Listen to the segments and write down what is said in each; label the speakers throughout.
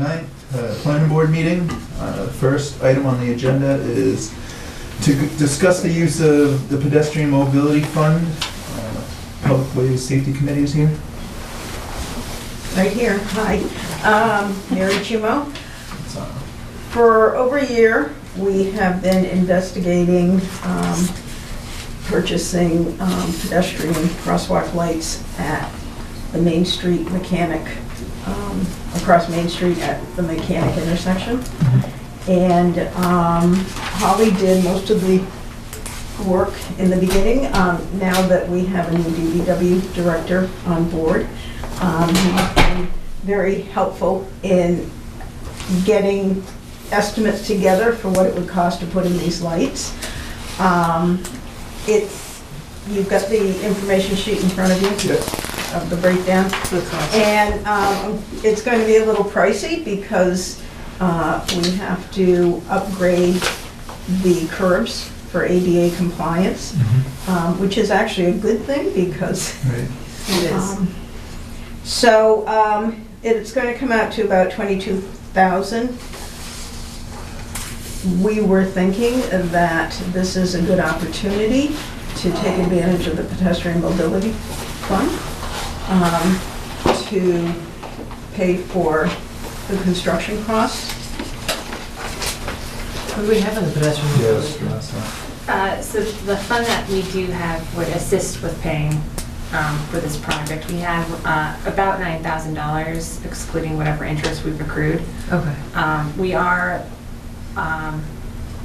Speaker 1: Planning board meeting. First item on the agenda is to discuss the use of the pedestrian mobility fund. Public Ways Safety Committee is here.
Speaker 2: Right here, hi. Mary Chumo. For over a year, we have been investigating purchasing pedestrian crosswalk lights at the Main Street mechanic, across Main Street at the mechanic intersection. And Holly did most of the work in the beginning. Now that we have a new DPW director on board, he's been very helpful in getting estimates together for what it would cost to put in these lights. You've got the information sheet in front of you.
Speaker 1: Yes.
Speaker 2: Of the breakdown. And it's going to be a little pricey because we have to upgrade the curbs for ADA compliance, which is actually a good thing because
Speaker 3: It is.
Speaker 2: It's going to come out to about $22,000. We were thinking that this is a good opportunity to take advantage of the pedestrian mobility fund to pay for the construction costs.
Speaker 3: What do we have in the pedestrian mobility?
Speaker 1: Yes.
Speaker 4: So the fund that we do have would assist with paying for this project. We have about $9,000, excluding whatever interest we've accrued.
Speaker 3: Okay.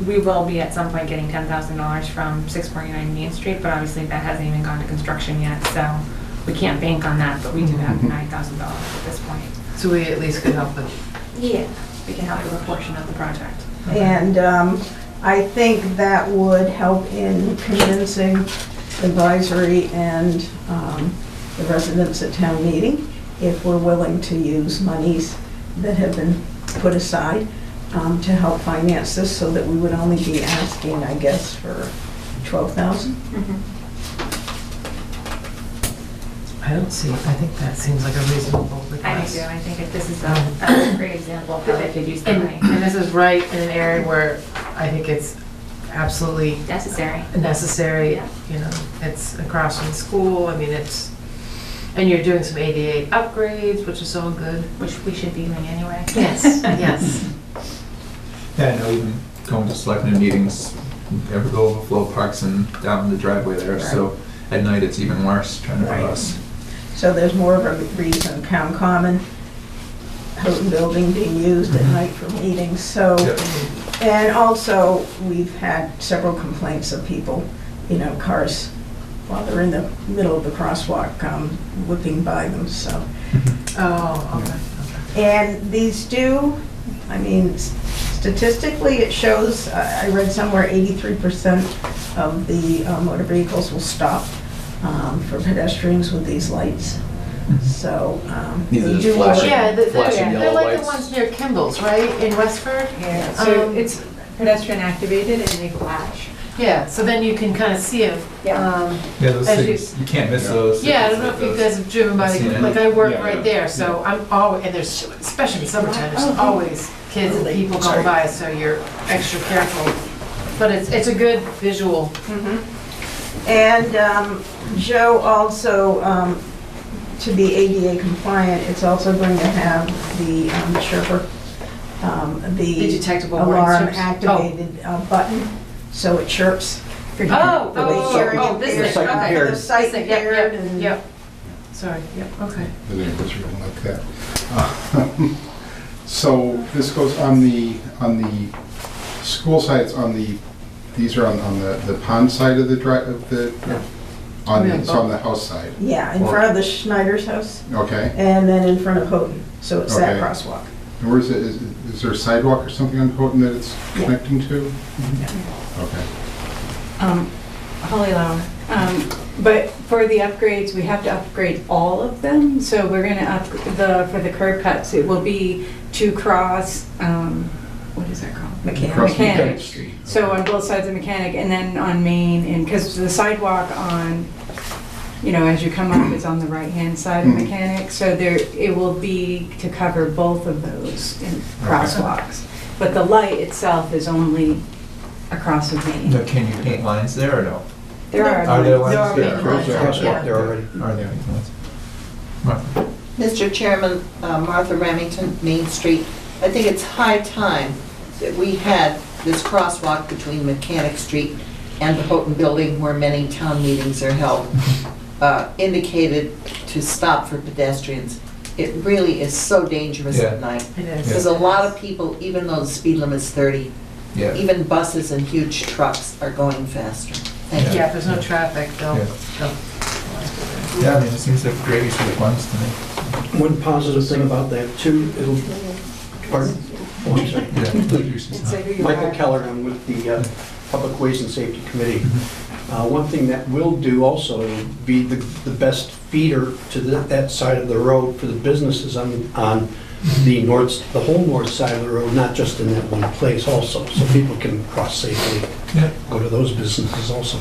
Speaker 4: We will be at some point getting $10,000 from 649 Main Street, but obviously that hasn't even gone to construction yet, so we can't bank on that, but we do have $9,000 at this point.
Speaker 3: So we at least could help with.
Speaker 4: Yeah, we can help with a portion of the project.
Speaker 3: Okay.
Speaker 2: And I think that would help in convincing advisory and the residents at town meeting if we're willing to use monies that have been put aside to help finance this, so that we would only be asking, I guess, for $12,000.
Speaker 3: I don't see, I think that seems like a reasonable request.
Speaker 4: I do, I think this is a great example of how they could use the money.
Speaker 3: And this is right in an area where I think it's absolutely
Speaker 4: Necessary.
Speaker 3: necessary.
Speaker 4: Yeah.
Speaker 3: You know, it's across from the school, I mean, and you're doing some ADA upgrades, which is so good.
Speaker 4: Which we should be doing anyway.
Speaker 3: Yes, yes.
Speaker 1: Yeah, I know even going to selectmen meetings, ever go overflow parks and down the driveway there, so at night it's even worse trying to cross.
Speaker 2: So there's more of a reason, Town Common, Houghton Building being used at night for meetings, so.
Speaker 1: Yep.
Speaker 2: And also, we've had several complaints of people, cars, while they're in the middle of the crosswalk, whipping by them, so.
Speaker 3: Oh, okay.
Speaker 2: And these statistically, it shows, I read somewhere 83% of the motor vehicles will stop for pedestrians with these lights. So,
Speaker 1: These are
Speaker 2: they
Speaker 1: just
Speaker 2: do
Speaker 1: flashing.
Speaker 2: work.
Speaker 3: Yeah,
Speaker 1: Flashing
Speaker 3: they're
Speaker 1: yellow
Speaker 3: like the
Speaker 1: lights.
Speaker 3: ones near Kimball's, right, in Westford?
Speaker 5: Yeah, so it's pedestrian activated and they flash.
Speaker 3: Yeah, so then you can kind of see them.
Speaker 2: Yeah.
Speaker 1: Yeah, those
Speaker 3: As
Speaker 1: things, you can't miss those.
Speaker 3: Yeah, I don't know if you guys have driven by,
Speaker 1: I've seen it.
Speaker 3: like I work
Speaker 1: Yeah,
Speaker 3: right
Speaker 1: yeah.
Speaker 3: there, so I'm always, and there's, especially in summertime, there's always kids and people going by, so you're extra careful. But it's a good visual.
Speaker 2: And Joe also, to be ADA compliant, it's also going to have the chirper,
Speaker 3: The detectable warning
Speaker 2: alarm
Speaker 3: strips?
Speaker 2: activated button, so it chirps. for you.
Speaker 3: Oh,
Speaker 2: For the hearing
Speaker 3: this
Speaker 2: impaired.
Speaker 3: thing, okay.
Speaker 2: For the sight
Speaker 3: This thing, yep,
Speaker 2: impaired
Speaker 3: yep,
Speaker 2: and-
Speaker 3: Yep, sorry, yep, okay.
Speaker 6: The neighbors are gonna like that. So this goes on the school sites, these are on the pond side of the on the house side,
Speaker 2: Yeah, in front of the Schneider's house,
Speaker 6: okay?
Speaker 2: and then in front of Houghton, so it's that
Speaker 6: Okay.
Speaker 2: crosswalk.
Speaker 6: And where is it, is there a sidewalk or something on Houghton that it's connecting to? Okay.
Speaker 5: Holly Lauer. But for the upgrades, we have to upgrade all of them. So we're going to for the curb cuts, it will be to cross, what is that called?
Speaker 6: Across
Speaker 5: Mechanic.
Speaker 6: Street.
Speaker 5: So on both sides of Mechanic and then on Main, and because the sidewalk on as you come up is on the right-hand side of Mechanic. So there, it will be to cover both of those in crosswalks. But the light itself is only across of Main.
Speaker 1: No, can you paint lines there or no?
Speaker 5: There are.
Speaker 1: Are there lines?
Speaker 3: There are
Speaker 1: Yeah,
Speaker 3: lines, yeah.
Speaker 1: there already. Are there paint lines? Martha?
Speaker 7: Mr. Chairman, Martha Remington, Main Street. I think it's high time that we had this crosswalk between Mechanic Street and the Houghton Building, where many town meetings are held, indicated to stop for pedestrians. It really is so dangerous
Speaker 1: Yeah.
Speaker 7: at night.
Speaker 3: It is.
Speaker 7: Because a lot of people, even though the speed limit's 30,
Speaker 1: Yeah.
Speaker 7: even buses and huge trucks are going faster. Thank you.
Speaker 3: Yeah, if there's no traffic, they'll.
Speaker 1: Yeah. Yeah, I mean, it seems like great use of the funds to me.
Speaker 8: One positive thing about that too, it'll, pardon? Oh, I'm sorry.
Speaker 1: Yeah. good use of
Speaker 5: And say
Speaker 1: time.
Speaker 5: who you
Speaker 8: Michael
Speaker 5: are.
Speaker 8: Keller, I'm with the Public Ways and Safety Committee. One thing that we'll do also, it'll be the best feeder to that side of the road for the businesses on the whole north side of the road, not just in that one place also, so people can cross safely,
Speaker 1: Yeah.
Speaker 8: go to those businesses also.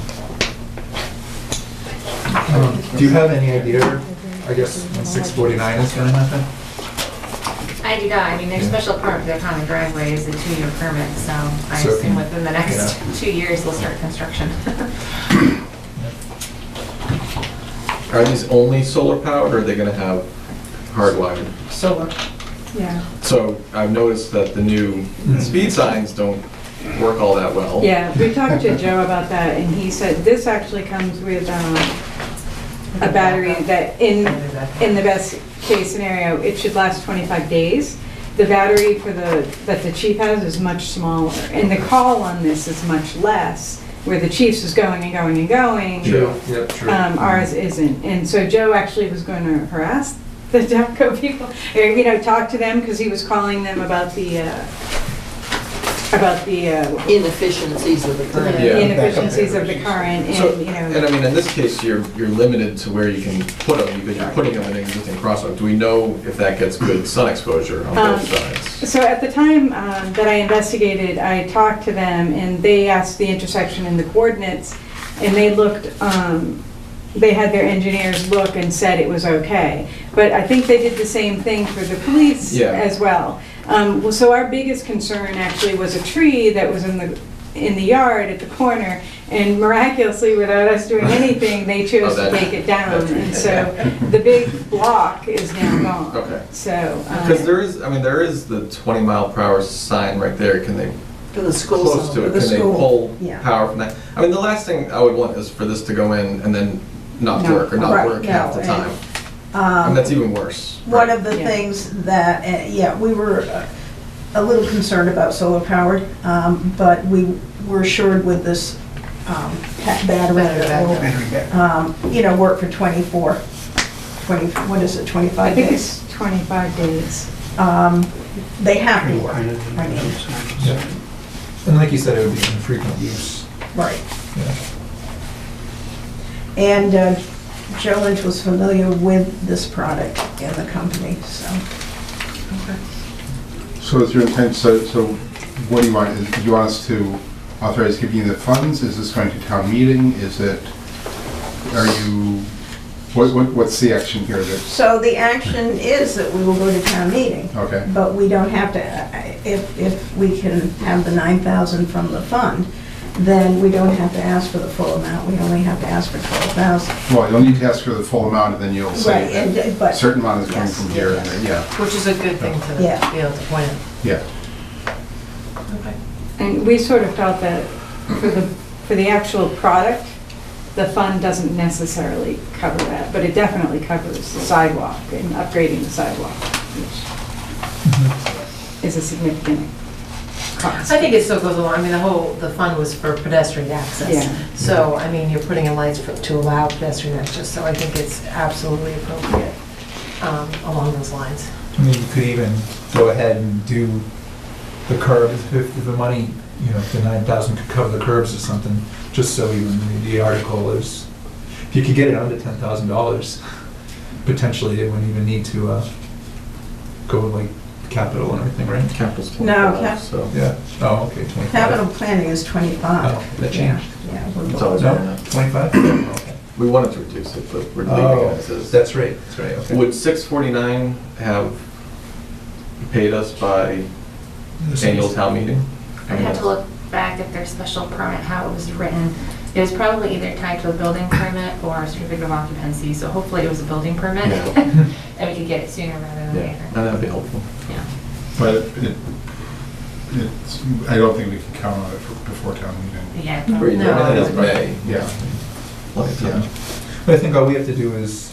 Speaker 1: Do you have any idea, I guess, when 649 is gonna happen?
Speaker 4: I do not, I mean, their special permit, their common driveway is a 2-year permit, so I
Speaker 1: So
Speaker 4: assume
Speaker 1: can-
Speaker 4: within the next 2 years, they'll start construction.
Speaker 9: Are these only solar powered, or are they gonna have hardwired?
Speaker 3: Solar.
Speaker 5: Yeah.
Speaker 9: So I've noticed that the new speed signs don't work all that well.
Speaker 5: Yeah, we talked to Joe about that, and he said this actually comes with a battery that in the best case scenario, it should last 25 days. The battery that the chief has is much smaller, and the call on this is much less, where the chief's is going and going and going.
Speaker 1: True, yeah, true.
Speaker 5: Ours isn't. And so Joe actually was going to harass the DEPCO people, or, talk to them, because he was calling them about the
Speaker 7: Inefficiencies of the current.
Speaker 9: Yeah.
Speaker 5: inefficiencies of the current,
Speaker 9: So,
Speaker 5: and,
Speaker 9: and I mean, in this case, you're limited to where you can put them, because you're putting them in an existing crosswalk. Do we know if that gets good sun exposure on both sides?
Speaker 5: So at the time that I investigated, I talked to them, and they asked the intersection and the coordinates, and they looked, they had their engineers look and said it was okay. But I think they did the same thing for the police
Speaker 9: Yeah.
Speaker 5: as well. So our biggest concern actually was a tree that was in the yard at the corner, and miraculously, without us doing anything, they chose
Speaker 9: Oh, that-
Speaker 5: to take it down.
Speaker 9: that tree.
Speaker 5: And so the big block is now gone.
Speaker 9: Okay.
Speaker 5: So.
Speaker 9: Because there is the 20-mile-per-hour sign right there. Can they,
Speaker 7: For the school
Speaker 9: close
Speaker 7: zone.
Speaker 9: to it,
Speaker 2: The
Speaker 9: can they
Speaker 2: school,
Speaker 9: pull
Speaker 2: yeah.
Speaker 9: power from that? I mean, the last thing I would want is for this to go in and then not
Speaker 5: No.
Speaker 9: work, or not
Speaker 2: Right,
Speaker 9: work half
Speaker 2: no,
Speaker 9: the
Speaker 2: and,
Speaker 9: time. And that's even worse.
Speaker 2: One
Speaker 9: right?
Speaker 2: of the
Speaker 5: Yeah.
Speaker 2: things that, we were a little concerned about solar powered, but we were assured with this battery that will, work for 25
Speaker 5: I think
Speaker 2: days.
Speaker 5: it's 25 days.
Speaker 2: They have to work,
Speaker 1: Yeah. And like you said, it would be infrequent use.
Speaker 2: right.
Speaker 1: Yeah.
Speaker 2: And Joe Lynch was familiar with this product and the company, so.
Speaker 6: So is your intent, so what do you want? Do you want us to authorize giving you the funds? Is this going to town meeting? Is it, are you, what's the action here that,
Speaker 2: So the action is that we will go to town meeting,
Speaker 6: okay,
Speaker 2: but we don't have to, if we can have the 9,000 from the fund, then we don't have to ask for the full amount, we only have to ask for 12,000.
Speaker 6: well, you'll need to ask for the full amount, and then you'll
Speaker 2: Right,
Speaker 6: say
Speaker 2: and,
Speaker 6: that a
Speaker 2: but,
Speaker 6: certain amount is coming
Speaker 2: Yes,
Speaker 6: from here,
Speaker 2: yes.
Speaker 6: and then,
Speaker 3: Which is a good thing to
Speaker 2: Yeah.
Speaker 3: be able to point out.
Speaker 6: yeah.
Speaker 3: Okay.
Speaker 5: And we sort of felt that for the actual product, the fund doesn't necessarily cover that, but it definitely covers the sidewalk and upgrading the sidewalk, which is a significant cost.
Speaker 3: I think it still goes along, I mean, the fund was for pedestrian access.
Speaker 5: Yeah.
Speaker 3: So, I mean, you're putting in lights to allow pedestrian access, so I think it's absolutely appropriate along those lines.
Speaker 1: I mean, you could even go ahead and do the curbs if the money, if the 9,000 could cover the curbs or something, just so even the article is, if you could get it under $10,000, potentially it wouldn't even need to go like capital and everything, right?
Speaker 9: Capital's
Speaker 2: No,
Speaker 9: 25, so.
Speaker 1: Yeah. Oh, okay, 25.
Speaker 2: capital planning is 25.
Speaker 1: Oh, that changed.
Speaker 2: Yeah, we're
Speaker 9: It's
Speaker 2: below
Speaker 9: always
Speaker 2: that.
Speaker 9: been
Speaker 1: No,
Speaker 9: that.
Speaker 1: 25? Okay.
Speaker 9: We wanted to reduce it, but we're leaving
Speaker 1: Oh,
Speaker 9: it as is.
Speaker 1: that's right, okay.
Speaker 9: Would 649 have paid us by annual town meeting?
Speaker 4: I'd have to look back at their special permit, how it was written. It was probably either tied to a building permit or a certificate of occupancy, so hopefully it was a building permit.
Speaker 9: Yeah.
Speaker 4: And we could get it sooner rather than
Speaker 9: Yeah,
Speaker 4: later.
Speaker 9: that'd be helpful.
Speaker 4: Yeah.
Speaker 6: But it's, I don't think we can count on it before town meeting.
Speaker 4: Yeah.
Speaker 9: Everything is May.
Speaker 6: Yeah.
Speaker 9: Plenty of time.
Speaker 1: But I think all we have to do is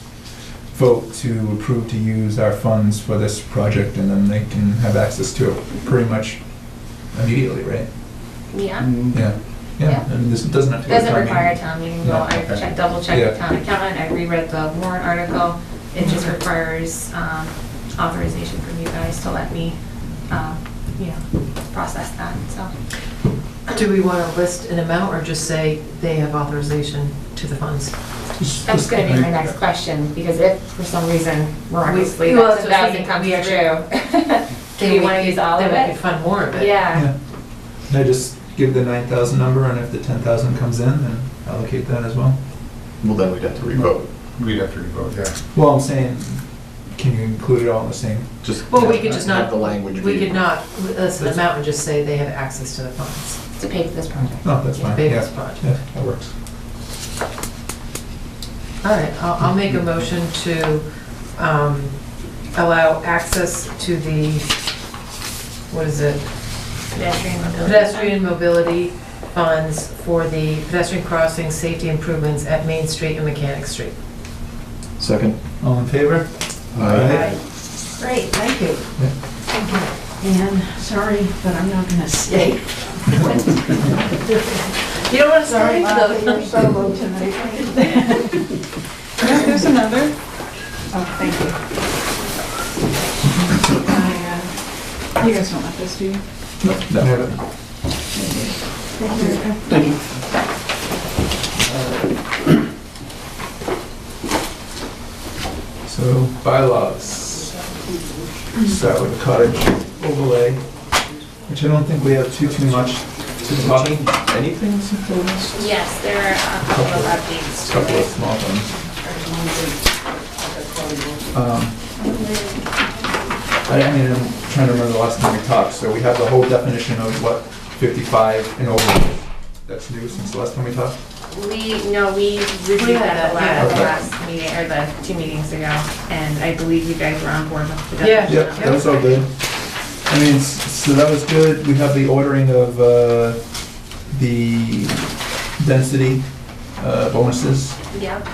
Speaker 1: vote to approve to use our funds for this project, and then they can have access to it pretty much immediately, right?
Speaker 4: Yeah.
Speaker 1: Yeah, yeah,
Speaker 4: Yeah.
Speaker 1: and this doesn't have to go to
Speaker 4: Doesn't
Speaker 1: town
Speaker 4: require a
Speaker 1: meeting.
Speaker 4: town meeting
Speaker 1: No,
Speaker 4: vote. I
Speaker 6: okay.
Speaker 4: double checked
Speaker 1: Yeah.
Speaker 4: the town accountant, I reread the warrant article. It just requires authorization from you guys to let me, process that, so.
Speaker 3: Do we want to list an amount or just say they have authorization to the funds?
Speaker 4: That's gonna be my next question, because if for some reason miraculously
Speaker 3: Well,
Speaker 4: that
Speaker 3: that's what
Speaker 4: 10,000
Speaker 3: I'm
Speaker 4: comes
Speaker 3: thinking.
Speaker 4: through, do you wanna use all of
Speaker 3: Then we
Speaker 4: it?
Speaker 3: could fund more of it.
Speaker 4: Yeah.
Speaker 1: Can I just give the 9,000 number, and if the 10,000 comes in, then allocate that as well?
Speaker 9: Well, then we'd have to revote.
Speaker 6: We'd have to revote, yeah.
Speaker 1: Well, I'm saying, can you include it all in the same?
Speaker 9: Just
Speaker 3: Well, we could just
Speaker 9: have
Speaker 3: not,
Speaker 9: the language.
Speaker 3: we
Speaker 9: be-
Speaker 3: could not list an amount and just say they have access to the funds.
Speaker 4: To pay for this project.
Speaker 1: No, that's fine,
Speaker 3: Pay
Speaker 1: yeah,
Speaker 3: this project.
Speaker 1: yeah, that works.
Speaker 3: All right, I'll make a motion to allow access to the, what is it?
Speaker 4: Pedestrian mobility.
Speaker 3: Pedestrian mobility funds for the pedestrian crossing safety improvements at Main Street and Mechanic Street.
Speaker 9: Second.
Speaker 1: All in favor?
Speaker 9: Aye.
Speaker 2: Great, thank you. Thank you. And sorry, but I'm not gonna stay.
Speaker 3: You don't want to
Speaker 2: Sorry,
Speaker 3: start
Speaker 2: Martha,
Speaker 3: though.
Speaker 2: you're solo tonight.
Speaker 5: Yeah, there's another. Oh, thank you. You guys don't want this, do you?
Speaker 1: No.
Speaker 8: Thank you.
Speaker 1: So, bylaws. Start with the cottage overlay, which I don't think we have too much to talk about.
Speaker 9: Anything simple?
Speaker 4: Yes, there are a couple of updates to
Speaker 1: Couple of
Speaker 4: it.
Speaker 1: small things. I mean, I'm trying to remember the last time we talked, so we have the whole definition of what 55 and over. That's new since the last time we talked?
Speaker 4: We
Speaker 3: We
Speaker 4: reviewed
Speaker 3: had
Speaker 4: that
Speaker 3: that,
Speaker 4: at the
Speaker 1: yeah.
Speaker 4: last meeting, or the 2 meetings ago, and I believe you guys were on board with the
Speaker 3: Yeah.
Speaker 4: definition.
Speaker 1: Yep, that was all good. I mean, so that was good. We have the ordering of the density bonuses.
Speaker 4: Yep.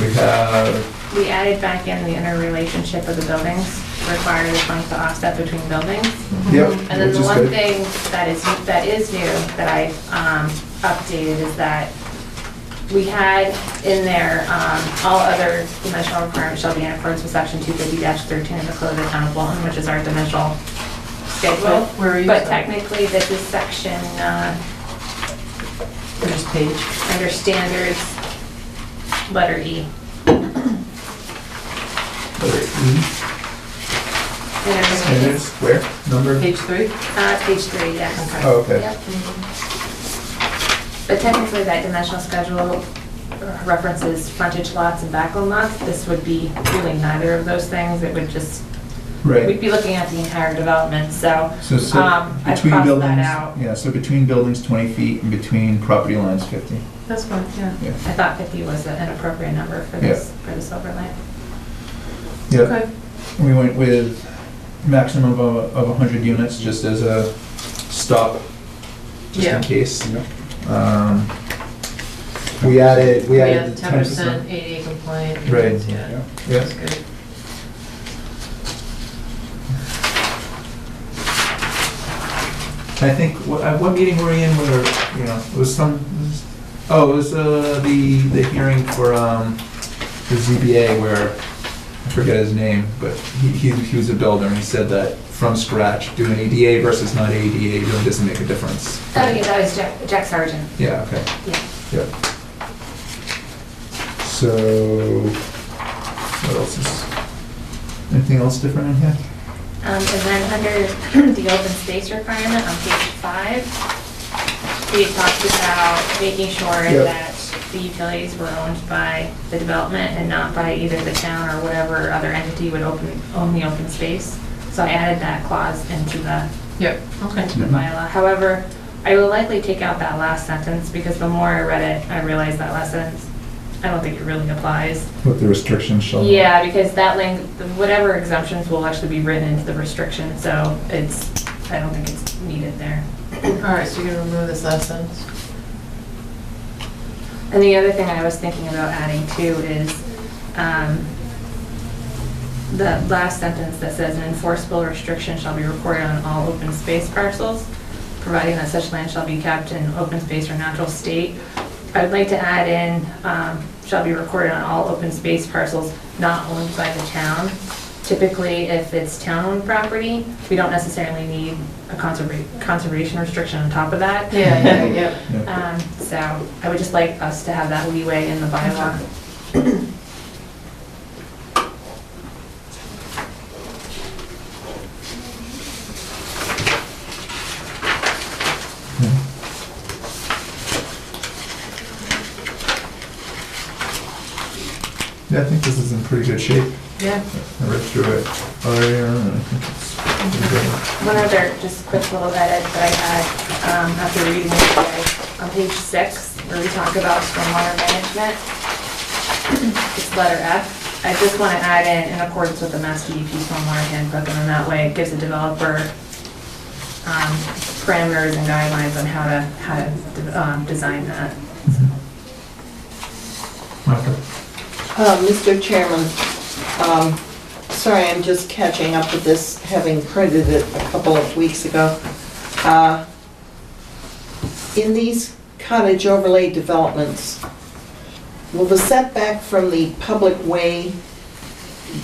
Speaker 1: We have,
Speaker 4: We added back in the interrelationship of the buildings, required the funds to offset between buildings.
Speaker 1: yep,
Speaker 4: And then
Speaker 1: which
Speaker 4: the
Speaker 1: is
Speaker 4: one
Speaker 1: good.
Speaker 4: thing that is new, that I updated, is that we had in there, all other dimensional requirements shall be in accordance with section 250-13 of the Code of the Town of Bolton, which is our dimensional schedule.
Speaker 3: Where are you?
Speaker 4: But
Speaker 3: sorry?
Speaker 4: technically, this is section,
Speaker 3: First page.
Speaker 4: under standards, letter E.
Speaker 1: Standards, where? Number?
Speaker 3: Page 3?
Speaker 4: Page 3, yes.
Speaker 1: Oh, okay.
Speaker 4: Yep. But technically, that dimensional schedule references frontage lots and backland lots. This would be really neither of those things. It would just, we'd
Speaker 1: Right.
Speaker 4: be looking at the entire development, so
Speaker 1: So
Speaker 4: I
Speaker 1: between
Speaker 4: crossed
Speaker 1: buildings,
Speaker 4: that out.
Speaker 1: yeah, so between buildings 20 feet and between property lines 50.
Speaker 3: That's fine, yeah.
Speaker 1: Yeah.
Speaker 4: I thought 50 was an appropriate number for this overlay.
Speaker 1: Yeah.
Speaker 3: Okay.
Speaker 1: We went with maximum of 100 units just as a stop, just
Speaker 3: Yeah.
Speaker 1: in case. We added
Speaker 3: We have
Speaker 1: the
Speaker 3: 10% ADA compliant.
Speaker 1: Right.
Speaker 3: units, Yeah,
Speaker 1: Yeah.
Speaker 3: that's good.
Speaker 1: I think, what meeting were we in where, you know, it was the hearing for the ZBA where, I forget his name, but he was a builder and he said that from scratch, doing ADA versus not ADA really doesn't make a difference.
Speaker 4: Oh, yeah, that was Jack Sargent.
Speaker 1: Yeah, okay.
Speaker 4: Yeah.
Speaker 1: Yep. So, what else is, anything else different in here?
Speaker 4: And then under the open space requirement on page 5, we had talked about making sure
Speaker 1: Yep.
Speaker 4: that the utilities were owned by the development and not by either the town or whatever other entity would own the open space. So I added that clause into the
Speaker 3: Yep, okay.
Speaker 4: into the bylaw. However, I will likely take out that last sentence because the more I read it, I realized that last sentence, I don't think it really applies.
Speaker 1: What the restrictions shall.
Speaker 4: Yeah, because that whatever exemptions will actually be written into the restriction, so I don't think it's needed there.
Speaker 3: All right, so you're gonna remove this last sentence?
Speaker 4: And the other thing I was thinking about adding too is the last sentence that says an enforceable restriction shall be recorded on all open space parcels, providing that such land shall be kept in open space or natural state. I'd like to add in, shall be recorded on all open space parcels not owned by the town. Typically, if it's town-owned property, we don't necessarily need a conservation restriction on top of that.
Speaker 3: Yeah.
Speaker 4: So I would just like us to have that leeway in the bylaw.
Speaker 1: Yeah, I think this is in pretty good shape.
Speaker 3: Yeah.
Speaker 1: I read through it earlier, and I think it's pretty good.
Speaker 4: One other just quick little edit that I had after reading it today, on page 6, where we talk about stormwater management, it's letter F. I just want to add in accordance with the Mass DEP stormwater handbook, and then that way it gives the developer parameters and guidelines on how to design that.
Speaker 1: Martha?
Speaker 7: Mr. Chairman, sorry, I'm just catching up with this, having printed it a couple of weeks ago. In these cottage overlay developments, will the setback from the public way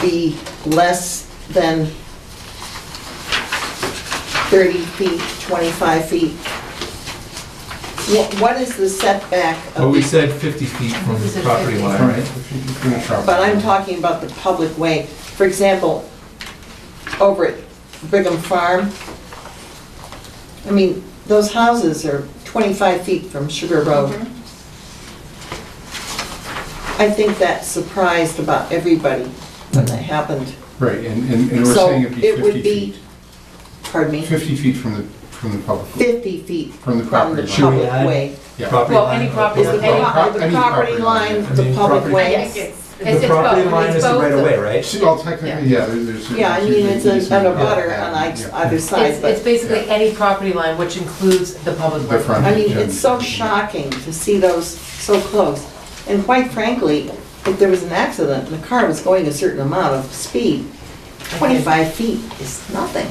Speaker 7: be less than 30 feet, 25 feet? What is the setback of
Speaker 1: Well, we
Speaker 7: the-
Speaker 1: said 50 feet from
Speaker 3: We
Speaker 1: the
Speaker 3: said
Speaker 1: property
Speaker 3: 50.
Speaker 1: line, right?
Speaker 7: But I'm talking about the public way. For example, over at Brigham Farm, I mean, those houses are 25 feet from Sugar Road. I think that surprised about everybody when that happened.
Speaker 6: Right, and we're
Speaker 7: So
Speaker 6: saying it'd be
Speaker 7: it would
Speaker 6: 50
Speaker 7: be,
Speaker 6: feet.
Speaker 7: pardon me,
Speaker 6: 50 feet from the public,
Speaker 7: 50 feet
Speaker 6: from the
Speaker 7: from
Speaker 6: property
Speaker 7: the
Speaker 6: line.
Speaker 1: Should we
Speaker 7: public
Speaker 1: add-
Speaker 7: way.
Speaker 6: Yeah.
Speaker 1: Property
Speaker 3: Well,
Speaker 1: line
Speaker 3: any
Speaker 1: or
Speaker 3: property-
Speaker 7: Is the
Speaker 1: public
Speaker 3: any
Speaker 1: road?
Speaker 7: property
Speaker 6: line.
Speaker 7: line
Speaker 1: I
Speaker 7: the
Speaker 1: mean,
Speaker 7: public
Speaker 1: property-
Speaker 7: way?
Speaker 1: The property line is the right of way, right?
Speaker 6: Well, technically, yeah, there's.
Speaker 7: Yeah, I mean, it's an abutter
Speaker 6: Yeah,
Speaker 7: on
Speaker 6: yeah.
Speaker 7: either side,
Speaker 3: It's
Speaker 7: but,
Speaker 3: basically any property line which includes the public
Speaker 6: The
Speaker 3: way.
Speaker 6: front.
Speaker 7: I mean, it's so shocking to see those so close. And quite frankly, if there was an accident and the car was going a certain amount of speed, 25 feet is nothing.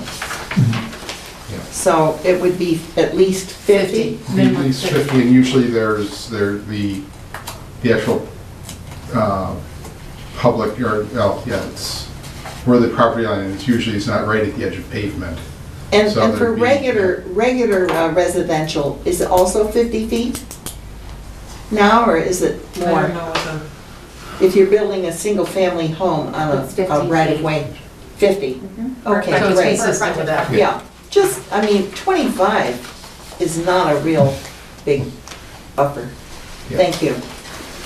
Speaker 6: Yeah.
Speaker 7: So it would be at least 50.
Speaker 3: Minimum
Speaker 6: At least
Speaker 3: 50.
Speaker 6: 50, and usually the actual public, or, well, yeah, it's where the property line is, usually it's not right at the edge of pavement.
Speaker 7: And
Speaker 6: So
Speaker 7: and for
Speaker 6: there'd be-
Speaker 7: regular residential, is it also 50 feet now, or is it
Speaker 3: I don't
Speaker 7: more?
Speaker 3: know what
Speaker 7: If you're building a single-family home on
Speaker 4: It's 50
Speaker 7: a right-of-way, 50? Okay,
Speaker 3: so it's
Speaker 7: great.
Speaker 3: consistent with that.
Speaker 7: Yeah, just, I mean, 25 is not a real big buffer.
Speaker 6: Yeah.
Speaker 7: Thank you.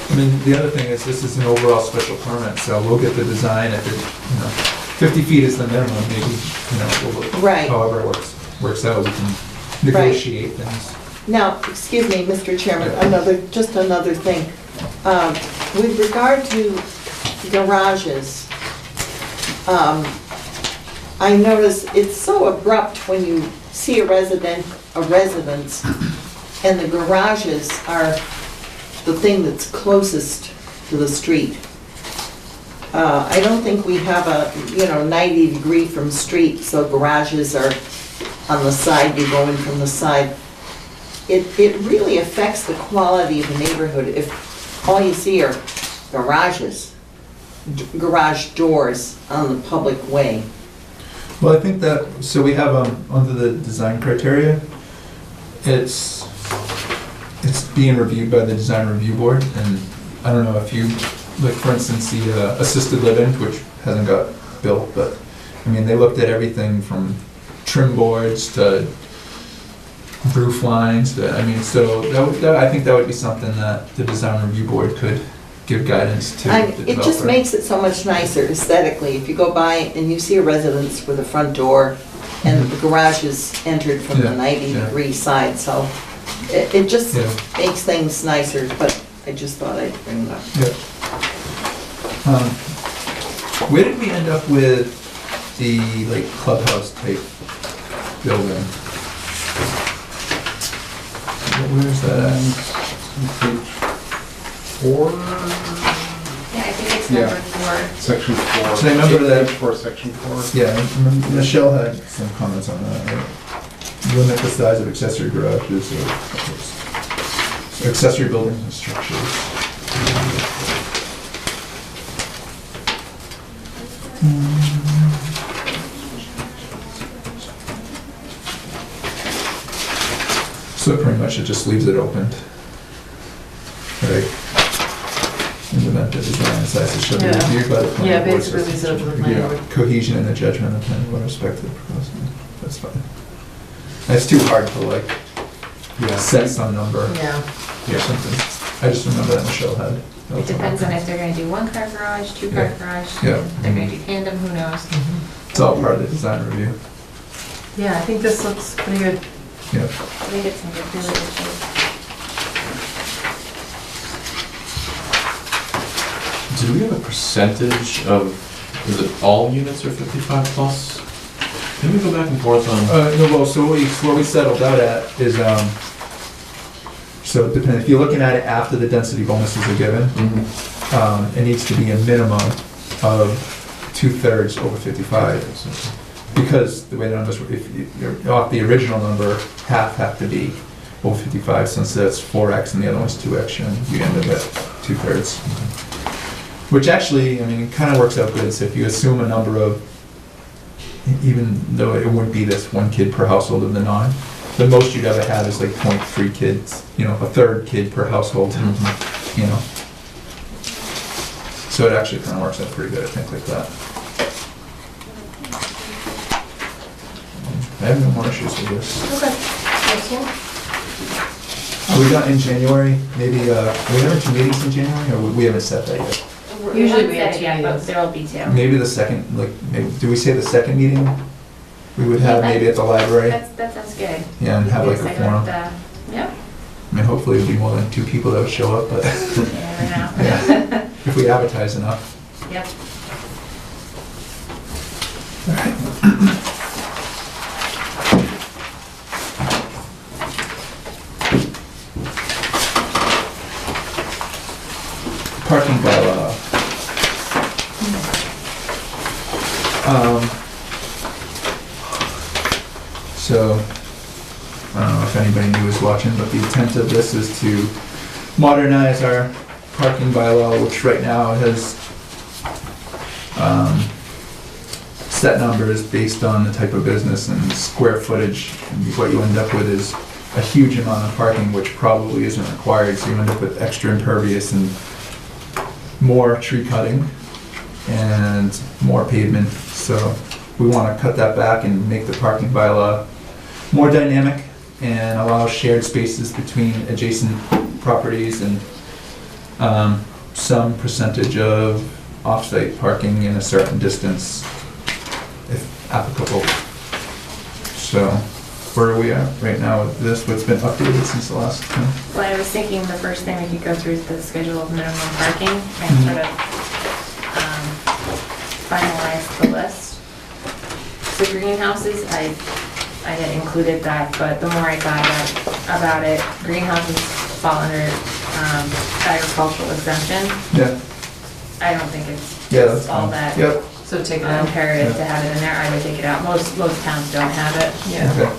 Speaker 1: I mean, the other thing is, this is an overall special permit, so we'll get the design if it, 50 feet is the minimum, maybe, we'll,
Speaker 7: Right.
Speaker 1: however it works out, we can negotiate things.
Speaker 7: Now, excuse me, Mr. Chairman, just another thing. With regard to garages, I notice it's so abrupt when you see a residence, and the garages are the thing that's closest to the street. I don't think we have a, 90-degree from street, so garages are on the side, you go in from the side. It really affects the quality of the neighborhood if all you see are garages, garage doors on the public way.
Speaker 1: Well, I think that, so we have, under the design criteria, it's being reviewed by the design review board, and I don't know if you, like, for instance, the assisted living, which hasn't got built, but, I mean, they looked at everything from trim boards to roof lines, I mean, so I think that would be something that the design review board could give guidance to the
Speaker 7: It just
Speaker 1: developer.
Speaker 7: makes it so much nicer aesthetically. If you go by and you see a residence with a front door and the garage is entered from the
Speaker 1: Yeah,
Speaker 7: 90-degree side, so it just
Speaker 1: Yeah.
Speaker 7: makes things nicer, but I just thought I'd bring it up.
Speaker 1: Yeah. Where did we end up with the like clubhouse type building? Where's that at?
Speaker 6: Page 4,
Speaker 4: Yeah, I think it's
Speaker 6: Yeah.
Speaker 4: number 4.
Speaker 6: section 4.
Speaker 1: So I remember that-
Speaker 6: Page 4, section 4.
Speaker 1: Yeah, Michelle had some comments on that, right? Limit the size of accessory garages or accessory buildings and structures. So pretty much it just leaves it open. Right? In the event that design sizes should be
Speaker 3: Yeah.
Speaker 1: reviewed by the planning
Speaker 3: Yeah,
Speaker 1: board.
Speaker 3: basically leaves it up to the planning
Speaker 6: Yeah.
Speaker 3: board.
Speaker 1: Cohesion and the judgment of the planning board with respect to the proposal. That's fine. It's too hard to like
Speaker 6: Yeah.
Speaker 1: set some number
Speaker 3: Yeah.
Speaker 1: or something. I just remember that Michelle had.
Speaker 4: It depends on if they're gonna do one car garage, two car garage,
Speaker 1: Yeah.
Speaker 4: they're gonna do tandem, who knows?
Speaker 1: It's all part of the design review.
Speaker 3: Yeah, I think this looks pretty good.
Speaker 1: Yeah.
Speaker 4: I think it's in good, really good shape.
Speaker 9: Do we have a percentage of, is it all units are 55 plus? Can we go back and forth on?
Speaker 1: No, well, so what we settled out at is, so depending, if you're looking at it after the density bonuses are given,
Speaker 9: Mhm.
Speaker 1: it needs to be a minimum of 2/3 over 55. Because the way the numbers, if you're off the original number, half have to be over 55, since that's 4x and the other one's 2x, you end up at 2/3. Which actually, I mean, it kind of works out good, so if you assume a number of, even though it wouldn't be this one kid per household of the 9, the most you'd ever have is like 0.3 kids, a third kid per household, you know. So it actually kind of works out pretty good, I think, like that. I have no more issues with this.
Speaker 3: Okay. Excellent.
Speaker 1: Are we done in January? Maybe, are we having 2 meetings in January, or we haven't set that yet?
Speaker 3: Usually we
Speaker 4: Haven't
Speaker 3: have
Speaker 4: said
Speaker 3: two
Speaker 4: yet, but
Speaker 3: meetings.
Speaker 4: there will be 2.
Speaker 1: Maybe the second, like, maybe, do we say the second meeting we would have maybe at the library?
Speaker 4: That sounds good.
Speaker 1: Yeah, and have like a
Speaker 4: Yes, I
Speaker 1: forum.
Speaker 4: got Yep,
Speaker 1: I mean, hopefully it'd be more than 2 people that would show up, but
Speaker 4: you never know.
Speaker 1: Yeah. if we advertise enough.
Speaker 4: Yep.
Speaker 1: Parking bylaw. So, I don't know if anybody new is watching, but the intent of this is to modernize our parking bylaw, which right now has set numbers based on the type of business and square footage. And what you end up with is a huge amount of parking, which probably isn't required, so you end up with extra impervious and more tree cutting and more pavement. So we want to cut that back and make the parking bylaw more dynamic and allow shared spaces between adjacent properties and some percentage of off-site parking in a certain distance, if applicable. So where are we at right now with this? What's been updated since the last time?
Speaker 4: Well, I was thinking the first thing we could go through is the schedule of minimum parking and
Speaker 1: Mhm.
Speaker 4: sort of finalize the list. So greenhouses, I had included that, but the more I thought about it, greenhouses fall under agricultural exemption.
Speaker 1: Yeah.
Speaker 4: I don't think
Speaker 1: Yeah,
Speaker 4: it's
Speaker 1: that's
Speaker 4: all
Speaker 1: fine.
Speaker 4: that
Speaker 1: Yep.
Speaker 3: So take it out.
Speaker 4: imperative to have it in there. I would take it out. Most towns don't have it.
Speaker 3: Yeah.
Speaker 1: Okay.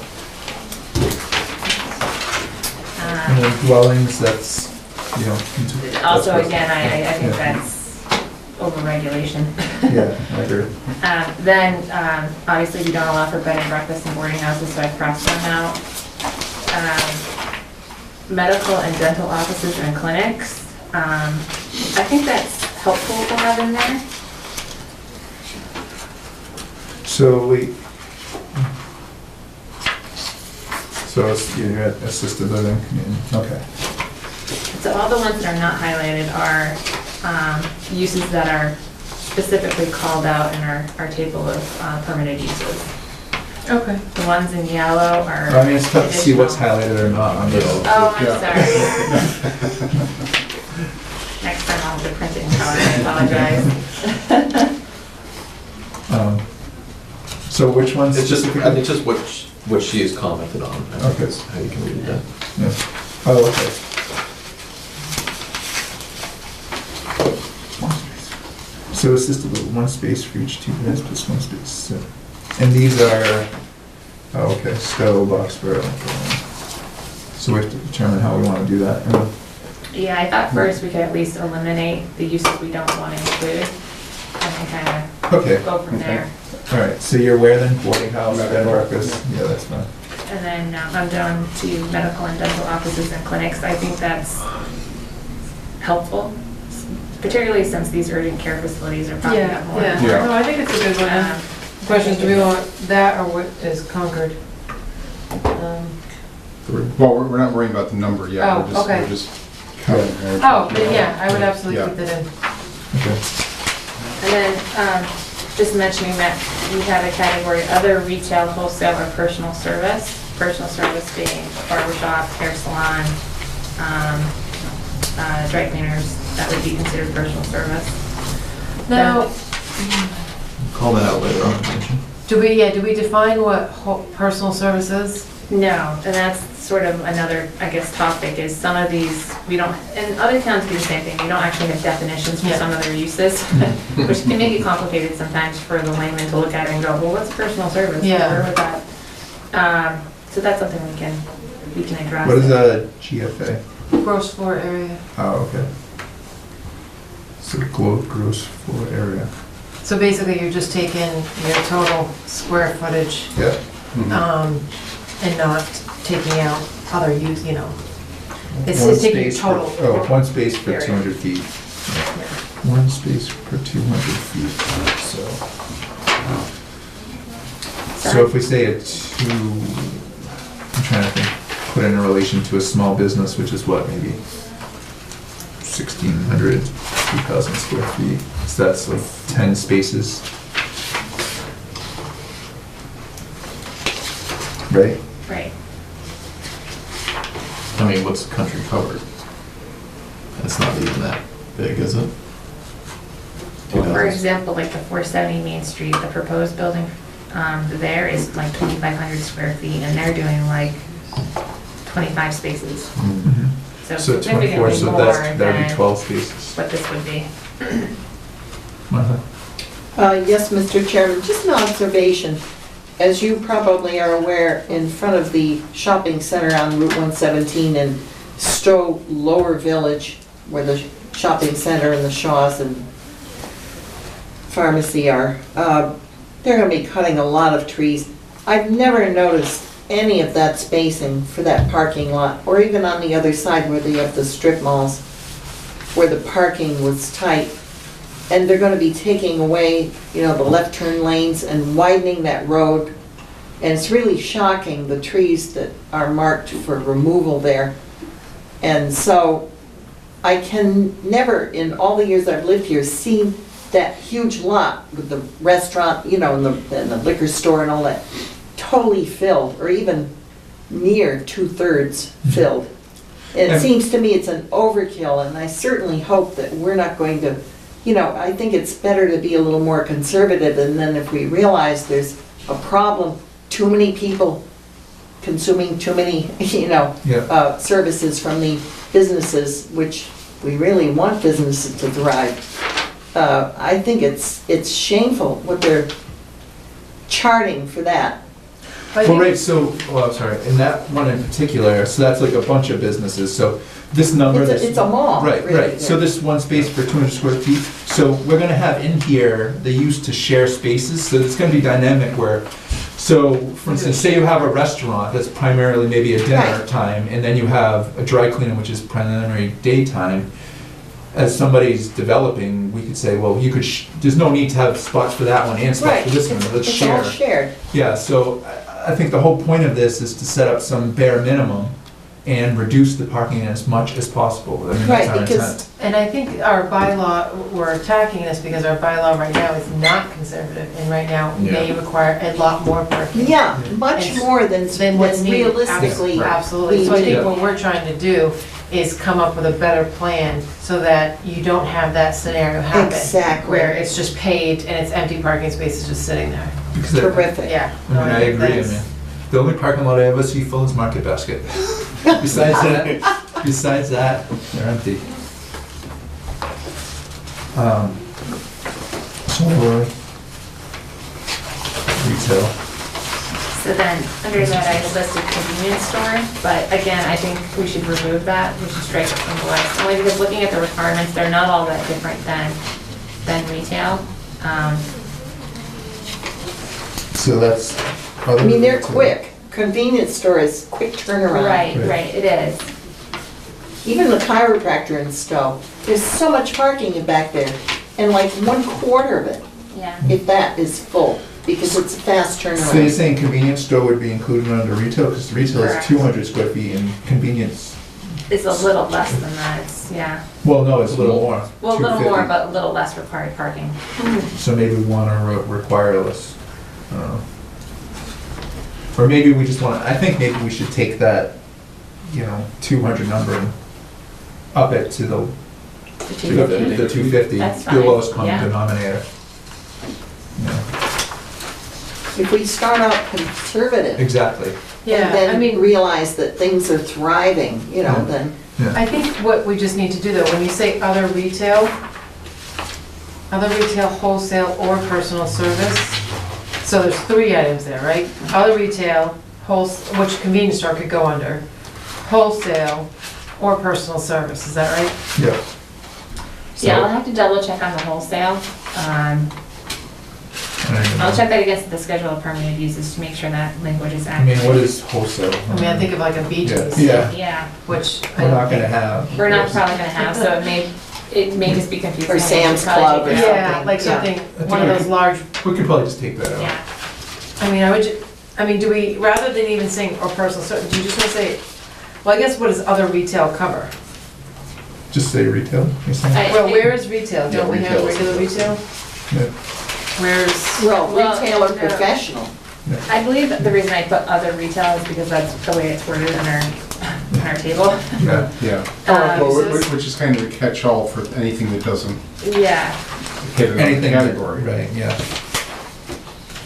Speaker 1: And then dwellings, that's, that's
Speaker 4: Also,
Speaker 1: what-
Speaker 4: again, I think
Speaker 1: Yeah.
Speaker 4: that's over-regulation.
Speaker 1: Yeah, I agree.
Speaker 4: Then, obviously, we don't allow for bed and breakfast in boarding houses, so I've crossed them out. Medical and dental offices and clinics, I think that's helpful to have in there.
Speaker 1: So it's, you're at assisted living, community, okay.
Speaker 4: So all the ones that are not highlighted are uses that are specifically called out in our table of permitted uses.
Speaker 3: Okay.
Speaker 4: The ones in yellow are.
Speaker 1: I mean, it's tough to see what's
Speaker 4: additional.
Speaker 1: highlighted or not on this.
Speaker 4: Oh, I'm
Speaker 6: Yeah.
Speaker 4: sorry. Next time I'll have to print it in color, I apologize.
Speaker 1: So which ones
Speaker 9: It's just,
Speaker 1: specifically?
Speaker 9: it's just what she has commented on. I think
Speaker 1: Okay.
Speaker 9: that's how you can read that.
Speaker 1: Yeah. Oh, okay. So assisted living, one space for each two beds plus one space. So- And these are, oh, okay, stove, box burrow. So we have to determine how we want to do that.
Speaker 4: Yeah, I thought first we could at least eliminate the uses we don't want to include, and then kind
Speaker 1: Okay,
Speaker 4: of go from there.
Speaker 1: all right, so you're where then? Boarding house, bed and breakfast? Yeah, that's fine.
Speaker 4: And then I'm down to medical and dental offices and clinics. I think that's helpful, particularly since these urgent care facilities are probably
Speaker 3: Yeah,
Speaker 4: got more.
Speaker 3: yeah.
Speaker 6: Yeah.
Speaker 3: No, I think it's a good one.
Speaker 4: Um,
Speaker 3: Questions, do we want that or what is Concord?
Speaker 6: Well, we're not worrying about the number yet.
Speaker 3: Oh, okay.
Speaker 6: We're just cutting it.
Speaker 3: Oh, then yeah, I would absolutely
Speaker 6: Yeah.
Speaker 3: keep that in.
Speaker 1: Okay.
Speaker 4: And then, just mentioning that we have a category, other retail, wholesale, or personal service. Personal service being barber shop, hair salon, dry cleaners, that would be considered personal service.
Speaker 3: Now,
Speaker 9: Call that out later on, mention.
Speaker 3: do we define what personal service is?
Speaker 4: No, and that's sort of another, I guess, topic, is some of these, we don't, and other towns do the same thing, we don't actually have definitions for
Speaker 3: Yeah.
Speaker 4: some of their uses, which can make it complicated sometimes for the layman to look at it and go, well, what's personal service?
Speaker 3: Yeah.
Speaker 4: Where would that? So that's something we can address.
Speaker 1: What is a GFA?
Speaker 3: Gross floor area.
Speaker 1: Oh, okay. So gross floor area.
Speaker 3: So basically, you're just taking your total square footage,
Speaker 1: Yeah.
Speaker 6: Mhm.
Speaker 3: and not taking out other use, you know. It's
Speaker 1: One
Speaker 3: just taking your
Speaker 1: space per-
Speaker 3: total.
Speaker 1: Oh, one space per
Speaker 4: Area.
Speaker 1: 200 feet.
Speaker 4: Yeah.
Speaker 1: One space per 200 feet, so. So if we say a two, I'm trying to think, put in a relation to a small business, which is what, maybe 1,600, 2,000 square feet. So that's like 10 spaces. Right?
Speaker 4: Right.
Speaker 9: I mean, what's the country covered? It's not even that big, is it?
Speaker 4: Well, for example, like the 470 Main Street, the proposed building there is like 2,500 square feet, and they're doing like 25 spaces.
Speaker 1: Mhm.
Speaker 4: So
Speaker 1: So 24,
Speaker 4: significantly
Speaker 1: so
Speaker 4: more
Speaker 1: that'd be
Speaker 4: than
Speaker 1: 12 spaces.
Speaker 4: what this would be.
Speaker 1: Martha?
Speaker 7: Yes, Mr. Chairman, just an observation. As you probably are aware, in front of the shopping center on Route 117 in Stowe Lower Village, where the shopping center and the Shaws and pharmacy are, they're gonna be cutting a lot of trees. I've never noticed any of that spacing for that parking lot, or even on the other side where they have the strip malls, where the parking was tight. And they're gonna be taking away, you know, the left turn lanes and widening that road. And it's really shocking, the trees that are marked for removal there. And so I can never, in all the years I've lived here, see that huge lot with the restaurant, you know, and the liquor store and all that, totally filled, or even near 2/3 filled. It
Speaker 1: And-
Speaker 7: seems to me it's an overkill, and I certainly hope that we're not going to, you know, I think it's better to be a little more conservative, and then if we realize there's a problem, too many people consuming too many, you know,
Speaker 1: Yeah.
Speaker 7: services from the businesses, which we really want businesses to thrive. I think it's shameful what they're charting for that.
Speaker 1: Well, right, so, well, I'm sorry, in that one in particular, so that's like a bunch of businesses, so this number.
Speaker 7: It's a-
Speaker 1: this-
Speaker 7: it's a mall,
Speaker 1: Right,
Speaker 7: really,
Speaker 1: right, so
Speaker 7: yeah.
Speaker 1: this one space per 200 square feet, so we're gonna have in here the use to share spaces, so it's gonna be dynamic where, so, for instance, say you have a restaurant that's primarily maybe a dinner
Speaker 7: Right.
Speaker 1: time, and then you have a dry cleaner, which is primarily daytime. As somebody's developing, we could say, well, you could, there's no need to have spots for that one and spots
Speaker 7: Right,
Speaker 1: for this one, let's
Speaker 7: it's all
Speaker 1: share.
Speaker 7: shared.
Speaker 1: Yeah, so I think the whole point of this is to set up some bare minimum and reduce the parking as much as possible. I mean, that's our
Speaker 7: Right, because-
Speaker 1: intent.
Speaker 3: And I think our bylaw, we're attacking this because our bylaw right now is not conservative, and right now may
Speaker 9: Yeah.
Speaker 3: require a lot more parking.
Speaker 7: Yeah, much
Speaker 3: And
Speaker 7: more than
Speaker 3: Than what's needed.
Speaker 7: realistically.
Speaker 3: Absolutely, so I
Speaker 7: we
Speaker 3: think
Speaker 7: need.
Speaker 3: what we're trying to do is come up with a better plan so that you don't have that scenario happen.
Speaker 7: Exactly.
Speaker 3: Where it's just paved and it's empty parking spaces just sitting there.
Speaker 1: Because
Speaker 7: Terrific.
Speaker 3: Yeah.
Speaker 1: I mean, I agree, I mean, the only parking lot I ever see full is Market Basket. Besides that, they're empty. So where were we? Retail.
Speaker 4: So then, under that, I listed convenience store, but again, I think we should remove that, we should strike it from the list. Only because looking at the requirements, they're not all that different than retail.
Speaker 1: So that's.
Speaker 7: I mean, they're quick. Convenience store is quick turnaround.
Speaker 4: Right, it is.
Speaker 7: Even the chiropractor in Stowe, there's so much parking back there, and like 1/4 of it,
Speaker 4: Yeah.
Speaker 7: if that, is full, because it's a fast
Speaker 1: So you're
Speaker 7: turnaround.
Speaker 1: saying convenience store would be included under retail, because retail is
Speaker 4: Correct.
Speaker 1: 200 square feet and convenience,
Speaker 4: It's a little less than that, it's, yeah.
Speaker 1: well, no, it's a little more.
Speaker 4: Well, a little more,
Speaker 1: 250.
Speaker 4: but a little less required parking.
Speaker 1: So maybe we want to require less. I don't know. Or maybe we just want, I think maybe we should take that, 200 number and up it to the
Speaker 4: The
Speaker 1: to the 250,
Speaker 4: That's
Speaker 1: the
Speaker 4: fine,
Speaker 1: lowest common
Speaker 4: yeah.
Speaker 1: denominator. Yeah,
Speaker 7: If we start out conservative,
Speaker 1: exactly.
Speaker 3: Yeah,
Speaker 7: and
Speaker 3: I
Speaker 7: then
Speaker 3: mean,
Speaker 7: realize that things are thriving,
Speaker 1: Yeah.
Speaker 7: then,
Speaker 3: I think what we just need to do though, when you say other retail, wholesale, or personal service, so there's 3 items there, right? Other retail, which convenience store could go under, wholesale, or personal service, is that right?
Speaker 1: Yeah.
Speaker 4: Yeah, I'll have to double check on the wholesale. I'll check that against the schedule of permitted uses to make sure that language is
Speaker 1: I mean,
Speaker 4: accurate.
Speaker 1: what is wholesale?
Speaker 3: I mean, I think of like a Beaches,
Speaker 1: Yeah,
Speaker 4: Yeah,
Speaker 3: which I
Speaker 1: we're
Speaker 3: don't
Speaker 1: not gonna
Speaker 3: think.
Speaker 1: have.
Speaker 4: we're not probably gonna have, so it may just be confusing.
Speaker 7: Or
Speaker 4: I think we
Speaker 7: Sam's
Speaker 4: should probably
Speaker 7: Club
Speaker 4: take
Speaker 7: or
Speaker 4: it out.
Speaker 3: Yeah,
Speaker 7: something,
Speaker 3: like
Speaker 7: yeah.
Speaker 3: something,
Speaker 1: think
Speaker 3: one of
Speaker 1: we
Speaker 3: those
Speaker 1: could-
Speaker 3: large,
Speaker 1: We could probably just take that out.
Speaker 4: Yeah,
Speaker 3: I mean, do we, rather than even saying or personal service, do you just want to say, well, I guess what does other retail cover?
Speaker 1: Just say retail, you're saying?
Speaker 3: Well, where is retail? Don't we have
Speaker 9: retail is-
Speaker 3: regular retail?
Speaker 1: Yeah.
Speaker 3: Where's,
Speaker 7: well,
Speaker 4: Well,
Speaker 7: retail or
Speaker 4: no.
Speaker 7: professional.
Speaker 4: I believe that the reason I put other retail is because that's the way it's worded in our table.
Speaker 1: Yeah.
Speaker 6: Yeah.
Speaker 4: Um,
Speaker 6: Well, which is kind of a catch-all for anything that doesn't
Speaker 4: Yeah,
Speaker 6: hit another
Speaker 1: Anything,
Speaker 6: category.
Speaker 1: right, yeah.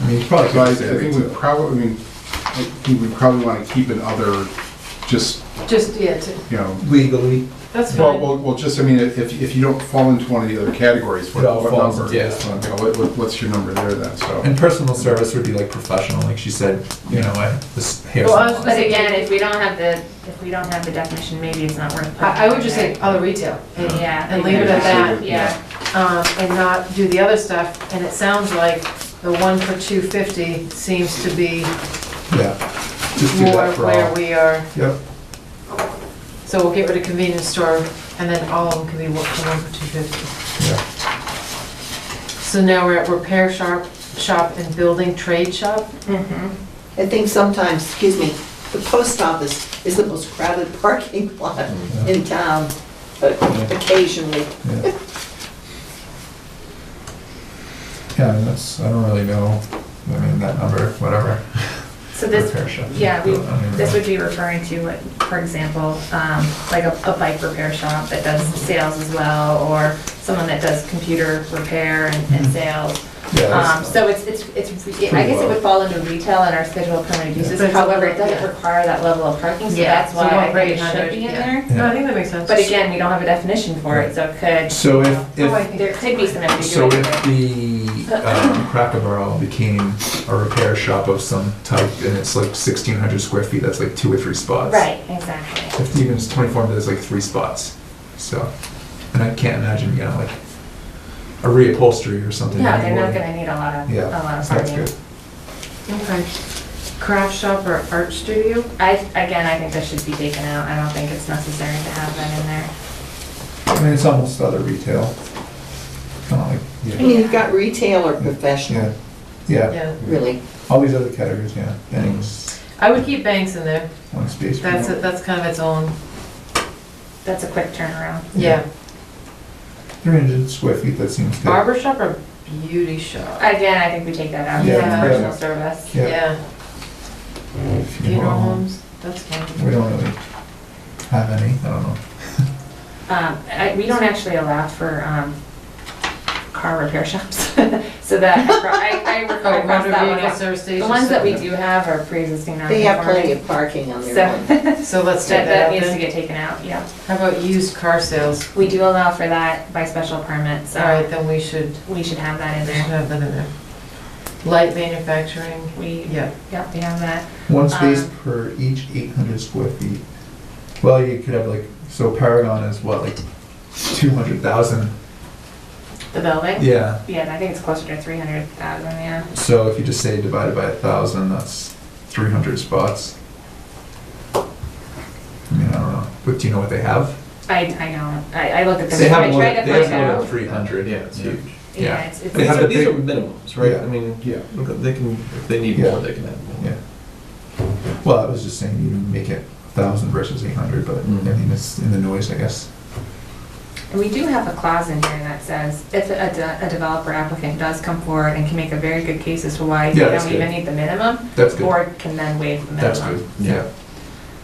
Speaker 1: I mean, you probably
Speaker 6: So I
Speaker 1: could say
Speaker 6: think we
Speaker 1: retail.
Speaker 6: probably, want to keep an other, just,
Speaker 3: yeah,
Speaker 1: Legally,
Speaker 3: that's
Speaker 6: well,
Speaker 3: fine.
Speaker 6: well, just, I mean, if you don't fall into one of the other categories, what
Speaker 1: It all
Speaker 6: what
Speaker 1: falls
Speaker 6: number?
Speaker 1: into this one.
Speaker 6: What's your number there then, so?
Speaker 1: and personal service would be like professional, like she said, this hair
Speaker 3: Well, I was
Speaker 1: salon.
Speaker 4: but again, if we don't have the definition, maybe it's not worth.
Speaker 3: I would just say other retail.
Speaker 4: Yeah.
Speaker 3: And leave it at that.
Speaker 4: Yeah.
Speaker 3: And not do the other stuff, and it sounds like the 1 for 250 seems to be
Speaker 1: Yeah, just do
Speaker 3: more
Speaker 1: that for
Speaker 3: where
Speaker 1: all.
Speaker 3: we are.
Speaker 1: Yep,
Speaker 3: So we'll get rid of convenience store, and then all of them can be 1 for 250.
Speaker 1: yeah.
Speaker 3: So now we're at repair shop and building trade shop.
Speaker 7: I think sometimes, the post office is the most crowded parking lot in town, occasionally.
Speaker 1: Yeah. Yeah, I mean, that's, I don't really know, I mean, that number, whatever.
Speaker 4: So this,
Speaker 1: Repair shop.
Speaker 4: yeah,
Speaker 1: I don't even
Speaker 4: this
Speaker 1: know.
Speaker 4: would be referring to, like, for example, like a bike repair shop that does sales as well, or someone that does computer repair and sales.
Speaker 1: Yeah, that's-
Speaker 4: So it's, I guess it would fall under retail in our schedule of permitted uses,
Speaker 3: But it's
Speaker 4: however, it
Speaker 3: a-
Speaker 4: doesn't
Speaker 3: yeah.
Speaker 4: require that level of parking, so
Speaker 3: Yeah,
Speaker 4: that's
Speaker 3: so
Speaker 4: why I think
Speaker 3: 100,
Speaker 4: it should be in
Speaker 3: yeah.
Speaker 4: there.
Speaker 1: Yeah.
Speaker 3: No, I think that makes sense.
Speaker 4: But again, we don't have a definition for it, so it could,
Speaker 1: So
Speaker 3: Oh, I
Speaker 1: if,
Speaker 3: think-
Speaker 4: there could be some
Speaker 1: so
Speaker 4: ambiguity
Speaker 1: if
Speaker 4: there.
Speaker 1: the Cracker Barrel became a repair shop of some type, and it's like 1,600 square feet, that's like 2 or 3 spots.
Speaker 4: Right, exactly.
Speaker 1: If Stevens 24, there's like 3 spots, so, and I can't imagine, like a reupholstery or something.
Speaker 4: No, they're not
Speaker 1: anymore.
Speaker 4: gonna need a lot of
Speaker 1: Yeah,
Speaker 4: parking.
Speaker 1: that's good.
Speaker 3: Okay. Craft shop or art studio?
Speaker 4: I think this should be taken out. I don't think it's necessary to have that in there.
Speaker 1: I mean, it's almost other retail. Kind of like,
Speaker 7: I mean, you've got retail or professional,
Speaker 1: yeah,
Speaker 3: Yeah.
Speaker 7: really.
Speaker 1: All these other categories, yeah, Bennings,
Speaker 3: I would keep banks in there.
Speaker 1: one space.
Speaker 3: That's kind of its own,
Speaker 4: That's a quick turnaround.
Speaker 3: yeah.
Speaker 1: 300 square feet, that seems good.
Speaker 3: Barber shop or beauty shop?
Speaker 4: Again, I think we take that out,
Speaker 3: Yeah.
Speaker 4: personal service.
Speaker 1: Yeah.
Speaker 3: Yeah. Funeral homes, that's
Speaker 1: We
Speaker 3: fine.
Speaker 1: don't really have any, I don't know.
Speaker 4: We don't actually allow for car repair shops, so that, I
Speaker 3: Oh,
Speaker 4: cross
Speaker 3: motor
Speaker 4: that one
Speaker 3: vehicle
Speaker 4: out.
Speaker 3: service stations.
Speaker 4: The ones that we do have are pre-existing
Speaker 7: They have plenty
Speaker 4: non-conforming.
Speaker 7: of parking on their own.
Speaker 4: So,
Speaker 3: So let's take
Speaker 4: that
Speaker 3: that out
Speaker 4: needs to
Speaker 3: then.
Speaker 4: get taken out, yeah.
Speaker 3: How about used car sales?
Speaker 4: We do allow for that by special permit,
Speaker 3: All right,
Speaker 4: so
Speaker 3: then we should
Speaker 4: we should have that in
Speaker 3: should
Speaker 4: there.
Speaker 3: have that in there. Light manufacturing,
Speaker 4: We,
Speaker 3: yeah.
Speaker 4: yep, we have that.
Speaker 1: One space
Speaker 4: Um,
Speaker 1: per each 800 square feet. Well, you could have like, so Paragon is what, like 200,000?
Speaker 4: The building?
Speaker 1: Yeah,
Speaker 4: Yeah, I think it's closer to 300,000, yeah.
Speaker 1: so if you just say divided by 1,000, that's 300 spots. I mean, I don't know, but do you know what they have?
Speaker 4: I know, I looked at
Speaker 1: They
Speaker 4: this,
Speaker 1: have
Speaker 4: I
Speaker 1: more,
Speaker 4: tried to
Speaker 1: they have
Speaker 4: find
Speaker 1: more
Speaker 4: out.
Speaker 1: than 300.
Speaker 9: Yeah, it's huge.
Speaker 4: Yeah,
Speaker 1: yeah.
Speaker 4: it's,
Speaker 1: They have
Speaker 9: These
Speaker 1: the
Speaker 9: are
Speaker 1: big-
Speaker 9: minimums, right?
Speaker 1: Yeah.
Speaker 9: I mean,
Speaker 6: Yeah.
Speaker 9: look, they can, if they need
Speaker 1: Yeah.
Speaker 9: more, they can have more.
Speaker 1: Yeah. Well, I was just saying you make it 1,000 versus 800, but I mean, it's in the noise, I guess.
Speaker 4: And we do have a clause in here that says if a developer applicant does come forward and can make a very good case as to why they
Speaker 1: Yeah, that's
Speaker 4: don't even
Speaker 1: good.
Speaker 4: need the minimum,
Speaker 1: That's
Speaker 4: the
Speaker 1: good.
Speaker 4: board can then waive the minimum.
Speaker 1: That's good, yeah.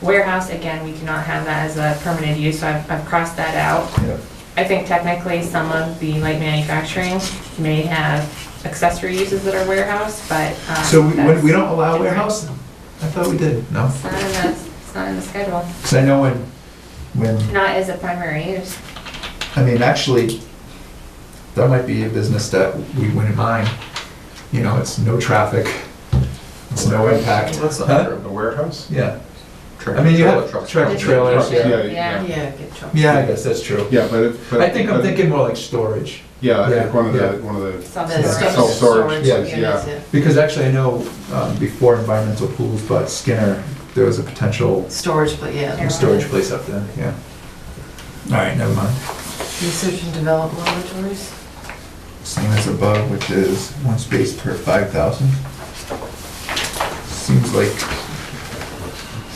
Speaker 4: Warehouse, again, we cannot have that as a permitted use, so I've crossed that out.
Speaker 1: Yeah.
Speaker 4: I think technically some of the light manufacturing may have accessory uses that are warehouse, but.
Speaker 1: So we
Speaker 4: that's
Speaker 1: don't allow
Speaker 4: different.
Speaker 1: warehouse? I thought we did, no?
Speaker 4: It's not in the schedule,
Speaker 1: Because I know when,
Speaker 4: not as a primary use.
Speaker 1: I mean, actually, that might be a business that we wouldn't mind. You know, it's no traffic, it's no impact.
Speaker 9: That's the
Speaker 1: Huh?
Speaker 9: hundred.
Speaker 6: A warehouse?
Speaker 1: Yeah,
Speaker 9: Tractor
Speaker 1: I mean, you
Speaker 9: trailer
Speaker 1: have
Speaker 9: trucks.
Speaker 1: tractor trailers,
Speaker 6: Yeah,
Speaker 1: yeah.
Speaker 6: yeah.
Speaker 3: Yeah, get trucks.
Speaker 1: Yeah, I guess that's true.
Speaker 6: Yeah, but.
Speaker 1: I think I'm thinking more like storage.
Speaker 6: Yeah, I think
Speaker 1: Yeah,
Speaker 6: one of
Speaker 1: yeah.
Speaker 6: the,
Speaker 1: Yeah.
Speaker 6: Self-storage, yeah.
Speaker 1: Because actually, I know before environmental pools bought Skinner, there was a potential
Speaker 3: Storage, but yeah.
Speaker 1: storage place up there, yeah. All right, never mind.
Speaker 3: Research and development laboratories.
Speaker 1: Same as above, which is one space per 5,000.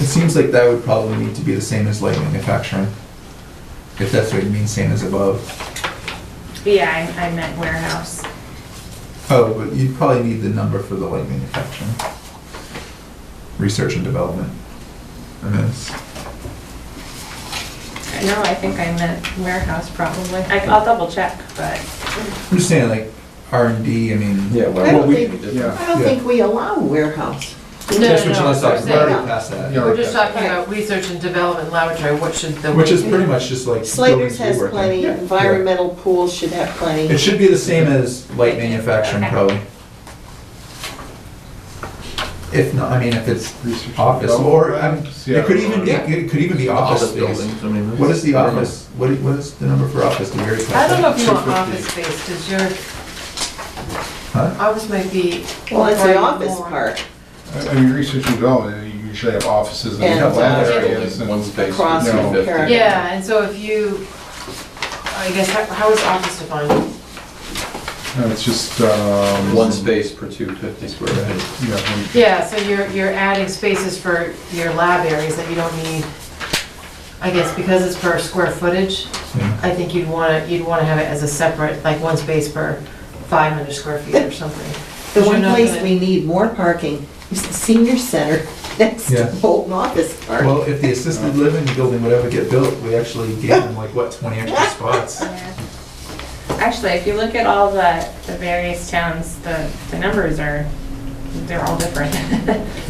Speaker 1: It seems like that would probably need to be the same as light manufacturing. If that's what you mean, same as above.
Speaker 4: Yeah, I meant warehouse.
Speaker 1: Oh, but you'd probably need the number for the light manufacturing. Research and development. I mean, it's,
Speaker 4: No, I think I meant warehouse probably. I'll double check, but.
Speaker 1: I'm just saying like R&D, I mean.
Speaker 9: Yeah,
Speaker 7: I
Speaker 9: well,
Speaker 7: don't
Speaker 9: we
Speaker 7: think-
Speaker 9: can be
Speaker 6: yeah.
Speaker 9: different.
Speaker 7: I don't think we allow warehouse.
Speaker 3: No,
Speaker 1: That's what
Speaker 3: no,
Speaker 1: you
Speaker 3: no,
Speaker 1: just talked
Speaker 3: we're
Speaker 1: about,
Speaker 3: saying-
Speaker 1: already past that.
Speaker 6: Yeah.
Speaker 3: We're just talking about research and development laboratory, what should the.
Speaker 1: Which is pretty much just like.
Speaker 7: Slater's
Speaker 1: buildings
Speaker 7: has
Speaker 1: we work in.
Speaker 7: plenty,
Speaker 1: Yeah.
Speaker 7: environmental pools should have plenty.
Speaker 1: It should be the same as light manufacturing
Speaker 4: Okay.
Speaker 1: probably. If not, I mean, if it's
Speaker 6: Research and
Speaker 1: office, or,
Speaker 6: development,
Speaker 1: it could even be,
Speaker 9: Yeah.
Speaker 1: it could even be office space.
Speaker 9: buildings, I mean.
Speaker 1: What is the
Speaker 9: I don't know.
Speaker 1: office, what is the number for office, do we already
Speaker 3: I don't know if you want
Speaker 1: 250.
Speaker 3: office space, because your
Speaker 1: Huh?
Speaker 3: office might be.
Speaker 7: Well, it's the
Speaker 3: requiring
Speaker 7: office
Speaker 3: more.
Speaker 7: part,
Speaker 6: I mean, research and development, you usually have offices and
Speaker 7: And,
Speaker 6: lab
Speaker 7: uh,
Speaker 6: areas. and-
Speaker 9: One space.
Speaker 7: across
Speaker 6: No.
Speaker 7: from Paragon.
Speaker 3: Yeah, and so if you, I guess, how is office defined?
Speaker 6: No, it's just,
Speaker 9: One space per 250 square feet.
Speaker 6: Yeah, one-
Speaker 3: Yeah, so you're adding spaces for your lab areas that you don't need, I guess, because it's per square footage,
Speaker 1: Yeah.
Speaker 3: I think you'd wanna have it as a separate, like one space per 500 square feet or something.
Speaker 7: The
Speaker 3: 'Cause
Speaker 7: one
Speaker 3: you're not
Speaker 7: place
Speaker 3: gonna-
Speaker 7: we need more parking is the senior center next
Speaker 1: Yeah.
Speaker 7: to Bolton Office Park.
Speaker 1: Well, if the assisted living building would ever get built, we actually gave them like, what, 20 extra spots?
Speaker 4: Yeah. Actually, if you look at all the various towns, the numbers are, they're all different.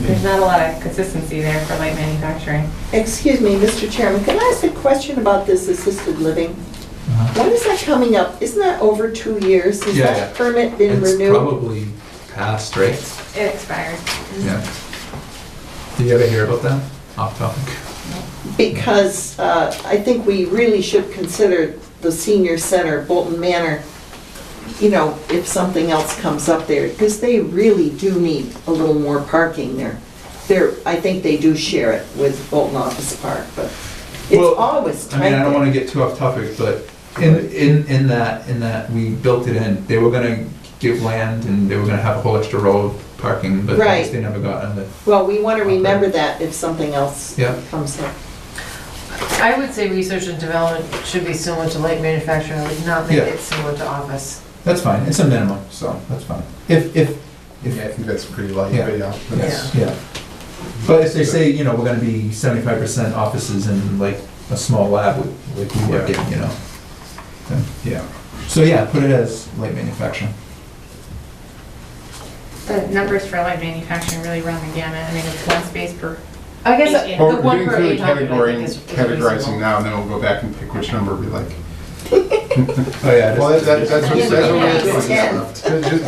Speaker 4: There's not a lot of consistency there for light manufacturing.
Speaker 7: Excuse me, Mr. Chairman, can I ask a question about this assisted living?
Speaker 1: Uh-huh.
Speaker 7: When is that coming up? Isn't that over 2 years? Has
Speaker 1: Yeah,
Speaker 7: that permit been
Speaker 1: It's
Speaker 7: renewed?
Speaker 1: probably past, right?
Speaker 4: It expired.
Speaker 1: Yeah. Did you ever hear about that? Off topic.
Speaker 7: Because I think we really should consider the senior center, Bolton Manor, you know, if something else comes up there, because they really do need a little more parking there. I think they do share it with Bolton Office Park, but it's
Speaker 1: Well,
Speaker 7: always tight
Speaker 1: I mean, I don't
Speaker 7: there.
Speaker 1: want to get too off topic, but in that we built it in, they were gonna give land and they were gonna have a whole extra row of parking, but I guess they never got on the,
Speaker 7: Well, we want to remember that if something else
Speaker 1: Yeah.
Speaker 7: comes up.
Speaker 3: I would say research and development should be similar to light manufacturing, I would not make
Speaker 1: Yeah.
Speaker 3: it similar to office.
Speaker 1: that's fine, it's a minimum, so that's fine. If,
Speaker 6: Yeah, I think that's pretty light,
Speaker 1: Yeah.
Speaker 6: but yeah. that's-
Speaker 1: yeah. But if they say, you know, we're gonna be 75% offices and like a small lab like we work in, you know. then,
Speaker 6: Yeah.
Speaker 1: So yeah, put it as light manufacturing.
Speaker 4: The numbers for light manufacturing really run the gamut. I mean, it's one space per.
Speaker 3: I guess
Speaker 4: Each-
Speaker 3: the
Speaker 6: Well, we're
Speaker 3: one
Speaker 6: doing
Speaker 3: per
Speaker 6: through
Speaker 3: 800, I think
Speaker 6: categorizing,
Speaker 3: is
Speaker 6: categorizing
Speaker 3: reasonable.
Speaker 6: now, and then we'll go back and pick which number we like.
Speaker 1: Oh, yeah.
Speaker 6: Well, that's what
Speaker 7: Yeah,
Speaker 6: we're doing.
Speaker 7: yeah.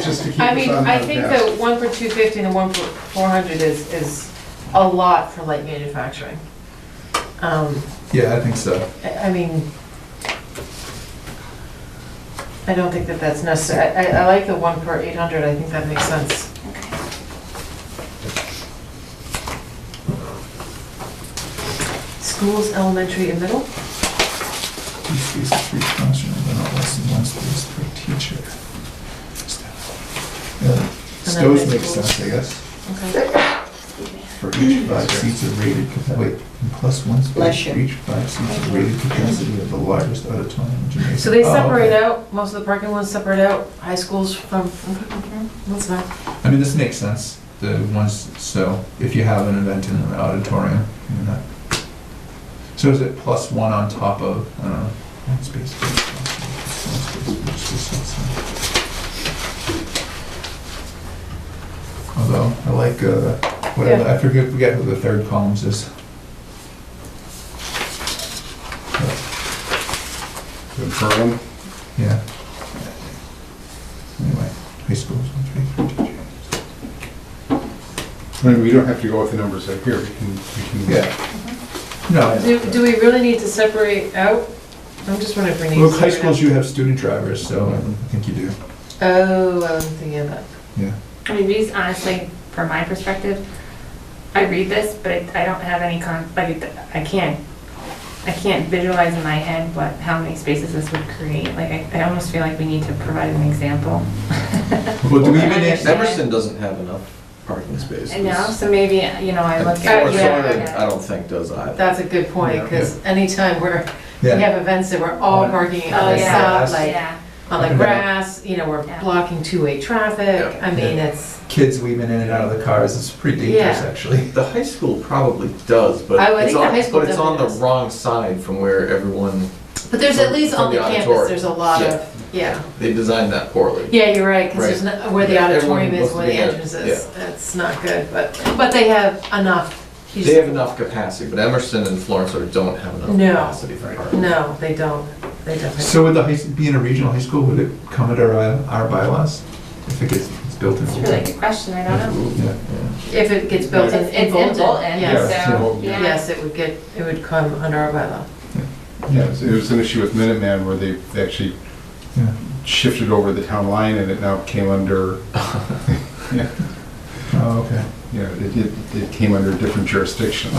Speaker 6: Just to keep
Speaker 3: I
Speaker 6: us
Speaker 3: mean,
Speaker 6: on
Speaker 3: I
Speaker 6: the
Speaker 3: think
Speaker 6: task.
Speaker 3: the 1 for 250 and the 1 for 400 is a lot for light manufacturing.
Speaker 1: Yeah, I think so.
Speaker 3: I mean, I don't think that that's necessary. I like the 1 per 800, I think that makes sense. Schools, elementary and middle?
Speaker 1: Two spaces for each classroom, but not less than one space per teacher. Yeah, Those make sense, I guess.
Speaker 3: Okay.
Speaker 1: For each 5 seats of rated, wait, and plus one
Speaker 7: Bless
Speaker 1: space
Speaker 7: you.
Speaker 1: for each 5 seats of rated capacity of the largest auditorium in gymnasium.
Speaker 3: So they
Speaker 1: Oh,
Speaker 3: separate
Speaker 1: okay.
Speaker 3: out, most of the parking ones separate out high schools from, what's that?
Speaker 1: I mean, this makes sense, the ones, so if you have an event in an auditorium, you know, that. So is it plus one on top of, I don't know, one space for each classroom, plus one space for each space outside. Although, I like, whatever, I forget who the third columns is.
Speaker 6: The per one?
Speaker 1: Yeah. Anyway, high schools, 1, 3, 4 teachers.
Speaker 6: I mean, we don't have to go with the numbers right here, we can.
Speaker 1: Yeah. No, I know.
Speaker 3: Do we really need to separate out? I'm just wondering if we need to
Speaker 1: Look, high
Speaker 3: separate
Speaker 1: schools,
Speaker 3: out.
Speaker 1: you have student drivers, so I think you do,
Speaker 3: Oh, I wasn't thinking of that.
Speaker 1: yeah.
Speaker 4: I mean, these honestly, from my perspective, I read this, but I don't have any I can't visualize in my head how many spaces this would create. Like, I almost feel like we need to provide an example.
Speaker 1: Well, do we
Speaker 4: I
Speaker 1: even,
Speaker 4: understand.
Speaker 9: Emerson doesn't have enough parking spaces.
Speaker 4: I know, so maybe, you know, I
Speaker 9: And
Speaker 4: look
Speaker 9: Fort
Speaker 4: at.
Speaker 9: Thorne,
Speaker 4: Yeah,
Speaker 9: I don't think does either.
Speaker 3: That's a good point, because anytime we
Speaker 1: yeah,
Speaker 3: have events that we're all parking on
Speaker 4: Oh,
Speaker 3: the
Speaker 4: yeah,
Speaker 3: south, like,
Speaker 4: yeah.
Speaker 3: on the
Speaker 1: Yeah.
Speaker 3: grass, you know, we're
Speaker 4: Yeah.
Speaker 3: blocking two-way traffic.
Speaker 9: Yeah.
Speaker 3: I mean,
Speaker 1: Yeah.
Speaker 3: it's,
Speaker 1: kids weaving in and out of the cars, it's pretty dangerous,
Speaker 3: Yeah.
Speaker 1: actually.
Speaker 9: The high school probably does, but
Speaker 3: I would
Speaker 9: it's
Speaker 3: think the
Speaker 9: on,
Speaker 3: high school
Speaker 9: but it's on the
Speaker 3: definitely does.
Speaker 9: wrong side from where everyone,
Speaker 3: but there's at least
Speaker 9: From
Speaker 3: on the
Speaker 9: the
Speaker 3: campus,
Speaker 9: auditorium.
Speaker 3: there's a lot
Speaker 9: Yeah.
Speaker 3: of, yeah.
Speaker 9: they designed that poorly.
Speaker 3: Yeah, you're right, because there's
Speaker 9: Right.
Speaker 3: no, where the
Speaker 9: Yeah,
Speaker 3: auditorium
Speaker 9: everyone
Speaker 3: is, where the
Speaker 9: looks at-
Speaker 3: entrance is, it's not good, but they have enough. You
Speaker 9: They
Speaker 3: just-
Speaker 9: have enough capacity, but Emerson and Florence sort of don't have enough
Speaker 3: No.
Speaker 9: capacity for parking.
Speaker 3: No, they don't, they definitely.
Speaker 1: So would the being a regional high school, would it come under our bylaws? If it gets, it's built in?
Speaker 4: It's a really good question, I don't know.
Speaker 1: Yeah.
Speaker 3: If it gets built in
Speaker 4: It's in Bolton,
Speaker 3: yes.
Speaker 4: so,
Speaker 6: Yeah.
Speaker 4: yeah.
Speaker 3: Yes, it would come under our bylaw.
Speaker 6: Yeah, it was an issue with Minuteman where they actually
Speaker 1: Yeah.
Speaker 6: shifted over the town line and it now came under, yeah,
Speaker 1: Oh, okay.
Speaker 6: you know, it came under different jurisdictions.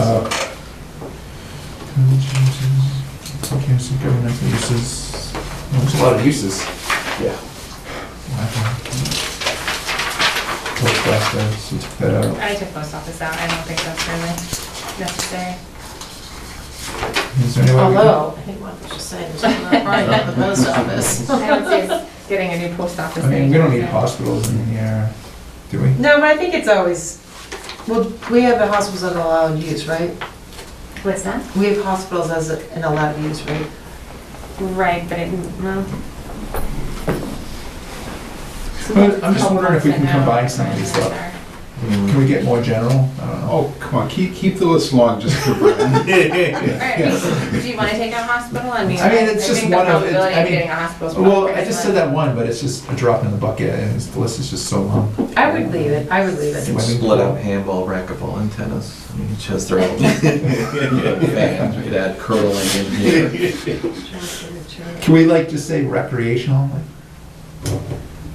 Speaker 1: Okay, so governmental uses, well, there's a lot of uses.
Speaker 9: Yeah.
Speaker 1: Post office, so took that out.
Speaker 4: I took post office out, I don't think that's really necessary.
Speaker 1: Is there any way we can-
Speaker 3: Although, I think Mark was just saying, there's not parking at the post office.
Speaker 4: I would say it's getting a new post office.
Speaker 1: I mean, we don't need
Speaker 4: there.
Speaker 1: hospitals in here, do we?
Speaker 3: No, but I think it's always, well, we have the hospitals as an allowed use, right?
Speaker 4: What's that?
Speaker 3: We have hospitals as an allowed use, right?
Speaker 4: Right, but it, well.
Speaker 1: But I'm just wondering if we can combine some of these up. Can we get more general? I don't know.
Speaker 6: Oh, come on, keep the list long just for Brian.
Speaker 4: Alright, do you wanna take out hospital? I mean,
Speaker 1: I mean, it's just
Speaker 4: think the
Speaker 1: one of-
Speaker 4: probability
Speaker 1: I
Speaker 4: of
Speaker 1: mean,
Speaker 4: getting a hospital is
Speaker 1: Well,
Speaker 4: probably
Speaker 1: I just
Speaker 4: pretty
Speaker 1: said that one, but it's just a drop in the bucket, and the list is just so long.
Speaker 3: I would leave it, I would leave it.
Speaker 1: Swimming
Speaker 9: Split
Speaker 1: pool.
Speaker 9: out handball, racquetball, and tennis. I mean, each has their own fans. We could add curling in here.
Speaker 1: Can we like just say recreational?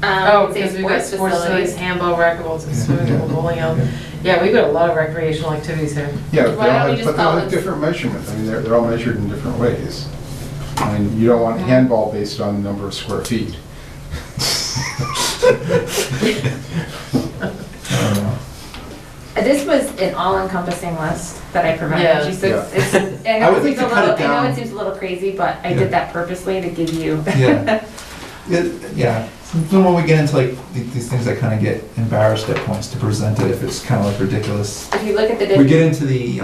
Speaker 3: Oh,
Speaker 4: say
Speaker 3: because we've got sports facilities, handball, racquetball, swimming pool, bowling alley. Yeah, we've got a lot of recreational activities here.
Speaker 6: Yeah,
Speaker 4: Why don't we just
Speaker 6: but they
Speaker 4: call
Speaker 6: all
Speaker 4: it-
Speaker 6: have different measurements. I mean, they're all measured in different ways. I mean, you don't want handball based on the number of square feet.
Speaker 4: This was an all-encompassing list that I provided you, so it's, I
Speaker 1: I
Speaker 4: know
Speaker 1: would
Speaker 4: it
Speaker 1: think
Speaker 4: seems a
Speaker 1: to cut
Speaker 4: little,
Speaker 1: it
Speaker 4: I know
Speaker 1: down.
Speaker 4: it seems a little crazy, but I
Speaker 1: Yeah.
Speaker 4: did that purposely to give you.
Speaker 1: Yeah. Yeah. Then when we get into like these things, I kind of get embarrassed at points to present it if it's kind of like ridiculous.
Speaker 4: If you look at the
Speaker 1: We
Speaker 4: different.
Speaker 1: get into the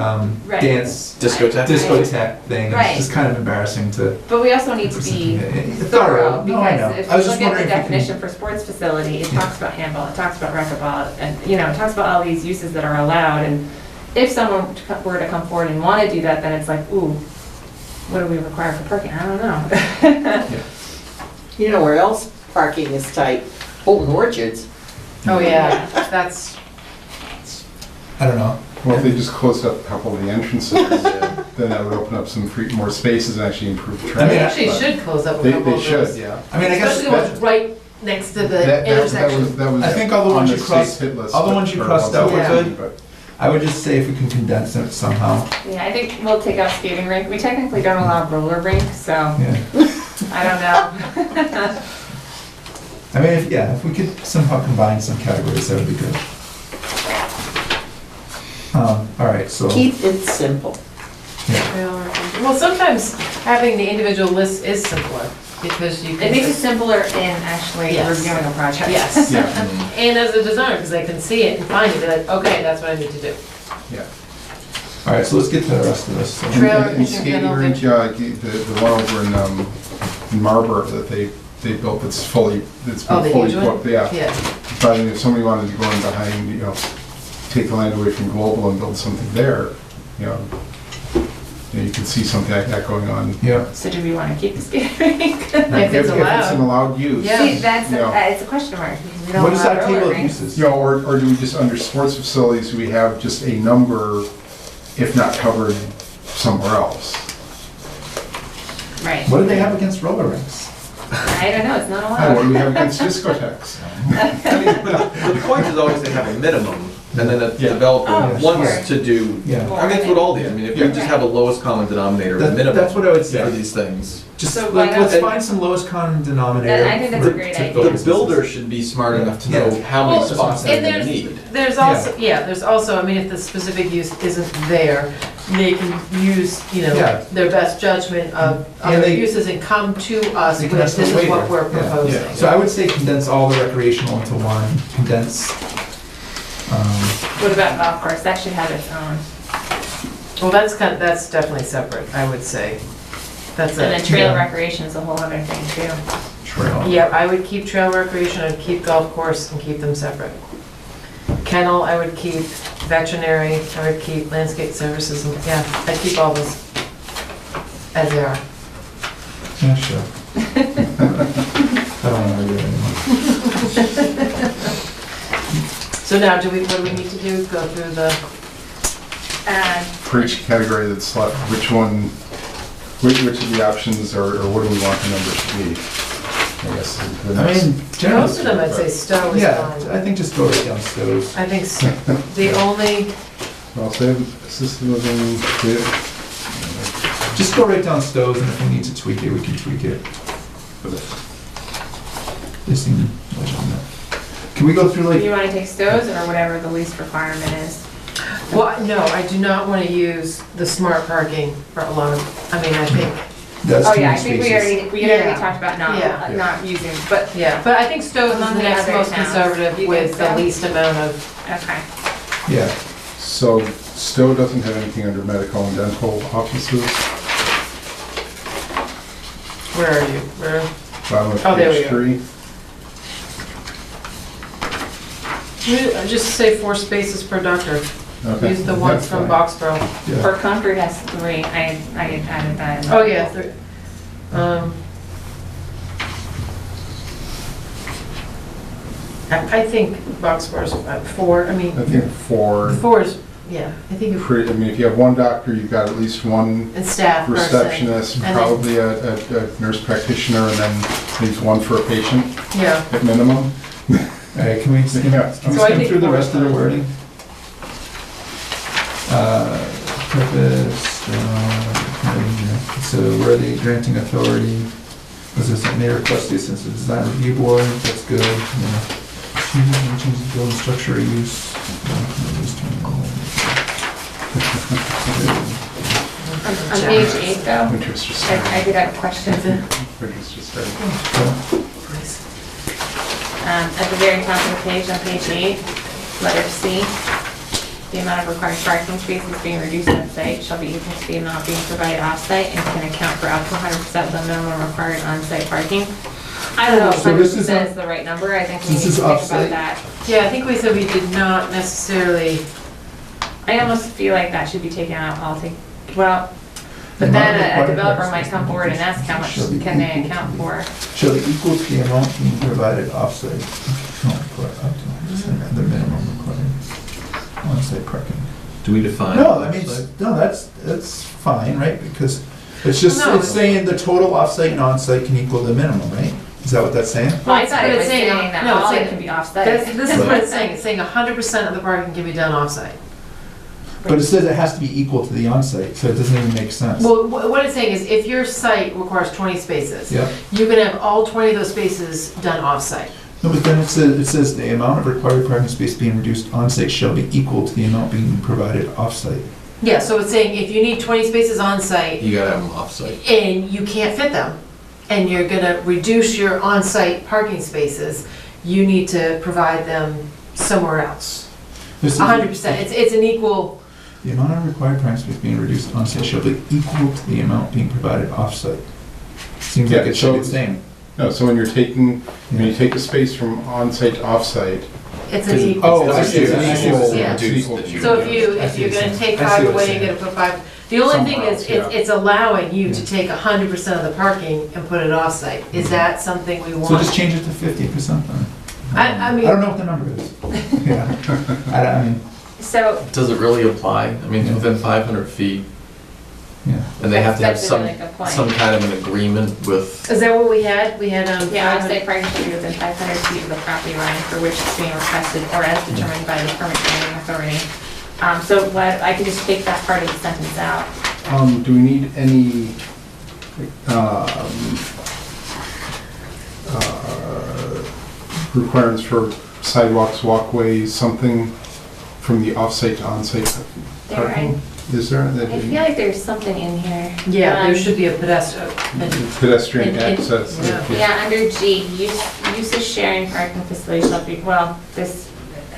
Speaker 4: Right.
Speaker 1: dance
Speaker 9: Discotheque?
Speaker 1: discotheque thing, and
Speaker 4: Right.
Speaker 1: it's just kind of embarrassing to.
Speaker 4: But we also need to be
Speaker 1: Thorough.
Speaker 4: thorough,
Speaker 1: No, I know.
Speaker 4: because if
Speaker 1: I
Speaker 4: you
Speaker 1: was
Speaker 4: look
Speaker 1: just
Speaker 4: at
Speaker 1: wondering
Speaker 4: the
Speaker 1: if you can-
Speaker 4: definition for sports facility, it
Speaker 1: Yeah.
Speaker 4: talks about handball, it talks about racquetball, and, you know, it talks about all these uses that are allowed, and if someone were to come forward and want to do that, then it's like, ooh, what do we require for parking? I don't know.
Speaker 7: You know where else parking is tight? Holton Orchards.
Speaker 3: Oh, yeah, that's,
Speaker 1: I don't know.
Speaker 6: Well, if they just closed up a couple of the entrances, then that would open up some more spaces and actually improve
Speaker 1: I mean,
Speaker 3: they
Speaker 6: traffic.
Speaker 3: actually should close up a
Speaker 6: They
Speaker 3: couple of
Speaker 6: should,
Speaker 3: those.
Speaker 6: yeah.
Speaker 1: I mean, I guess
Speaker 3: Especially the ones right next to the
Speaker 6: That
Speaker 3: intersection.
Speaker 6: was
Speaker 1: I think all the
Speaker 6: on
Speaker 1: ones you
Speaker 6: state's
Speaker 1: crossed-
Speaker 6: hit list,
Speaker 1: all the
Speaker 6: but
Speaker 1: ones you
Speaker 6: for
Speaker 1: crossed out
Speaker 3: were
Speaker 1: good.
Speaker 6: but-
Speaker 1: I would just say if we can condense it somehow.
Speaker 4: Yeah, I think we'll take out skating rink. We technically don't allow roller rink, so
Speaker 1: Yeah.
Speaker 4: I don't know.
Speaker 1: I mean, if we could somehow combine some categories, that would be good. All right, so.
Speaker 7: Keep it simple.
Speaker 3: Well, sometimes having the individual list is simpler, because you can.
Speaker 4: It makes it simpler in actually
Speaker 3: Yes.
Speaker 4: reviewing a project.
Speaker 3: Yes.
Speaker 6: Yeah.
Speaker 3: And as a designer, because they can see it and find it, they're like, okay, that's what I need to do.
Speaker 6: Yeah.
Speaker 1: All right, so let's get to the rest of this. So-
Speaker 3: Trailer
Speaker 6: And skating rink, the one over in Marlborough that they built that's fully, that's
Speaker 3: Oh,
Speaker 6: been
Speaker 3: the
Speaker 6: fully
Speaker 3: huge one?
Speaker 6: booked, yeah.
Speaker 3: Yeah.
Speaker 6: But if somebody wanted to go in behind, you know, take the land away from Global and build something there, you could see something like that going on.
Speaker 1: Yeah.
Speaker 4: So do we want to keep the skating rink?
Speaker 3: If it's
Speaker 6: If it's an
Speaker 3: allowed.
Speaker 6: allowed use.
Speaker 3: Yeah.
Speaker 4: See, that's,
Speaker 6: Yeah.
Speaker 4: it's a question mark. because we don't
Speaker 1: What is
Speaker 4: allow
Speaker 1: that
Speaker 4: roller
Speaker 1: table of
Speaker 4: rinks.
Speaker 1: uses?
Speaker 6: You know, or do we just, under sports facilities, do we have just a number, if not covered, somewhere else?
Speaker 4: Right.
Speaker 1: What do they have against roller rinks?
Speaker 4: I don't know, it's not
Speaker 6: And what do we
Speaker 4: allowed.
Speaker 6: have against discotheques?
Speaker 9: I mean, but the point is always to have a minimum, and then the
Speaker 6: Yeah.
Speaker 9: developer
Speaker 4: Oh,
Speaker 9: wants
Speaker 4: sure.
Speaker 9: to do,
Speaker 1: Yeah.
Speaker 9: I mean, it's what all these, I mean, if you just have a lowest common denominator, a minimum.
Speaker 1: That's what I would say.
Speaker 9: For these things.
Speaker 1: Just,
Speaker 4: So why
Speaker 1: let's
Speaker 4: not-
Speaker 1: find some lowest common denominator.
Speaker 4: I think that's a great
Speaker 1: to
Speaker 4: idea.
Speaker 1: build
Speaker 9: The
Speaker 1: businesses.
Speaker 9: builder should be smart enough to know
Speaker 1: Yeah.
Speaker 9: how many
Speaker 3: Well,
Speaker 9: spots they're
Speaker 3: and
Speaker 9: gonna need.
Speaker 3: there's also, there's also, I mean, if the specific use isn't there, they can use,
Speaker 1: Yeah.
Speaker 3: their best judgment of
Speaker 1: And
Speaker 3: other
Speaker 1: they-
Speaker 3: uses and come to us
Speaker 1: They
Speaker 3: with,
Speaker 1: can ask
Speaker 3: this
Speaker 1: for a
Speaker 3: is what
Speaker 1: waiver.
Speaker 3: we're
Speaker 1: Yeah.
Speaker 3: proposing.
Speaker 1: So I would say condense all the recreational into one, condense,
Speaker 4: What about golf course? That should have its own.
Speaker 3: Well, that's definitely separate, I would say. That's
Speaker 4: And then
Speaker 3: it.
Speaker 4: trail
Speaker 1: Yeah.
Speaker 4: recreation is a whole other thing too.
Speaker 1: trail.
Speaker 3: Yeah, I would keep trail recreation, I'd keep golf course and keep them separate. Kennel, I would keep veterinary, I would keep landscape services, and, yeah, I'd keep all those as they are.
Speaker 1: Yeah, sure. I don't want to argue anymore.
Speaker 3: So now, what do we need to do? Go through the,
Speaker 6: For each category that's left, which of the options or what do we want the numbers to be? I guess. the
Speaker 1: I
Speaker 6: next-
Speaker 1: mean, generally.
Speaker 3: most of them I'd say Stowe is
Speaker 1: Yeah,
Speaker 3: fine.
Speaker 1: I think just go right down Stowe's.
Speaker 3: I think the only,
Speaker 6: Well, so assisted living,
Speaker 1: Just go right down Stowe's, and if we need to tweak it, we can tweak it. They seem legitimate. Can we go through
Speaker 4: You
Speaker 1: like,
Speaker 4: want to take Stowe's or whatever the least requirement is?
Speaker 3: well, no, I do not want to use the smart parking for a lot of, I mean, I think,
Speaker 1: that's
Speaker 4: Oh
Speaker 1: too
Speaker 4: yeah, I
Speaker 1: many
Speaker 4: think
Speaker 1: spaces.
Speaker 4: we already
Speaker 3: Yeah.
Speaker 4: talked about
Speaker 3: Yeah.
Speaker 4: not using, but,
Speaker 3: yeah, but I think Stowe is
Speaker 4: Among
Speaker 3: the
Speaker 4: the
Speaker 3: next
Speaker 4: other
Speaker 3: most
Speaker 4: towns,
Speaker 3: conservative
Speaker 4: you
Speaker 3: with
Speaker 4: think
Speaker 3: the
Speaker 4: so?
Speaker 3: least amount of,
Speaker 4: okay.
Speaker 1: Yeah,
Speaker 6: so Stowe doesn't have anything under medical and dental offices.
Speaker 3: where are you? Where?
Speaker 6: Bottom of
Speaker 3: Oh, there we
Speaker 6: page
Speaker 3: go.
Speaker 6: 3.
Speaker 3: Just say 4 spaces per doctor.
Speaker 6: Okay.
Speaker 3: Use the ones
Speaker 6: That's
Speaker 3: from
Speaker 6: fine.
Speaker 3: Boxborough.
Speaker 1: yeah.
Speaker 4: For Concord has 3, I added that in.
Speaker 3: Oh, yeah. I think Boxborough's 4, I mean,
Speaker 6: I think 4.
Speaker 3: 4 is, yeah, I think,
Speaker 6: I mean, if you have one doctor, you've got at least one
Speaker 3: and staff person.
Speaker 6: receptionist,
Speaker 3: And then-
Speaker 6: probably a nurse practitioner, and then at least one for a patient
Speaker 3: Yeah,
Speaker 6: at minimum.
Speaker 1: All right, can we skim
Speaker 6: Yeah.
Speaker 3: So I think
Speaker 1: through the
Speaker 3: four is
Speaker 1: rest of the
Speaker 3: fine.
Speaker 1: wording? Purpose, so where the granting authority, was this, may request the assistance of design review board, that's good, yeah. Changes the building structure or use.
Speaker 4: On page 8 though,
Speaker 6: Winter's just
Speaker 4: I
Speaker 6: starting.
Speaker 4: did have a question.
Speaker 6: Winter's just starting.
Speaker 4: At the very top of the page, on page 8, letter C, the amount of required parking spaces being reduced on site shall be equal to the amount being provided off-site and can account for up to 100% of the minimum required on-site parking. I don't know if
Speaker 1: So this is
Speaker 4: 100% is the right number, I think we need
Speaker 1: This
Speaker 4: to
Speaker 1: is
Speaker 4: think about
Speaker 1: off-site?
Speaker 4: that.
Speaker 3: Yeah, I think we said we did not necessarily,
Speaker 4: I almost feel like that should be taken out, well,
Speaker 1: The
Speaker 4: but then
Speaker 1: amount of
Speaker 4: a
Speaker 1: required
Speaker 4: developer
Speaker 1: parking
Speaker 4: might
Speaker 1: spaces
Speaker 4: come forward and ask how much
Speaker 1: shall be
Speaker 4: can they
Speaker 1: equal to
Speaker 4: account
Speaker 1: the-
Speaker 4: for.
Speaker 1: Shall be equal to the amount being provided off-site. For up to 100% of the minimum required on-site parking.
Speaker 9: Do we define?
Speaker 1: No, I mean, no, that's fine, right? Because it's just,
Speaker 3: No.
Speaker 1: it's saying the total off-site and on-site can equal the minimum, right? Is that what that's saying?
Speaker 4: Well, I
Speaker 3: That's
Speaker 4: thought
Speaker 3: what
Speaker 4: it
Speaker 3: it's
Speaker 4: was
Speaker 3: saying.
Speaker 4: saying that
Speaker 3: No, it's
Speaker 4: all
Speaker 3: saying-
Speaker 4: it can be off-site.
Speaker 3: this is what it's saying, it's saying 100% of the parking can be done off-site.
Speaker 1: But it says it has to be equal to the on-site, so it doesn't even make sense.
Speaker 3: Well, what it's saying is if your site requires 20 spaces,
Speaker 1: Yeah,
Speaker 3: you can have all 20 of those spaces done off-site.
Speaker 1: no, but then it says the amount of required parking space being reduced on-site shall be equal to the amount being provided off-site.
Speaker 3: Yeah, so it's saying if you need 20 spaces on-site
Speaker 9: You gotta have them off-site.
Speaker 3: and you can't fit them, and you're gonna reduce your on-site parking spaces, you need to provide them somewhere else.
Speaker 1: This is-
Speaker 3: 100%, it's an equal,
Speaker 1: The amount of required parking space being reduced on-site shall be equal to the amount being provided off-site. Seems like
Speaker 6: Yeah,
Speaker 1: it should be
Speaker 6: so-
Speaker 1: the same.
Speaker 6: No, so when you take the space from on-site to off-site.
Speaker 3: it's an equal.
Speaker 1: Oh, I see,
Speaker 9: It's
Speaker 1: I see.
Speaker 9: equal
Speaker 3: Yeah.
Speaker 9: reduced
Speaker 6: So
Speaker 9: that you
Speaker 3: So
Speaker 9: do.
Speaker 3: if you're gonna take
Speaker 1: I see
Speaker 3: 5
Speaker 1: what
Speaker 3: away,
Speaker 1: you're
Speaker 3: you're
Speaker 1: saying.
Speaker 3: gonna put 5. The only thing
Speaker 6: Somewhere
Speaker 3: is,
Speaker 6: else, yeah.
Speaker 3: it's allowing you to
Speaker 1: Yeah.
Speaker 3: take 100% of the parking and put it off-site. Is that something we
Speaker 1: So
Speaker 3: want?
Speaker 1: just change it to 50% then.
Speaker 3: I mean-
Speaker 1: I don't know what the number is. Yeah. I mean,
Speaker 4: So,
Speaker 9: Does it really apply? I mean, it's within 500 feet,
Speaker 1: yeah.
Speaker 9: and they have to have
Speaker 4: That's a
Speaker 9: some,
Speaker 4: really good point.
Speaker 9: some kind of an agreement with,
Speaker 3: Is that what we had? We had,
Speaker 4: yeah, off-site parking should be within 500 feet of the property line for which it's being requested or as determined by the permit granting authority. So what, I could just take that part of the sentence out.
Speaker 6: Do we need any requirements for sidewalks, walkways, something from the off-site to on-site
Speaker 4: There,
Speaker 6: parking? Is there?
Speaker 4: I feel like there's something in here.
Speaker 3: yeah, there
Speaker 4: Um,
Speaker 3: should be a pedestrian.
Speaker 6: Pedestrian
Speaker 4: and-
Speaker 6: access.
Speaker 3: yeah.
Speaker 4: Yeah, under G, uses sharing parking facilities shall be, well, this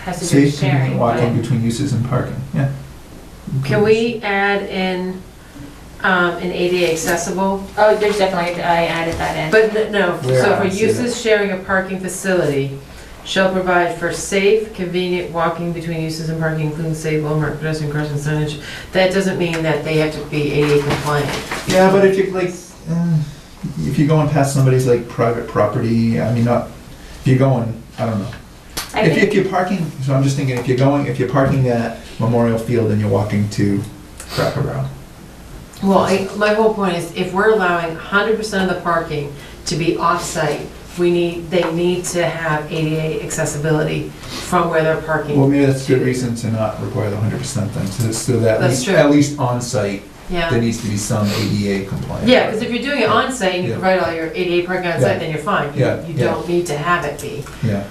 Speaker 4: has to do
Speaker 1: Safe
Speaker 4: with sharing.
Speaker 1: convenient walking
Speaker 4: but-
Speaker 1: between uses and parking, yeah.
Speaker 3: Can we add in an ADA accessible?
Speaker 4: Oh, there's definitely, I added that in.
Speaker 3: But no,
Speaker 1: Where
Speaker 3: so for
Speaker 1: I see
Speaker 3: uses sharing a parking facility shall provide for safe, convenient walking between uses and parking, including safe, well-marked pedestrian crossing signage. That doesn't mean that they have to be ADA compliant.
Speaker 1: Yeah, but if you like, if you're going past somebody's like private property, I mean, not, if you're going, I don't know.
Speaker 4: I
Speaker 1: If
Speaker 4: think,
Speaker 1: you're parking, so I'm just thinking, if you're parking at Memorial Field and you're walking to Cracker Barrel.
Speaker 3: Well, my whole point is, if we're allowing 100% of the parking to be off-site, they need to have ADA accessibility from where they're parking.
Speaker 1: Well, maybe that's a good reason to not require the 100% then, so that
Speaker 3: That's true.
Speaker 1: at least on-site, there
Speaker 3: Yeah,
Speaker 1: needs to be some ADA compliance.
Speaker 3: yeah, because if you're doing it on-site and you
Speaker 1: Yeah.
Speaker 3: provide all your ADA parking
Speaker 1: Yeah.
Speaker 3: on-site, then you're fine.
Speaker 1: Yeah,
Speaker 3: You
Speaker 1: yeah.
Speaker 3: don't need to have it be.
Speaker 1: Yeah,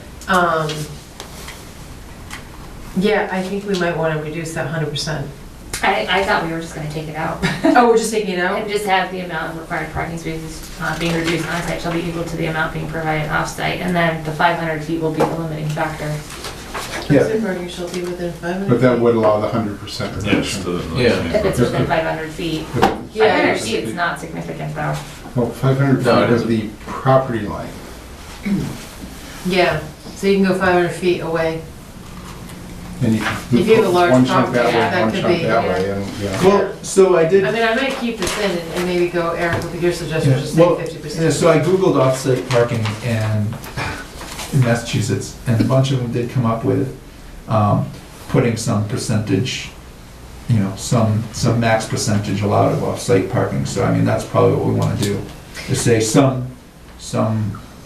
Speaker 3: Yeah, I think we might want to reduce that 100%.
Speaker 4: I thought we were just gonna take it out.
Speaker 3: Oh, we're just taking it out?
Speaker 4: And just have the amount of required parking spaces being reduced on-site shall be equal to the amount being provided off-site, and then the 500 feet will be the limiting factor.
Speaker 1: yeah.
Speaker 3: Safe parking shall be within 500
Speaker 6: But that
Speaker 3: feet.
Speaker 6: would allow the 100%
Speaker 10: Yes,
Speaker 6: reduction.
Speaker 4: If it's within 500 feet.
Speaker 3: Yeah,
Speaker 4: 500 feet is not significant though.
Speaker 6: Well, 500
Speaker 9: No, it
Speaker 6: feet of
Speaker 9: isn't.
Speaker 6: the property line.
Speaker 3: Yeah, so you can go 500 feet away.
Speaker 6: And you
Speaker 3: If you have a large
Speaker 6: one chunk
Speaker 3: property,
Speaker 6: that way,
Speaker 3: that
Speaker 6: one
Speaker 3: could
Speaker 6: chunk
Speaker 3: be,
Speaker 6: that
Speaker 3: yeah.
Speaker 6: way, and, yeah.
Speaker 1: Well, so I did.
Speaker 3: I mean, I might keep this in and maybe go, Eric, with your suggestion,
Speaker 1: Yeah,
Speaker 3: just
Speaker 1: well,
Speaker 3: say
Speaker 1: Yeah,
Speaker 3: 50%.
Speaker 1: so I Googled off-site parking and, in Massachusetts, and a bunch of them did come up with, putting some percentage, you know, some max percentage allowed of off-site parking, so I mean, that's probably what we wanna do, is say some.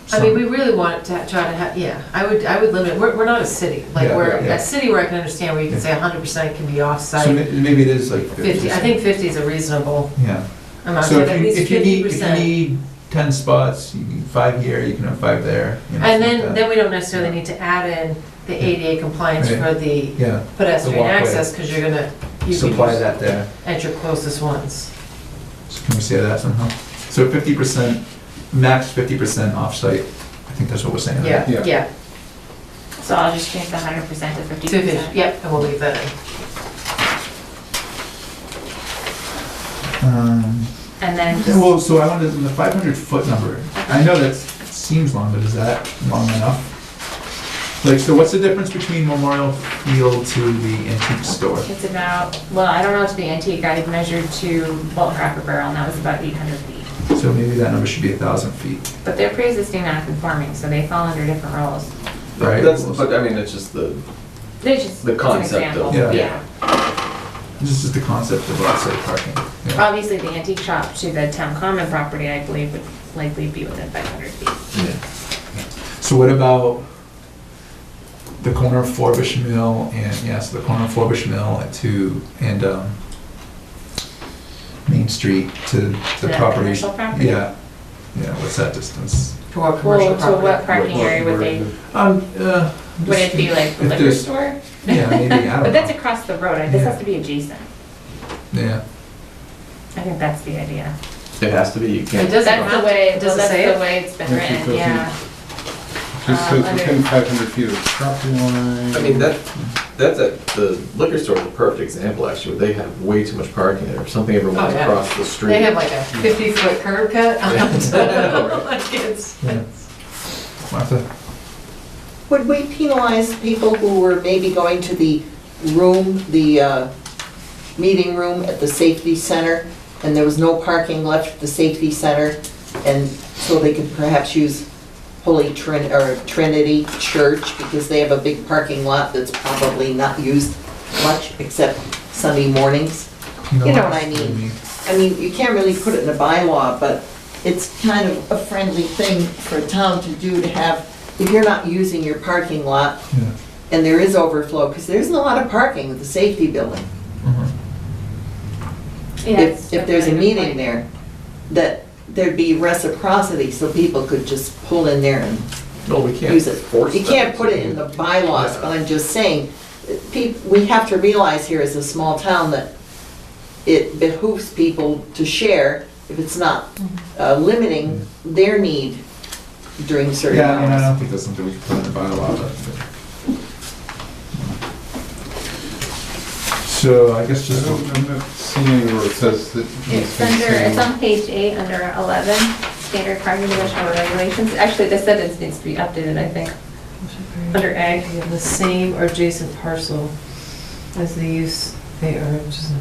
Speaker 3: I mean, we really want to try to have, yeah, I would limit, we're not a city. Like,
Speaker 1: Yeah,
Speaker 3: we're
Speaker 1: yeah.
Speaker 3: a city where I can understand where you can say 100% can be
Speaker 1: So
Speaker 3: off-site.
Speaker 1: maybe it is like
Speaker 3: 50, I think 50 is a reasonable
Speaker 1: Yeah,
Speaker 3: amount,
Speaker 1: so
Speaker 3: so
Speaker 1: if
Speaker 3: at
Speaker 1: you,
Speaker 3: least
Speaker 1: if you
Speaker 3: 50%.
Speaker 1: need 10 spots, you need 5 here, you can have 5 there, you know,
Speaker 3: And
Speaker 1: something like that.
Speaker 3: then we don't necessarily need to add in the ADA compliance
Speaker 1: Right.
Speaker 3: for the
Speaker 1: Yeah,
Speaker 3: pedestrian
Speaker 1: walkway.
Speaker 3: access, because you
Speaker 1: supply
Speaker 3: can
Speaker 1: that there.
Speaker 3: at your closest ones.
Speaker 1: So can we say that somehow? So 50%, max 50% off-site, I think that's what we're saying, right?
Speaker 3: Yeah,
Speaker 6: Yeah.
Speaker 3: yeah.
Speaker 4: So I'll just change the 100% to 50%.
Speaker 3: Yep, and we'll leave that in. And then just,
Speaker 1: Well, so I wanted the 500-foot number. I know that seems long, but is that long enough? Like, so what's the difference between Memorial Field to the antique store?
Speaker 4: it's about, well, I don't know to the antique, I measured to Bolt Cracker Barrel, and that was about 800 feet.
Speaker 1: So maybe that number should be 1,000 feet,
Speaker 4: But they're pre-existing non-conforming, so they fall under different rules.
Speaker 1: right?
Speaker 9: But I mean, it's just
Speaker 4: They just,
Speaker 9: The
Speaker 4: it's an
Speaker 9: concept
Speaker 4: example,
Speaker 9: of-
Speaker 1: Yeah.
Speaker 4: yeah.
Speaker 1: This is the concept of outside parking. Yeah.
Speaker 4: Obviously, the antique shop to the town common property, I believe, would likely be within 500 feet.
Speaker 1: So what about the corner of Forbush Mill and, yes, the corner of Forbush Mill and Main Street to the
Speaker 4: To that
Speaker 1: property?
Speaker 4: commercial property?
Speaker 1: Yeah, yeah, what's that distance?
Speaker 3: To our commercial
Speaker 4: Well, so what
Speaker 3: property.
Speaker 4: parking area would they, would it be like the
Speaker 1: If
Speaker 4: liquor
Speaker 1: there's-
Speaker 4: store?
Speaker 1: Yeah, maybe, I don't
Speaker 4: But that's
Speaker 1: know.
Speaker 4: across the road, this
Speaker 1: Yeah.
Speaker 4: has to be adjacent.
Speaker 1: Yeah,
Speaker 4: I think that's the idea.
Speaker 9: it has to be, you
Speaker 3: It
Speaker 9: can't.
Speaker 3: doesn't
Speaker 4: That's
Speaker 3: have
Speaker 4: the way,
Speaker 3: to,
Speaker 4: well,
Speaker 3: does it say
Speaker 4: that's
Speaker 3: it?
Speaker 4: the way it's been
Speaker 6: Yeah,
Speaker 4: written,
Speaker 6: 2,000.
Speaker 4: yeah.
Speaker 6: Just says
Speaker 4: under-
Speaker 6: within 500 feet of the property line.
Speaker 9: I mean, that's the liquor store is a perfect example, actually. They have way too much parking there. Something ever went
Speaker 3: Oh, yeah.
Speaker 9: across the street.
Speaker 3: They have like a 50-foot curb cut.
Speaker 9: Yeah.
Speaker 3: Like it's,
Speaker 1: yeah. Martha?
Speaker 7: Would we penalize people who were maybe going to the room, the meeting room at the safety center, and there was no parking left at the safety center, and so they could perhaps use Trinity Church, because they have a big parking lot that's probably not used much, except Sunday mornings? You know what I mean? I mean, you can't really put it in a bylaw, but it's kind of a friendly thing for a town to do, to have, if you're not using your parking lot,
Speaker 1: Yeah.
Speaker 7: and there is overflow, because there isn't a lot of parking at the safety building.
Speaker 1: Mhm.
Speaker 4: Yeah, it's
Speaker 7: If there's a
Speaker 4: definitely
Speaker 7: meeting
Speaker 4: point.
Speaker 7: there, that there'd be reciprocity, so people could just pull in there and
Speaker 9: No, we can't
Speaker 7: use it.
Speaker 9: force
Speaker 7: You
Speaker 9: them
Speaker 7: can't put it
Speaker 9: to.
Speaker 7: in the bylaws, but I'm just saying, we have to realize here as a small town that it behooves people to share, if it's not limiting their need during certain
Speaker 1: Yeah, I mean, I
Speaker 7: hours.
Speaker 1: don't think that's something we can put in the bylaw, but. So I guess just,
Speaker 6: I'm not seeing anywhere where it says that.
Speaker 4: It's under, it's on page 8, under 11, standard parking dimensional regulations. Actually, this sentence needs to be updated, I think, under A.
Speaker 3: We have the same or adjacent parcel as the use they are, which is.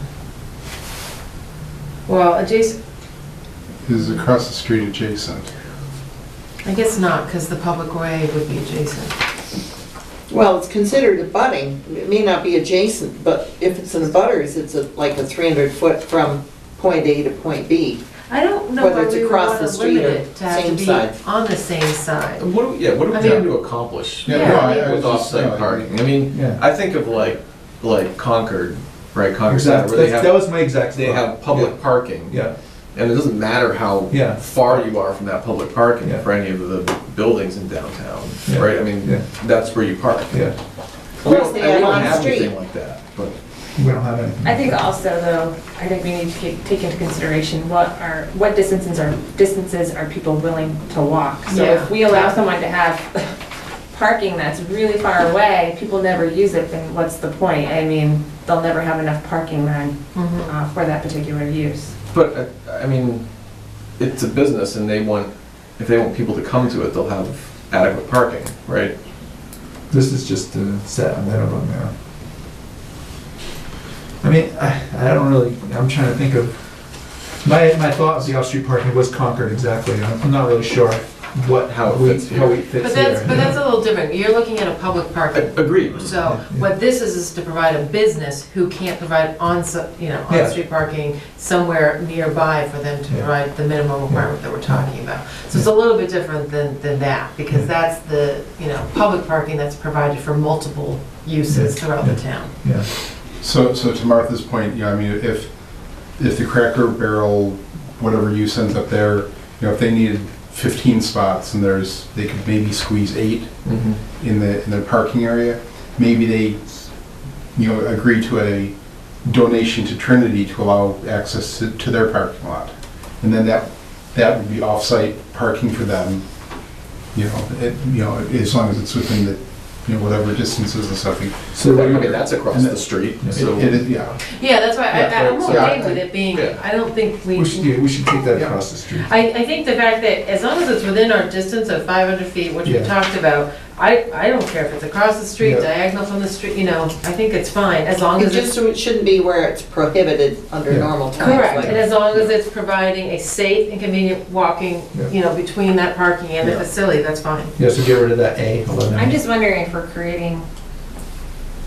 Speaker 3: Well, adjacent,
Speaker 6: Is across the street adjacent.
Speaker 3: I guess not, because the public way would be adjacent.
Speaker 7: Well, it's considered abutting, it may not be adjacent, but if it's in abutters, it's like a 300 foot from point A to point B.
Speaker 3: I don't know
Speaker 7: Whether
Speaker 3: why
Speaker 7: it's
Speaker 3: we would
Speaker 7: across
Speaker 3: want
Speaker 7: the
Speaker 3: to
Speaker 7: street
Speaker 3: limit
Speaker 7: or
Speaker 3: it to have to
Speaker 7: same
Speaker 3: be
Speaker 7: side.
Speaker 3: on the same side.
Speaker 9: What are we
Speaker 3: I
Speaker 9: trying
Speaker 3: mean-
Speaker 9: to accomplish
Speaker 3: Yeah,
Speaker 6: no,
Speaker 3: I mean-
Speaker 6: I
Speaker 9: with
Speaker 6: was just,
Speaker 9: off-site parking? I mean,
Speaker 1: yeah.
Speaker 9: I think of like Concord, right, Concord Center,
Speaker 1: Exactly,
Speaker 9: where they
Speaker 1: that
Speaker 9: have,
Speaker 1: was my exact
Speaker 9: they
Speaker 1: thought.
Speaker 9: have public parking.
Speaker 1: Yeah,
Speaker 9: And it doesn't matter how
Speaker 1: Yeah.
Speaker 9: far you are from that public parking
Speaker 1: Yeah.
Speaker 9: for any of the buildings in downtown,
Speaker 1: Yeah.
Speaker 9: right? I mean,
Speaker 1: Yeah.
Speaker 9: that's where you park.
Speaker 1: yeah,
Speaker 9: We
Speaker 7: Plus
Speaker 9: don't,
Speaker 7: they
Speaker 9: and we
Speaker 7: add
Speaker 9: don't
Speaker 7: on
Speaker 9: have
Speaker 7: street.
Speaker 9: anything like that, but.
Speaker 1: we don't have anything.
Speaker 4: I think also, though, I think we need to take into consideration what distances are people willing to walk. So
Speaker 3: Yeah.
Speaker 4: if we allow someone to have parking that's really far away, people never use it, then what's the point? I mean, they'll never have enough parking then for that particular use.
Speaker 9: But, I mean, it's a business and if they want people to come to it, they'll have adequate parking, right?
Speaker 1: This is just set a minimum there. I mean, I don't really, I'm trying to think of, my thought of the off-street parking was Concord exactly. I'm not really sure
Speaker 9: How it fits here.
Speaker 1: how it fits here.
Speaker 3: But that's a little different. You're looking at a public parking.
Speaker 9: Agreed.
Speaker 3: So what this is to provide a business who can't provide
Speaker 1: Yeah.
Speaker 3: on-street parking somewhere nearby for them to
Speaker 1: Yeah.
Speaker 3: provide the minimum requirement that we're talking about. So it's a little bit different than that, because
Speaker 1: Yeah.
Speaker 3: that's the, public parking that's provided for multiple uses throughout the town.
Speaker 1: Yeah,
Speaker 6: So to Martha's point, I mean, if the Cracker Barrel, whatever use ends up there, if they needed 15 spots and they could maybe squeeze 8
Speaker 9: Mhm.
Speaker 6: in the parking area, maybe they, agree to a donation to Trinity to allow access to their parking lot. and then that would be off-site parking for them, as long as it's within the, whatever distances and stuff.
Speaker 1: So
Speaker 9: I mean, that's across the street, so.
Speaker 6: It is, yeah.
Speaker 3: Yeah, that's why I'm
Speaker 9: so
Speaker 3: okay with it being,
Speaker 9: yeah.
Speaker 3: I don't think
Speaker 1: we should take that
Speaker 9: Yeah.
Speaker 1: across the street.
Speaker 3: I think the fact that as long as it's within our distance of 500 feet, which we
Speaker 1: Yeah.
Speaker 3: talked about, I don't care if it's across the street,
Speaker 1: Yeah.
Speaker 3: diagonal from the street, I think it's fine, as long
Speaker 7: It
Speaker 3: as it's.
Speaker 7: just shouldn't be where it's prohibited under
Speaker 1: Yeah.
Speaker 7: normal times.
Speaker 3: Correct,
Speaker 7: like-
Speaker 3: and as long as it's providing a safe and convenient walking,
Speaker 1: Yeah.
Speaker 3: between that parking and the
Speaker 1: Yeah.
Speaker 3: facility, that's fine.
Speaker 1: Yeah, so get rid of that A, 11A.
Speaker 4: I'm just wondering if we're creating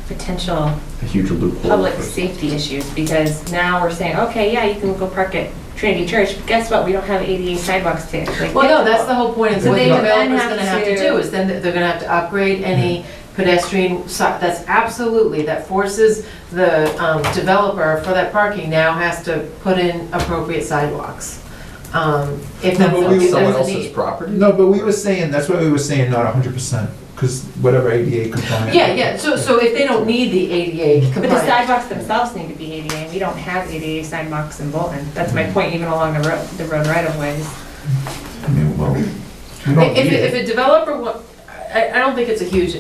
Speaker 4: potential
Speaker 9: A huge loophole.
Speaker 4: public
Speaker 9: for-
Speaker 4: safety issues, because now we're saying, okay, yeah, you can go park at Trinity Church, but guess what, we don't have ADA sidewalks to, like.
Speaker 3: Well, no, that's the whole point, is
Speaker 4: So
Speaker 3: what the
Speaker 4: they would then
Speaker 3: developer's
Speaker 4: have
Speaker 3: gonna have to
Speaker 4: to-
Speaker 3: do, is then they're gonna have to upgrade any pedestrian, that's absolutely, that forces the developer for that parking now has to put in appropriate sidewalks. If
Speaker 1: No,
Speaker 3: that's
Speaker 1: but we-
Speaker 3: something
Speaker 9: Someone
Speaker 3: that's a
Speaker 9: else's
Speaker 3: need.
Speaker 9: property?
Speaker 1: No, but we were saying, that's what we were saying, not 100%, because whatever ADA compliant.
Speaker 3: Yeah, so if they don't need the ADA
Speaker 4: But the
Speaker 3: compliant.
Speaker 4: sidewalks themselves need to be ADA, and we don't have ADA sidewalks in Bolton. That's my point, even along the road right of ways.
Speaker 1: I mean, well, we don't
Speaker 3: If
Speaker 1: need
Speaker 3: if
Speaker 1: it.
Speaker 3: a developer, I don't think it's a huge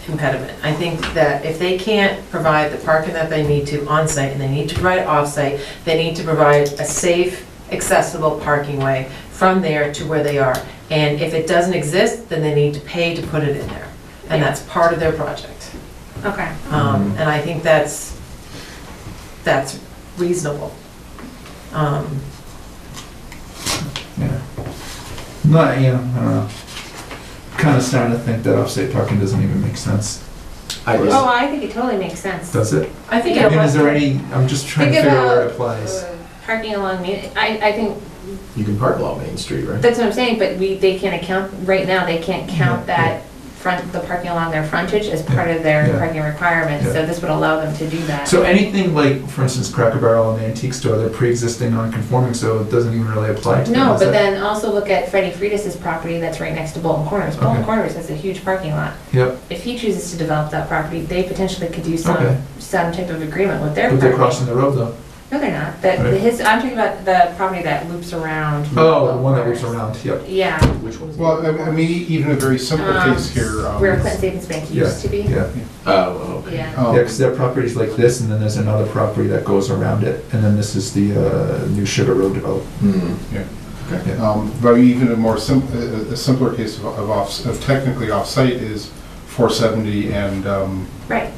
Speaker 3: impediment. I think that if they can't provide the parking that they need to on-site, and they need to provide off-site, they need to provide a safe, accessible parking way from there to where they are. And if it doesn't exist, then they need to pay to put it in there. And that's part of their project.
Speaker 4: Okay.
Speaker 3: And I think that's reasonable.
Speaker 1: Yeah. Not, I don't know. Kind of starting to think that off-site parking doesn't even make sense.
Speaker 9: I
Speaker 4: Oh,
Speaker 9: just,
Speaker 4: I think it totally makes sense.
Speaker 1: Does it?
Speaker 3: I think
Speaker 1: I mean, is
Speaker 3: it,
Speaker 1: there any, I'm just trying to
Speaker 4: Think
Speaker 1: figure out where it
Speaker 4: about,
Speaker 1: applies.
Speaker 4: Parking along, I think,
Speaker 9: you can park along Main Street, right?
Speaker 4: that's what I'm saying, but they can't account, right now, they can't count that the parking along their frontage as part of their
Speaker 1: Yeah.
Speaker 4: parking requirements, so
Speaker 1: Yeah.
Speaker 4: this would allow them to do that.
Speaker 1: So anything like, for instance, Cracker Barrel and the antique store, they're pre-existing non-conforming, so it doesn't even really apply to them.
Speaker 4: No,
Speaker 1: is
Speaker 4: but
Speaker 1: it?
Speaker 4: then also look at Freddie Freitas's property that's right next to Bolton Corners. Bolton
Speaker 1: Okay.
Speaker 4: Corners has a huge parking lot.
Speaker 1: Yep,
Speaker 4: If he chooses to develop that property, they potentially could do
Speaker 1: Okay.
Speaker 4: some type of agreement with their
Speaker 1: but they're
Speaker 4: parking.
Speaker 1: crossing the road though.
Speaker 4: No, they're not.
Speaker 1: Right.
Speaker 4: I'm talking about the property that loops around.
Speaker 1: Oh, the one that moves around, yep.
Speaker 4: Yeah.
Speaker 9: Which one's?
Speaker 6: Well, I mean, even a very simple case here.
Speaker 4: Where Clinton Savings Bank
Speaker 1: Yeah,
Speaker 4: used to be.
Speaker 1: Yeah,
Speaker 9: Oh, okay.
Speaker 4: Yeah.
Speaker 1: yeah, because their property's like this, and then there's another property that goes around it, and then this is the new Sugar Road development.
Speaker 9: Hmm.
Speaker 6: But even a simpler case of technically off-site is 470 and
Speaker 4: Right.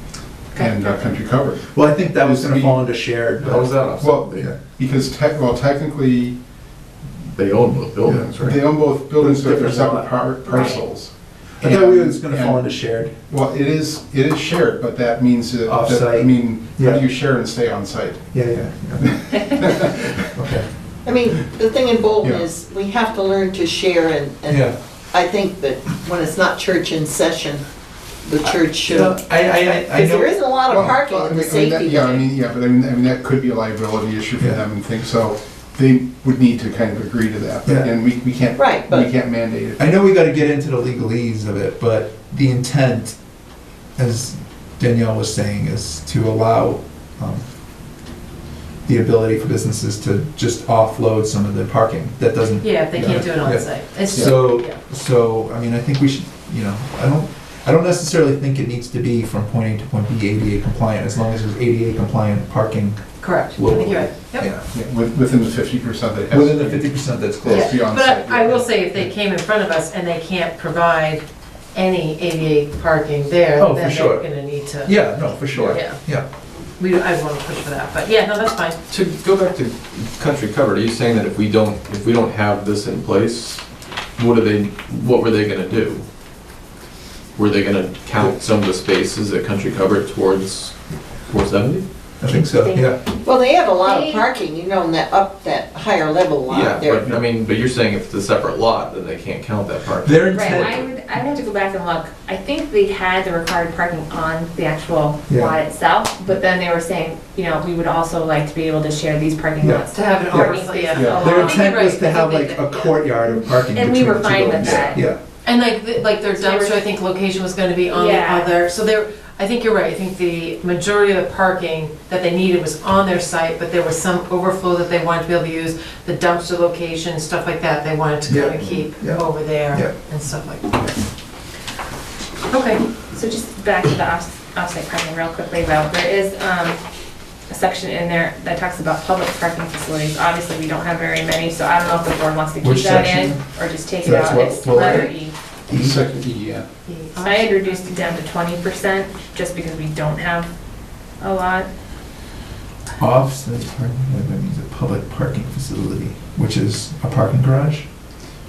Speaker 6: Country Cover.
Speaker 1: Well, I think that was gonna
Speaker 6: We-
Speaker 1: fall into shared.
Speaker 9: How was that off?
Speaker 6: Well,
Speaker 1: Yeah.
Speaker 6: because technically,
Speaker 9: They own both buildings, right?
Speaker 6: they own both buildings, but they're
Speaker 1: Different
Speaker 6: separate
Speaker 1: lot.
Speaker 6: parcels.
Speaker 1: I thought we was
Speaker 6: And-
Speaker 1: gonna fall into shared.
Speaker 6: Well, it is shared, but that means that,
Speaker 1: Off-site.
Speaker 6: I mean, how
Speaker 1: Yeah.
Speaker 6: do you share and stay on site?
Speaker 1: Yeah, Okay,
Speaker 7: I mean, the thing in Bolton
Speaker 6: Yeah.
Speaker 7: is, we have to learn to share, and
Speaker 1: yeah.
Speaker 7: I think that when it's not church in session, the church should,
Speaker 1: I
Speaker 7: because there
Speaker 1: know,
Speaker 7: isn't a lot of
Speaker 6: Well,
Speaker 7: parking
Speaker 6: well,
Speaker 7: in the
Speaker 6: that-
Speaker 7: safety.
Speaker 6: Yeah, I mean, but I mean, that could be a liability issue for
Speaker 1: Yeah.
Speaker 6: them and things, so they would need to kind of agree to that. But
Speaker 1: Yeah.
Speaker 6: again, we can't,
Speaker 7: Right, but-
Speaker 6: we can't mandate it.
Speaker 1: I know we gotta get into the legalese of it, but the intent, as Danielle was saying, is to allow the ability for businesses to just offload some of the parking that doesn't.
Speaker 3: yeah, if they can't do it on
Speaker 1: Yeah.
Speaker 3: site. It's
Speaker 1: So,
Speaker 3: yeah.
Speaker 1: so, I mean, I think we should, I don't necessarily think it needs to be from point A to point B ADA compliant, as long as there's ADA compliant parking.
Speaker 3: Correct, I think you're right, yep.
Speaker 1: Yeah.
Speaker 6: Yeah, Within the 50% that has.
Speaker 1: Within the 50% that's close.
Speaker 6: Yeah. beyond
Speaker 3: But
Speaker 6: site,
Speaker 3: I
Speaker 6: yeah.
Speaker 3: will say, if they came in front of us and they can't provide any ADA parking there,
Speaker 1: Oh,
Speaker 3: then
Speaker 1: for sure.
Speaker 3: they're gonna need to.
Speaker 1: Yeah, no, for sure.
Speaker 3: Yeah.
Speaker 1: Yeah.
Speaker 3: I want to push for that, but yeah, no, that's fine.
Speaker 9: To go back to Country Covered, are you saying that if we don't have this in place, what were they gonna do? Were they gonna count some of the spaces at Country Covered towards 470?
Speaker 1: I think so, yeah.
Speaker 7: Well, they have a lot of
Speaker 4: They-
Speaker 7: parking, in that higher level
Speaker 9: Yeah,
Speaker 7: lot there.
Speaker 9: but, I mean, but you're saying if it's a separate lot, then they can't count that parking.
Speaker 1: Their
Speaker 4: Right,
Speaker 1: intent,
Speaker 4: I would have to go back and look. I think they had the required parking on the actual
Speaker 1: Yeah.
Speaker 4: lot itself, but then they were saying, we would also like to be able to share these parking
Speaker 1: Yeah.
Speaker 4: lots.
Speaker 3: To have an
Speaker 1: Yeah.
Speaker 3: overflow, yeah.
Speaker 6: Yeah.
Speaker 1: their
Speaker 3: I think
Speaker 1: intent
Speaker 3: you're
Speaker 1: was
Speaker 3: right.
Speaker 1: to
Speaker 3: I
Speaker 1: have
Speaker 3: think
Speaker 1: like
Speaker 3: they-
Speaker 1: a courtyard of parking
Speaker 4: And
Speaker 1: between
Speaker 4: we were
Speaker 1: the two
Speaker 4: fine with
Speaker 1: buildings.
Speaker 4: that.
Speaker 1: Yeah,
Speaker 3: And like their dumpster, I think location was gonna be on the
Speaker 4: Yeah.
Speaker 3: other, so I think you're right. I think the majority of the parking that they needed was on their site, but there was some overflow that they wanted to be able to use, the dumpster location, stuff like that, they wanted to kind of keep
Speaker 1: Yeah.
Speaker 3: over there
Speaker 1: Yeah.
Speaker 3: and stuff like that. Okay.
Speaker 4: So just back to the off-site parking real quickly though, there is a section in there that talks about public parking facilities. Obviously, we don't have very many, so I don't know if the board wants to keep
Speaker 1: Which
Speaker 4: that in
Speaker 1: section?
Speaker 4: or just take
Speaker 1: So
Speaker 4: it
Speaker 1: that's
Speaker 4: out.
Speaker 1: what-
Speaker 4: It's
Speaker 1: what
Speaker 4: letter
Speaker 1: letter?
Speaker 4: E.
Speaker 6: Second, yeah.
Speaker 4: I had reduced it down to 20% just because we don't have a lot.
Speaker 1: Off-site parking, that means a public parking facility, which is a parking garage?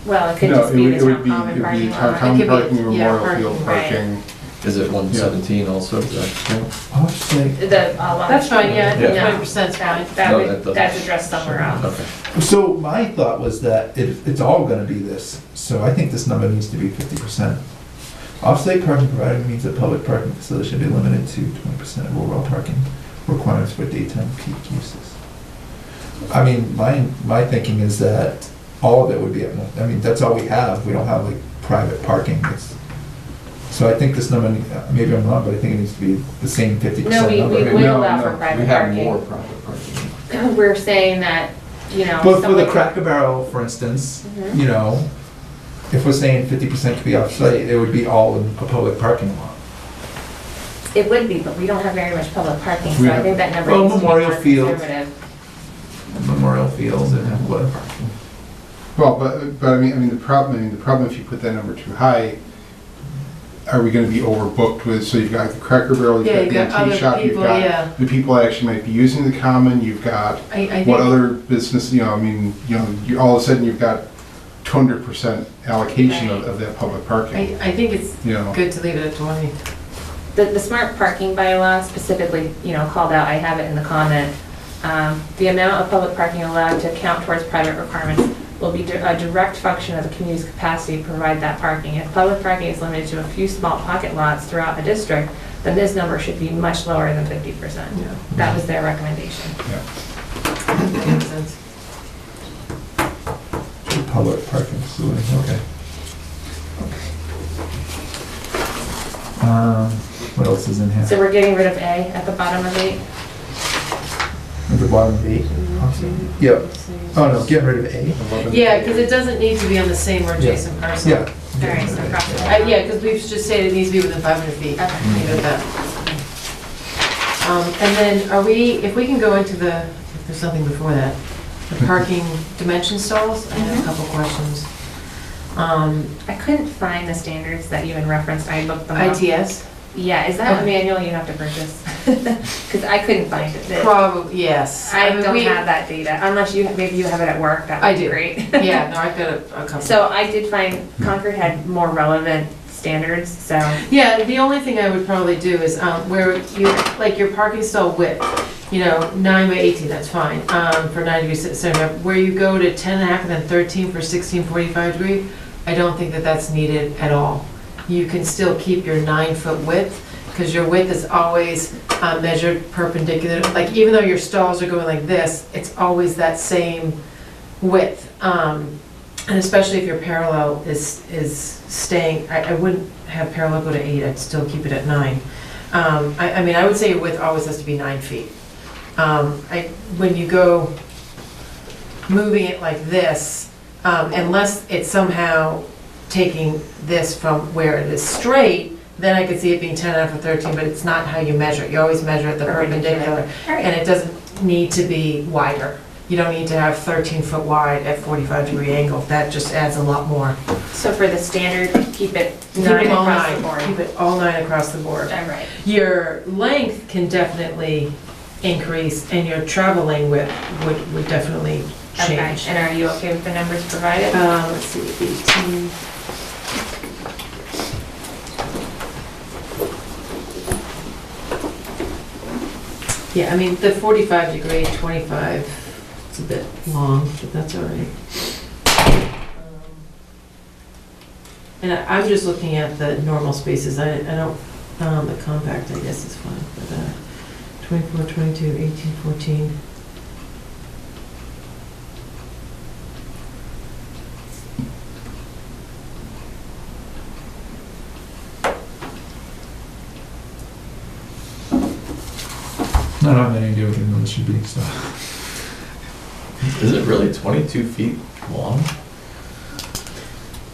Speaker 4: Well, it could
Speaker 6: No,
Speaker 4: just
Speaker 6: it
Speaker 4: be
Speaker 6: would
Speaker 4: the
Speaker 6: it would
Speaker 4: town
Speaker 6: be,
Speaker 4: common
Speaker 6: it'd be
Speaker 4: parking
Speaker 6: town
Speaker 4: lot.
Speaker 6: common
Speaker 3: could be-
Speaker 6: parking,
Speaker 3: yeah,
Speaker 6: Memorial
Speaker 3: parking,
Speaker 6: Field
Speaker 4: right.
Speaker 6: parking.
Speaker 9: Is it 117 also? Does that count?
Speaker 1: Off-site,
Speaker 4: Along
Speaker 3: That's
Speaker 4: the
Speaker 3: fine,
Speaker 4: street.
Speaker 3: yeah, I think
Speaker 9: Yeah.
Speaker 3: 20%'s fine.
Speaker 4: That
Speaker 9: No,
Speaker 4: would,
Speaker 9: that doesn't-
Speaker 4: that's addressed somewhere else.
Speaker 9: Okay.
Speaker 1: so my thought was that it's all gonna be this, so I think this number needs to be 50%. Off-site parking provided means that public parking facility should be limited to 20% of overall parking requirements for daytime peak uses. I mean, my thinking is that all of it would be at, I mean, that's all we have, we don't have like private parking, so I think this number, maybe I'm wrong, but I think it needs to be the same 50%
Speaker 4: No, we
Speaker 1: number.
Speaker 4: will
Speaker 6: No,
Speaker 4: allow
Speaker 6: no,
Speaker 4: for
Speaker 9: We
Speaker 4: private
Speaker 9: have more
Speaker 4: parking.
Speaker 9: private parking.
Speaker 4: We're saying that, you know.
Speaker 1: But for the
Speaker 4: someone-
Speaker 1: Cracker Barrel, for instance,
Speaker 4: Mhm.
Speaker 1: you know, if we're saying 50% could be off-site, it would be all in a public parking lot.
Speaker 4: It would be, but we don't have very much public parking,
Speaker 6: We
Speaker 4: so I
Speaker 6: have-
Speaker 4: think that number
Speaker 1: Well,
Speaker 4: needs to be
Speaker 1: Memorial
Speaker 4: more
Speaker 1: Field.
Speaker 4: conservative.
Speaker 1: Memorial Fields and what?
Speaker 6: Well, but I mean, the problem if you put that number too high, are we gonna be overbooked with, so you've got the Cracker Barrel,
Speaker 3: Yeah,
Speaker 6: you've got the
Speaker 3: other
Speaker 6: antique shop, you've
Speaker 3: people,
Speaker 6: got
Speaker 3: yeah.
Speaker 6: the people that actually might be using the common, you've got
Speaker 3: I
Speaker 6: what
Speaker 3: think,
Speaker 6: other business, you know, I mean, you know, all of a sudden you've got 200% allocation of that public parking,
Speaker 3: I think it's
Speaker 6: you know.
Speaker 3: good to leave it at 20.
Speaker 4: The smart parking bylaw specifically, you know, called out, I have it in the comment, the amount of public parking allowed to count towards private requirements will be a direct function of the community's capacity to provide that parking. If public parking is limited to a few small pocket lots throughout a district, then this number should be much lower than 50%.
Speaker 3: Yeah.
Speaker 4: That was their recommendation.
Speaker 3: That makes sense.
Speaker 1: Public parking facility, okay. What else is in here?
Speaker 4: So we're getting rid of A at the bottom of 8.
Speaker 1: At the bottom of 8? Yep. Oh, no, getting rid of A?
Speaker 3: Yeah, because it doesn't need to be on the same or adjacent parcel.
Speaker 1: Yeah.
Speaker 4: All right, so across the
Speaker 3: Yeah, because we've just said it needs to be within 500 feet.
Speaker 4: Okay.
Speaker 3: Leave it at that. And then are we, if we can go into the, if there's something before that, the parking dimension stalls, I have a couple questions.
Speaker 4: I couldn't find the standards that you had referenced. I looked them up.
Speaker 3: ITS?
Speaker 4: Yeah, is that a
Speaker 3: Okay.
Speaker 4: manual you have to purchase? Because I couldn't find it.
Speaker 3: Probably, yes.
Speaker 4: I
Speaker 3: mean,
Speaker 4: don't
Speaker 3: we-
Speaker 4: have that data, unless you, maybe you have it at work, that
Speaker 3: I
Speaker 4: would be
Speaker 3: do.
Speaker 4: great.
Speaker 3: Yeah, no, I've got a couple.
Speaker 4: So I did find Concord had more relevant standards, so.
Speaker 3: Yeah, the only thing I would probably do is where you, like your parking stall width, you know, 9 by 18, that's fine, for 90 degree center. Where you go to 10 and a half and then 13 for 1645 degree, I don't think that that's needed at all. You can still keep your 9-foot width, because your width is always measured perpendicular. Like even though your stalls are going like this, it's always that same width. And especially if your parallel is staying, I wouldn't have parallel go to 8, I'd still keep it at 9. I mean, I would say your width always has to be 9 feet. When you go moving it like this, unless it's somehow taking this from where it is straight, then I could see it being 10 and a half or 13, but it's not how you measure it. You always measure it the perpendicular, and it doesn't need to be wider. You don't need to have 13-foot wide at 45-degree angle. That just adds a lot more.
Speaker 4: So for the standard, keep it
Speaker 3: Keep
Speaker 4: 9
Speaker 3: it all
Speaker 4: across the
Speaker 3: 9.
Speaker 4: board.
Speaker 3: Keep it all 9 across the board.
Speaker 4: I'm right.
Speaker 3: Your length can definitely increase, and your travel lane width would definitely
Speaker 4: Okay,
Speaker 3: change.
Speaker 4: and are you okay with the numbers provided?
Speaker 3: Let's see, 18. Yeah, I mean, the 45-degree, 25, it's a bit long, but that's all right. And I'm just looking at the normal spaces, I don't, the compact, I guess is fine, but 24, 22, 18, 14.
Speaker 1: should be, so.
Speaker 9: Is it really 22 feet long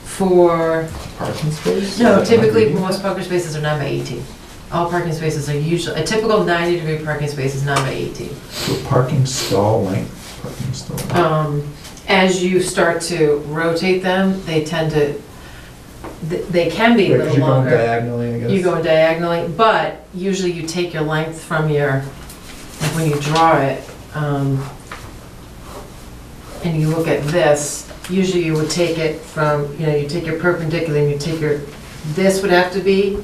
Speaker 3: For,
Speaker 9: parking space?
Speaker 3: no,
Speaker 9: Am I
Speaker 3: typically,
Speaker 9: reading
Speaker 3: most parking spaces are 9 by 18. All parking spaces are usually, a typical 90-degree parking space is 9 by 18.
Speaker 1: So parking stall length, parking stall length.
Speaker 3: As you start to rotate them, they tend to, they can be a
Speaker 1: Right, 'cause
Speaker 3: little
Speaker 1: you're going
Speaker 3: longer.
Speaker 1: diagonally, I guess.
Speaker 3: You go diagonally, but usually you take your length from your, like when you draw it, and you look at this, usually you would take it from, you take your perpendicular and you take your, this would have to be,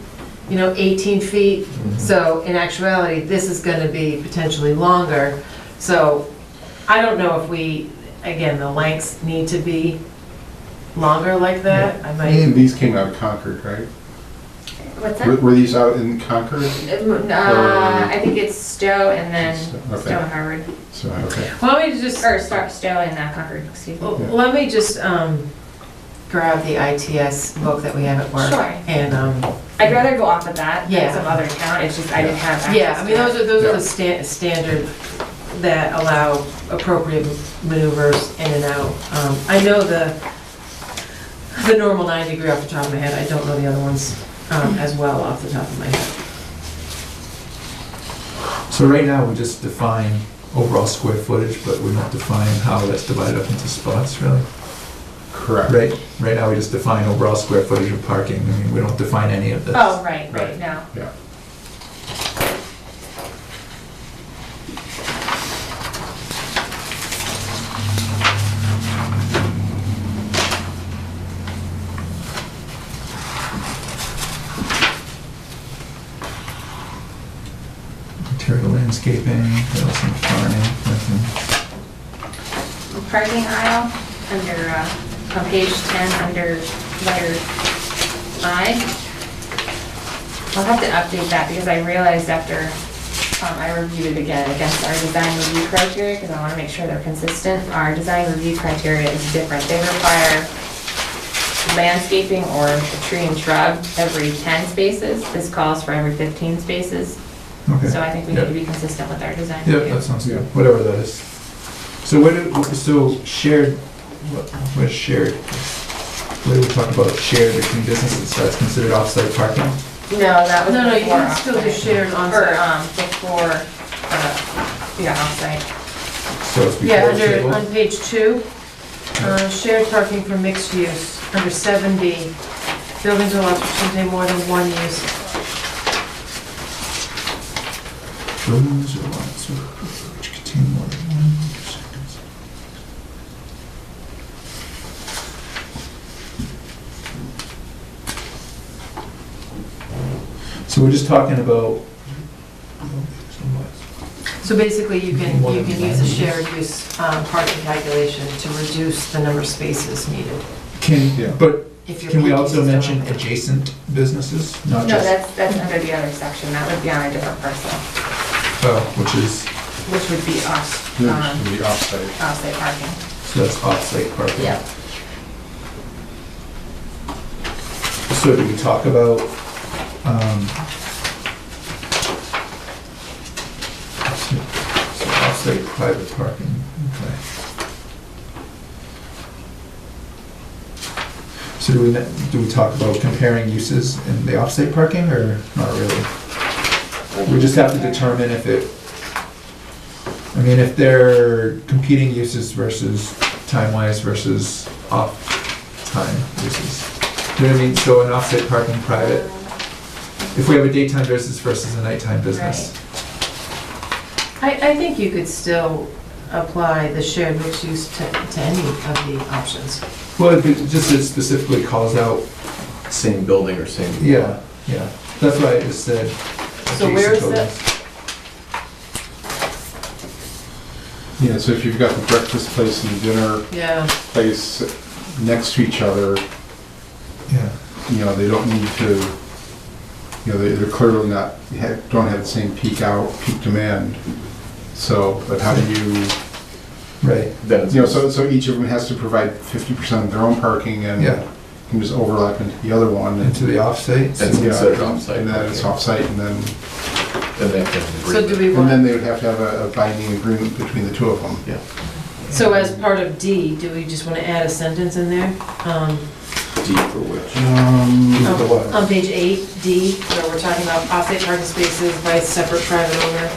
Speaker 3: 18 feet.
Speaker 9: Mhm.
Speaker 3: So in actuality, this is gonna be potentially longer. So I don't know if we, again, the lengths need to be longer like that. I
Speaker 6: And
Speaker 3: might,
Speaker 6: these came out of Concord, right?
Speaker 4: What's
Speaker 6: Were
Speaker 4: that?
Speaker 6: these out in Concord?
Speaker 4: I think it's Stowe and then
Speaker 6: Okay.
Speaker 4: Stowe and Harvard.
Speaker 6: So, okay.
Speaker 3: why don't we just,
Speaker 4: Or Stowe and Concord, excuse me.
Speaker 3: let me just grab the ITS book that we have at work.
Speaker 4: Sure.
Speaker 3: And,
Speaker 4: I'd rather go off of that than
Speaker 3: Yeah.
Speaker 4: some other town, it's just I didn't have access
Speaker 3: yeah, I mean,
Speaker 4: to it.
Speaker 3: those are
Speaker 6: Yeah.
Speaker 3: the standard that allow appropriate maneuvers in and out. I know the normal 90-degree off the top of my head, I don't know the other ones as well off the top of my head.
Speaker 1: So right now, we just define overall square footage, but we don't define how that's divided up into spots, really.
Speaker 6: Correct.
Speaker 1: Right now, we just define overall square footage of parking. I mean, we don't define any of this.
Speaker 4: Oh, right, no.
Speaker 6: Yeah.
Speaker 1: Interior landscaping, what else in farming, nothing.
Speaker 4: Parking aisle, under, on page 10, under letter I. I'll have to update that because I realized after I reviewed it again against our design review criteria, because I want to make sure they're consistent. Our design review criteria is different. They require landscaping or a tree and shrub every 10 spaces. This calls for every 15 spaces.
Speaker 1: Okay.
Speaker 4: So I think we need
Speaker 1: Yeah.
Speaker 4: to be consistent with our design
Speaker 1: Yeah,
Speaker 4: review.
Speaker 1: that sounds good, whatever that is. So so shared, where's shared? Where do we talk about shared between businesses, that's considered off-site parking?
Speaker 4: No, that was
Speaker 3: No, you
Speaker 4: before
Speaker 3: can still do
Speaker 4: offsite.
Speaker 3: shared
Speaker 4: Or,
Speaker 3: on-site.
Speaker 4: before, offsite.
Speaker 1: So it's
Speaker 3: Yeah,
Speaker 1: before table?
Speaker 3: on page 2, shared parking for mixed use, under 7B, buildings or lots which contain more than one use.
Speaker 1: Buildings or lots which contain more than one use. So we're just talking about.
Speaker 3: So basically, you can
Speaker 1: More than
Speaker 3: use a
Speaker 1: one
Speaker 3: shared use parking calculation to reduce the number of spaces needed.
Speaker 6: Yeah.
Speaker 1: But
Speaker 3: If your
Speaker 1: can we
Speaker 3: peak
Speaker 1: also
Speaker 3: uses don't
Speaker 1: mention
Speaker 3: have-
Speaker 1: adjacent businesses, not
Speaker 4: No,
Speaker 1: just,
Speaker 4: that's under the other section, that would be on a different parcel,
Speaker 1: which is,
Speaker 4: which would be us,
Speaker 6: Yeah, it should be off-site.
Speaker 4: offsite parking.
Speaker 1: so that's off-site parking.
Speaker 4: Yeah.
Speaker 1: So do we talk about, so off-site private parking, okay. So do we talk about comparing uses in the off-site parking, or not really? We just have to determine if it, I mean, if they're competing uses versus time-wise versus off-time uses. You know what I mean? So an off-site parking private, if we have a daytime business versus a nighttime business.
Speaker 3: I think you could still apply the shared mixed use to any of the options.
Speaker 1: Well, it specifically calls out,
Speaker 9: Same building or same?
Speaker 1: yeah, that's why I just said.
Speaker 3: So where is
Speaker 1: adjacent
Speaker 3: that?
Speaker 1: buildings.
Speaker 6: Yeah, so if you've got the breakfast place and the dinner
Speaker 3: Yeah,
Speaker 6: place next to each other,
Speaker 1: Yeah,
Speaker 6: they don't need to, they're clearly not, don't have the same peak demand. So, but how do you,
Speaker 1: right,
Speaker 9: Then it's.
Speaker 6: so each of them has to provide 50% of their own parking and
Speaker 1: Yeah.
Speaker 6: can just overlap into the other one.
Speaker 1: into the off-site.
Speaker 9: That's
Speaker 6: Yeah,
Speaker 9: considered off-site
Speaker 6: And then it's
Speaker 9: parking.
Speaker 6: off-site and then
Speaker 9: then they have to have an
Speaker 3: So do
Speaker 9: agreement.
Speaker 3: we
Speaker 6: And then
Speaker 3: want,
Speaker 6: they would have to have a binding agreement between the two of them.
Speaker 9: Yeah.
Speaker 3: so as part of D, do we just want to add a sentence in there?
Speaker 9: D for which?
Speaker 1: The what?
Speaker 3: On page 8D, where we're talking about off-site parking spaces by separate private owner.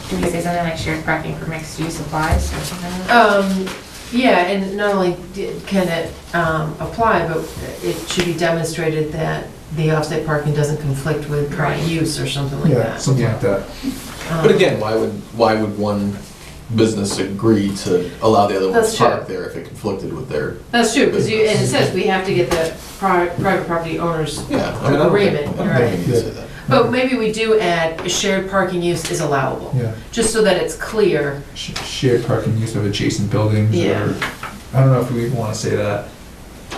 Speaker 4: Do we say something like shared parking for mixed use applies or something like that?
Speaker 3: Yeah, and not only can it apply, but it should be demonstrated that the off-site parking doesn't conflict with current
Speaker 4: Right.
Speaker 3: use or something like
Speaker 1: Yeah,
Speaker 3: that.
Speaker 1: something like that.
Speaker 9: But again, why would one business agree to allow the other one
Speaker 3: That's
Speaker 9: to
Speaker 3: true.
Speaker 9: park there if it conflicted with their?
Speaker 3: That's true, because you, and it says we have to get the private property owners
Speaker 9: Yeah, I mean, I don't think,
Speaker 3: agreement,
Speaker 9: I don't
Speaker 3: right?
Speaker 9: think we need to say that.
Speaker 3: But maybe we do add shared parking use is allowable,
Speaker 1: Yeah.
Speaker 3: just so that it's clear.
Speaker 1: Shared parking use of adjacent buildings
Speaker 3: Yeah.
Speaker 1: or, I don't know if we even want to say that.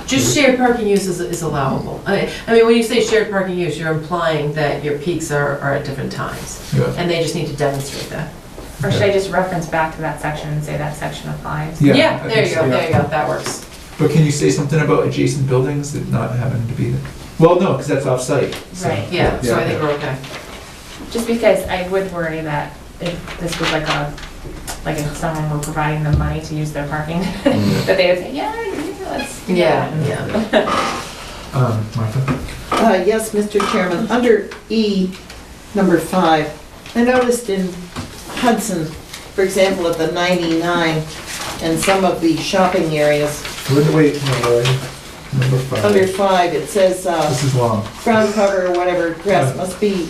Speaker 3: Just shared parking use is allowable. I mean, when you say shared parking use, you're implying that your peaks are at different times,
Speaker 1: Yeah.
Speaker 3: and they just need to demonstrate that.
Speaker 4: Or should I just reference back to that section and say that section applies?
Speaker 1: Yeah,
Speaker 3: Yeah,
Speaker 1: I
Speaker 3: there
Speaker 1: think
Speaker 3: you
Speaker 1: so,
Speaker 3: go,
Speaker 1: yeah.
Speaker 3: there you go, that works.
Speaker 1: But can you say something about adjacent buildings that not having to be, well, no, because that's off-site. so-
Speaker 4: Right.
Speaker 3: Yeah, so I
Speaker 1: Yeah.
Speaker 3: think we're okay.
Speaker 4: Just because I would worry that if this was like if someone were providing them money to use their parking, that they would say, yeah, let's. do
Speaker 3: Yeah,
Speaker 4: that."
Speaker 3: yeah.
Speaker 1: Martha?
Speaker 7: Yes, Mr. Chairman, under E, number 5, I noticed in Hudson, for example, at the 99 and some of the shopping areas,
Speaker 1: Wait, no, number 5.
Speaker 7: under 5, it says,
Speaker 1: This is long.
Speaker 7: ground cover or whatever, grass must be,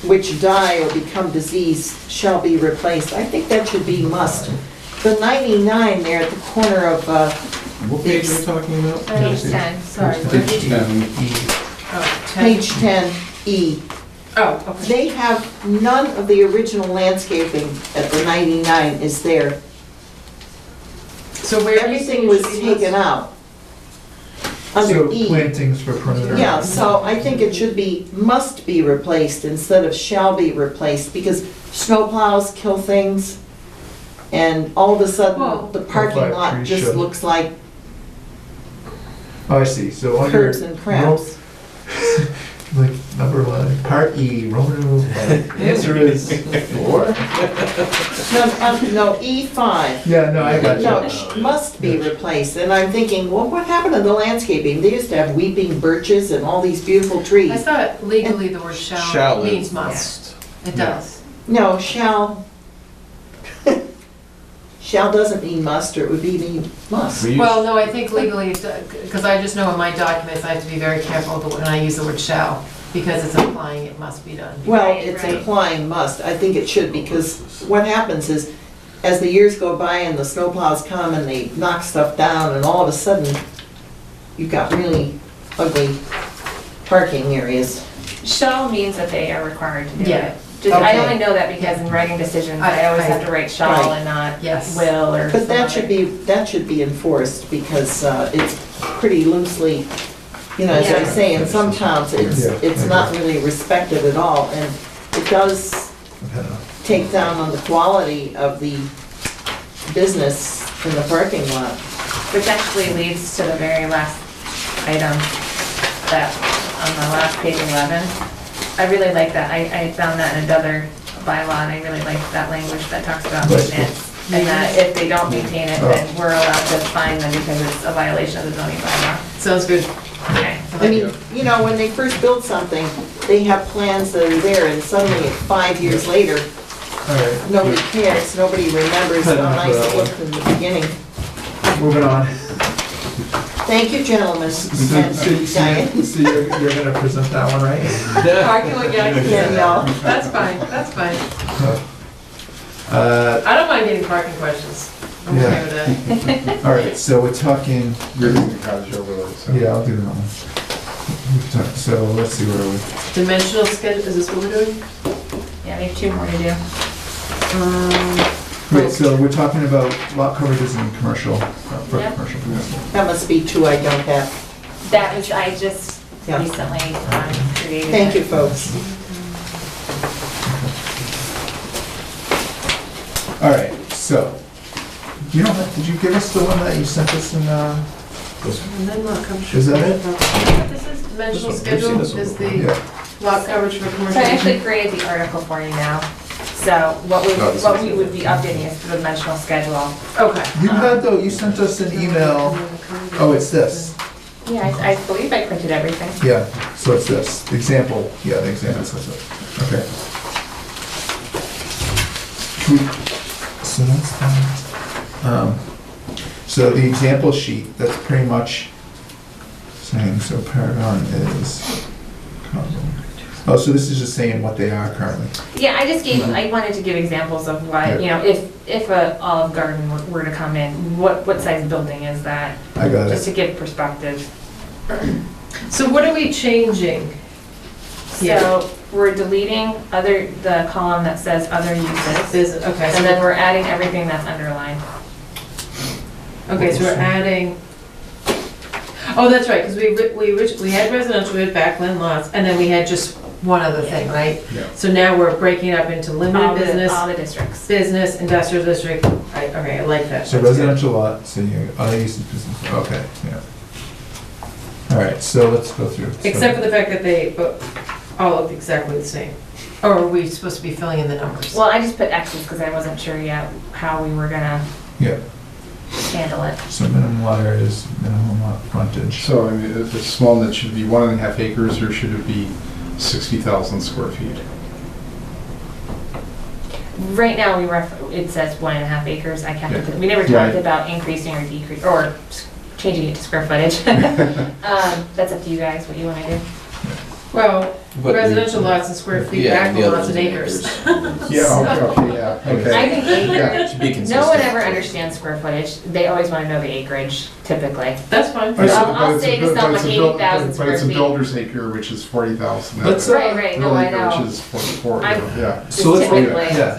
Speaker 7: which die or become diseased shall be replaced. I think that should be must. The 99 there at the corner of,
Speaker 9: What page are we talking about?
Speaker 4: Page 10, sorry.
Speaker 1: Page 10.
Speaker 3: Oh, 10.
Speaker 7: page 10E.
Speaker 3: Oh, okay.
Speaker 7: They have, none of the original landscaping at the 99 is there.
Speaker 3: So where do you think
Speaker 7: Everything
Speaker 3: it
Speaker 7: was
Speaker 3: should be
Speaker 7: taken
Speaker 3: listed?
Speaker 7: out. Under
Speaker 1: So
Speaker 7: E.
Speaker 1: plantings for perimeter.
Speaker 7: Yeah, so I think it should be must be replaced instead of shall be replaced, because snowplows kill things, and all of a
Speaker 3: Well-
Speaker 7: sudden, the parking
Speaker 1: Like
Speaker 7: lot
Speaker 1: trees
Speaker 7: just
Speaker 1: should.
Speaker 7: looks like
Speaker 1: Oh, I see, so under.
Speaker 7: curbs and crabs.
Speaker 1: Like, number 1, part E, Roman numeral 5. Answer is 4?
Speaker 7: No, E5.
Speaker 1: Yeah, no, I got you.
Speaker 7: No, must be replaced, and I'm thinking, well, what happened to the landscaping? They used to have weeping birches and all these beautiful
Speaker 3: I
Speaker 7: trees.
Speaker 3: thought legally the word shall
Speaker 9: Shall
Speaker 3: means
Speaker 9: is
Speaker 3: must. It
Speaker 9: Yeah.
Speaker 3: does.
Speaker 7: No, shall, shall doesn't mean must, or it would be mean must.
Speaker 9: We use-
Speaker 3: Well, no, I think legally, because I just know in my documents, I have to be very careful when I use the word shall, because it's implying it must be done.
Speaker 7: Well,
Speaker 4: Right,
Speaker 7: it's
Speaker 4: right.
Speaker 7: implying must. I think it should, because what happens is, as the years go by and the snowplows come and they knock stuff down, and all of a sudden, you've got really ugly parking areas.
Speaker 4: Shall means that they are required to do
Speaker 3: Yeah.
Speaker 4: it. Just, I
Speaker 7: Okay.
Speaker 4: only know that because in writing decisions, I always have to write shall
Speaker 7: Right.
Speaker 4: and not
Speaker 3: Yes.
Speaker 4: will or.
Speaker 7: But
Speaker 4: some
Speaker 7: that should
Speaker 4: other-
Speaker 7: be, it's pretty loosely, you know, as I
Speaker 4: Yeah.
Speaker 7: say, in some towns, it's
Speaker 1: Yeah.
Speaker 7: not really respected at all, and it does take down on the quality of the business in the parking lot.
Speaker 4: Which actually leads to the very last item, that, on the last page 11. I really like that, I found that in another bylaw, and I really like that language that talks about
Speaker 1: Right.
Speaker 4: maintenance. And that if they don't maintain it, then we're allowed to fine them because it's a violation of the zoning bylaw.
Speaker 3: Sounds good.
Speaker 4: Okay.
Speaker 7: I mean, you know, when they first build something, they have plans that are there, and suddenly, 5 years later,
Speaker 1: All right,
Speaker 7: nobody cares, nobody remembers how nice it looked in the beginning.
Speaker 1: moving on.
Speaker 7: Thank you, gentlemen.
Speaker 1: So
Speaker 7: And Diane.
Speaker 1: so you're gonna present that one, right?
Speaker 3: Parking lot, yeah,
Speaker 7: Danielle.
Speaker 3: that's fine, that's fine.
Speaker 1: Uh,
Speaker 3: I don't mind getting parking questions. I'm okay with that.
Speaker 1: all right, so we're talking,
Speaker 6: You're doing the cottage overlay, so.
Speaker 1: yeah, I'll do that one. So let's see, where are we?
Speaker 3: Dimensional schedule, is this what we're doing?
Speaker 4: Yeah, we have 2 more to do.
Speaker 1: Wait, so we're talking about lot coverages in commercial, for
Speaker 4: Yep.
Speaker 1: commercial.
Speaker 7: That must be 2 I don't have.
Speaker 4: That was, I just
Speaker 7: Yeah.
Speaker 4: recently created.
Speaker 7: Thank
Speaker 4: it.
Speaker 7: you, folks.
Speaker 1: All right, so, you know, did you give us the one that you sent us in,
Speaker 3: And then lot coverage.
Speaker 1: Is that it?
Speaker 3: This is dimensional
Speaker 9: This one, we've seen
Speaker 3: schedule,
Speaker 9: this one
Speaker 3: is
Speaker 9: before.
Speaker 3: the
Speaker 1: Yeah.
Speaker 3: lot coverage for
Speaker 4: So I
Speaker 3: commercial.
Speaker 4: actually created the article for you now. So what
Speaker 9: Oh, this
Speaker 4: what
Speaker 9: is-
Speaker 4: we would be updating is the dimensional schedule.
Speaker 3: Okay.
Speaker 1: You had though, you sent us an email, oh, it's this.
Speaker 4: Yeah, I believe I printed everything.
Speaker 1: Yeah, so it's this, the example, yeah, the example says it. Okay. So that's fine. So the example sheet, that's pretty much saying, so Paragon is, oh, so this is just saying what they are currently.
Speaker 4: Yeah, I wanted to give examples of what, you know, if a Olive Garden were to come in, what size building is that?
Speaker 1: I got
Speaker 4: Just
Speaker 1: it.
Speaker 4: to give perspective.
Speaker 3: So what are we changing?
Speaker 4: So we're deleting the column that says other uses.
Speaker 3: Okay,
Speaker 4: And then we're adding everything that's underlined.
Speaker 3: okay, so we're adding, oh, that's right, because we had residential, we had backland lots, and then we had just one other thing, right?
Speaker 6: Yeah.
Speaker 3: So now we're breaking it up into limited business,
Speaker 4: All the districts.
Speaker 3: business, industrial district. Okay, I like that.
Speaker 1: So
Speaker 3: That's good.
Speaker 1: residential lot, so you, other uses, business, okay, yeah. All right, so let's go through. So-
Speaker 3: Except for the fact that they all look exactly the same. Or are we supposed to be filling in the numbers?
Speaker 4: Well, I just put X's because I wasn't sure yet how we were gonna
Speaker 1: Yeah,
Speaker 4: handle it.
Speaker 1: so minimum lot area is minimum lot frontage.
Speaker 6: So, I mean, if it's small, that should be 1.5 acres, or should it be 60,000 square feet?
Speaker 4: Right now, it says 1.5 acres. I kept it, we never
Speaker 6: Yeah.
Speaker 4: talked about increasing or decrease, or changing it to square footage. That's up to you guys, what you wanna do.
Speaker 3: Well,
Speaker 9: But
Speaker 3: residential lots and square feet,
Speaker 9: Yeah, the
Speaker 3: backland
Speaker 9: other
Speaker 3: lots and
Speaker 9: than
Speaker 3: acres.
Speaker 6: Yeah, okay, yeah,
Speaker 4: I
Speaker 6: okay.
Speaker 4: think
Speaker 6: Yeah.
Speaker 4: acreage,
Speaker 9: To be consistent.
Speaker 4: no one ever understands square footage. They always wanna know the acreage, typically.
Speaker 3: That's fine.
Speaker 6: But it's a-
Speaker 4: I'll
Speaker 6: but it's a
Speaker 4: say to
Speaker 6: buil- but
Speaker 4: someone
Speaker 6: it's a buil-
Speaker 4: 80,000
Speaker 6: But
Speaker 4: square
Speaker 6: it's a
Speaker 4: feet.
Speaker 6: builder's acre, which is 40,000.
Speaker 1: Let's,
Speaker 4: Right, no, I
Speaker 6: Real acre,
Speaker 4: know.
Speaker 6: which is 44,
Speaker 4: I'm-
Speaker 6: yeah.
Speaker 1: So let's,
Speaker 4: Typically.
Speaker 1: yeah,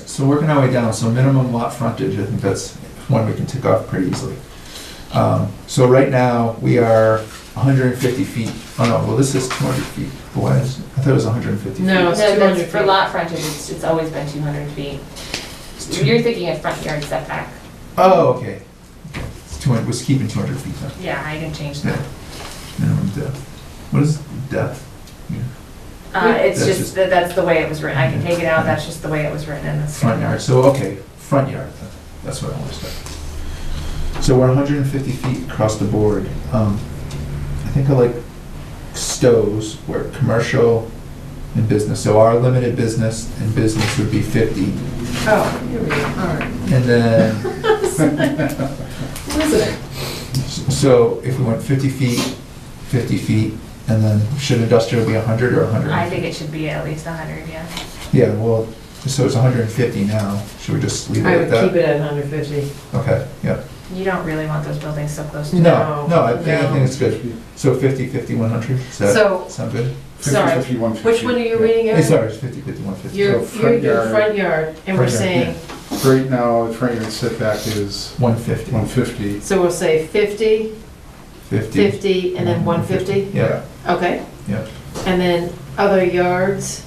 Speaker 1: so working our way down, so minimum lot frontage, I think that's one we can tick off pretty easily. So right now, we are 150 feet, oh no, well, this is 200 feet. Why is, I thought it was 150 feet.
Speaker 3: No,
Speaker 4: No,
Speaker 3: it's 200
Speaker 4: that's, for
Speaker 3: feet.
Speaker 4: lot frontage, it's always been 200 feet. You're thinking of front yard setback.
Speaker 1: Oh, okay. It's 200, was keeping 200 feet then.
Speaker 4: Yeah, I didn't change
Speaker 1: Yeah.
Speaker 4: that.
Speaker 1: Minimum depth. What is depth?
Speaker 4: It's
Speaker 1: That's
Speaker 4: just,
Speaker 1: just-
Speaker 4: that's the way it was written. I can take it out, that's just the way it was written in this.
Speaker 1: Front yard, so, okay, front yard, then. That's what I understood. So we're 150 feet across the board. I think I like Stowe's, where commercial and business, so our limited business and business would be 50.
Speaker 3: Oh, here we go, all right.
Speaker 1: And then,
Speaker 3: What is it?
Speaker 1: so if we went 50 feet, and then should industrial be 100 or 100?
Speaker 4: I think it should be at least 100, yeah.
Speaker 1: Yeah, well, so it's 150 now, should we just leave it
Speaker 3: I
Speaker 1: at
Speaker 3: would
Speaker 1: that?
Speaker 3: keep it at 150.
Speaker 1: Okay, yeah.
Speaker 4: You don't really want those buildings so close to.
Speaker 1: No, I think
Speaker 3: no.
Speaker 1: it's good. So 50, 50, 100, does that
Speaker 3: So,
Speaker 1: sound good?
Speaker 6: 50,
Speaker 3: Sorry,
Speaker 6: 50, 150.
Speaker 3: which one are you reading
Speaker 1: Hey,
Speaker 3: at?
Speaker 1: sorry, it's 50, 50, 150.
Speaker 3: You're
Speaker 6: So front
Speaker 3: doing
Speaker 6: yard-
Speaker 3: front yard, and we're
Speaker 1: front yard,
Speaker 3: saying,
Speaker 6: Right now, the front yard setback is
Speaker 1: 150,
Speaker 6: 150.
Speaker 3: so we'll say 50,
Speaker 1: 50.
Speaker 3: 50, and then 150?
Speaker 1: Yeah,
Speaker 3: Okay.
Speaker 1: yeah.
Speaker 3: And then other yards,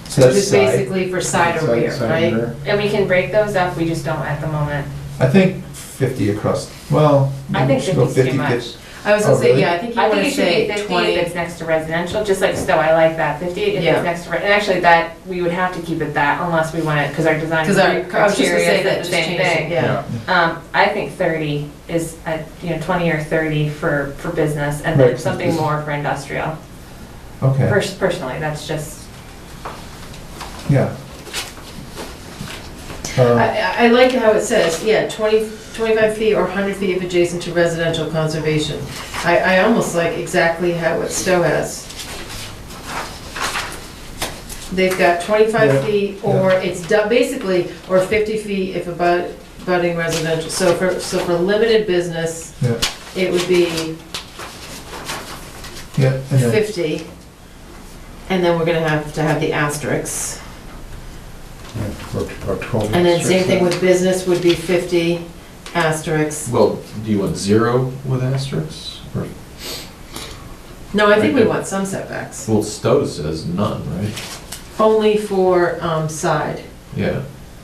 Speaker 1: So
Speaker 3: which
Speaker 1: that's
Speaker 3: is
Speaker 1: side.
Speaker 3: basically for side or rear,
Speaker 6: Side
Speaker 3: right?
Speaker 6: rear.
Speaker 4: And we can break those up, we just don't at the moment.
Speaker 1: I think 50 across, well.
Speaker 4: I
Speaker 1: maybe
Speaker 4: think
Speaker 1: we should go
Speaker 4: 50 is too
Speaker 1: 50.
Speaker 4: much.
Speaker 3: I was gonna
Speaker 1: Oh,
Speaker 3: say,
Speaker 1: really?
Speaker 3: yeah, I think you
Speaker 4: I
Speaker 3: wanna
Speaker 4: think it should be
Speaker 3: say
Speaker 4: 50 if
Speaker 3: 20.
Speaker 4: it's next to residential, just like Stowe, I like that, 50 if
Speaker 3: Yeah.
Speaker 4: it's next to, and actually that, we would have to keep it that unless we want it, because our design
Speaker 3: Because I was just gonna
Speaker 4: criteria
Speaker 3: say
Speaker 4: is
Speaker 3: that
Speaker 4: the
Speaker 3: just
Speaker 4: same
Speaker 3: changed it,
Speaker 4: thing.
Speaker 3: yeah.
Speaker 4: I think 30 is, 20 or 30 for business, and then
Speaker 1: Right.
Speaker 4: something more for industrial.
Speaker 1: Okay,
Speaker 4: Personally, that's just,
Speaker 1: yeah.
Speaker 3: I like how it says, yeah, 25 feet or 100 feet if adjacent to residential conservation. I almost like exactly how what Stowe has. They've got 25
Speaker 1: Yeah,
Speaker 3: feet, or it's basically, or 50 feet if abutting residential. So for limited business,
Speaker 1: Yeah,
Speaker 3: it would be
Speaker 1: yeah, and then,
Speaker 3: 50. And then we're gonna have to have the asterisks.
Speaker 6: Yeah, about 12
Speaker 3: And then
Speaker 6: inches.
Speaker 3: same thing with business would be 50 asterisks.
Speaker 9: Well, do you want 0 with asterisks? Or,
Speaker 3: No, I think we want some setbacks.
Speaker 9: well, Stowe says none, right?
Speaker 3: Only for side.
Speaker 9: Yeah.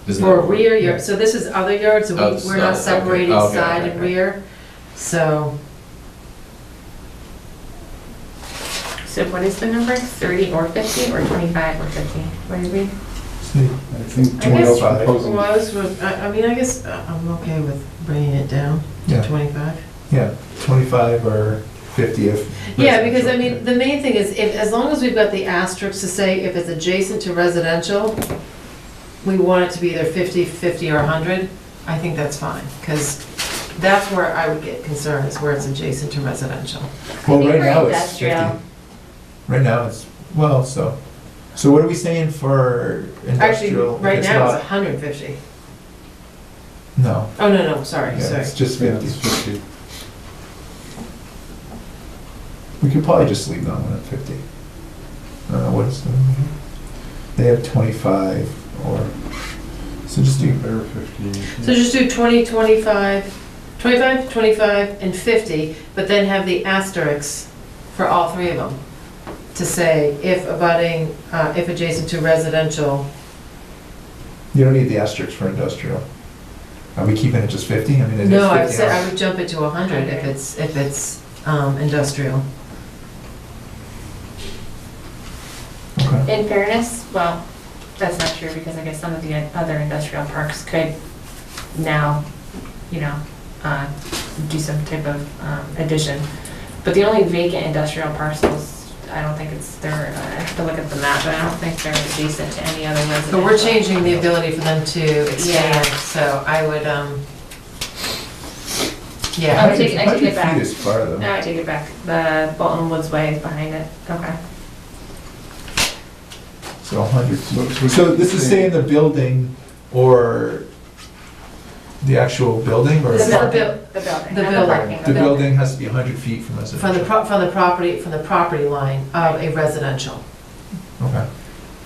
Speaker 9: Isn't
Speaker 3: For
Speaker 9: that what-
Speaker 3: rear yard, so this is other yards, so
Speaker 9: Oh,
Speaker 3: we're not
Speaker 9: okay.
Speaker 3: separating
Speaker 9: Okay,
Speaker 3: side
Speaker 9: okay,
Speaker 3: and
Speaker 9: okay.
Speaker 3: rear. So,
Speaker 4: So what is the number? 30 or 50 or 25 or 50? What did we?
Speaker 1: See,
Speaker 6: I think
Speaker 3: I guess-
Speaker 6: Joel's
Speaker 1: Well,
Speaker 6: proposing.
Speaker 3: Well, I mean, I guess I'm okay with bringing it down
Speaker 1: Yeah.
Speaker 3: to 25.
Speaker 1: yeah, 25 or 50 if.
Speaker 3: Yeah, because I
Speaker 1: residential.
Speaker 3: mean, the main thing is, if, as long as we've got the asterisk to say if it's adjacent to residential, we want it to be either 50, 50, or 100, I think that's fine, because that's where I would get concerned, is where it's adjacent to residential.
Speaker 1: Well,
Speaker 4: I think
Speaker 1: right
Speaker 4: for
Speaker 1: now it's
Speaker 4: industrial-
Speaker 1: 50. Right now it's, well, so what are we saying for
Speaker 3: Actually,
Speaker 1: industrial?
Speaker 3: right
Speaker 1: It's
Speaker 3: now it's
Speaker 1: not-
Speaker 3: 150.
Speaker 1: No,
Speaker 3: Oh, no, sorry,
Speaker 1: yeah,
Speaker 3: sorry.
Speaker 1: it's just
Speaker 6: Yeah,
Speaker 1: 50.
Speaker 6: it's 50.
Speaker 1: We could probably just leave that one at 50. What is it? They have 25 or, so just do,
Speaker 6: There, 50.
Speaker 3: So just do 20, 25, 25, 25, and 50, but then have the asterisks for all three of them, to say if abutting, if adjacent to residential.
Speaker 1: you don't need the asterisk for industrial. Are we keeping it just 50? I mean, it is 50
Speaker 3: No, I would say,
Speaker 1: now.
Speaker 3: I would jump it to 100 if it's industrial.
Speaker 1: Okay.
Speaker 4: In fairness, well, that's not true because I guess some of the other industrial parks could now, do some type of addition. But the only vacant industrial parcels, I don't think it's, I have to look at the map, but I don't think they're adjacent to any other residential.
Speaker 3: But we're changing the ability for them to expand,
Speaker 4: Yeah.
Speaker 3: so I would, yeah.
Speaker 4: I take it
Speaker 1: 100
Speaker 4: back.
Speaker 1: feet is far though.
Speaker 4: No, I take it back. The Bolton Woods Way is behind it. Okay.
Speaker 1: So 100 feet. So this is saying the building or the actual building or?
Speaker 3: The
Speaker 4: building.
Speaker 3: buil-
Speaker 4: The building.
Speaker 3: the
Speaker 4: not
Speaker 3: building.
Speaker 4: parking,
Speaker 1: The building has to be 100 feet from
Speaker 3: From
Speaker 1: residential.
Speaker 3: the property line of a residential.
Speaker 1: Okay.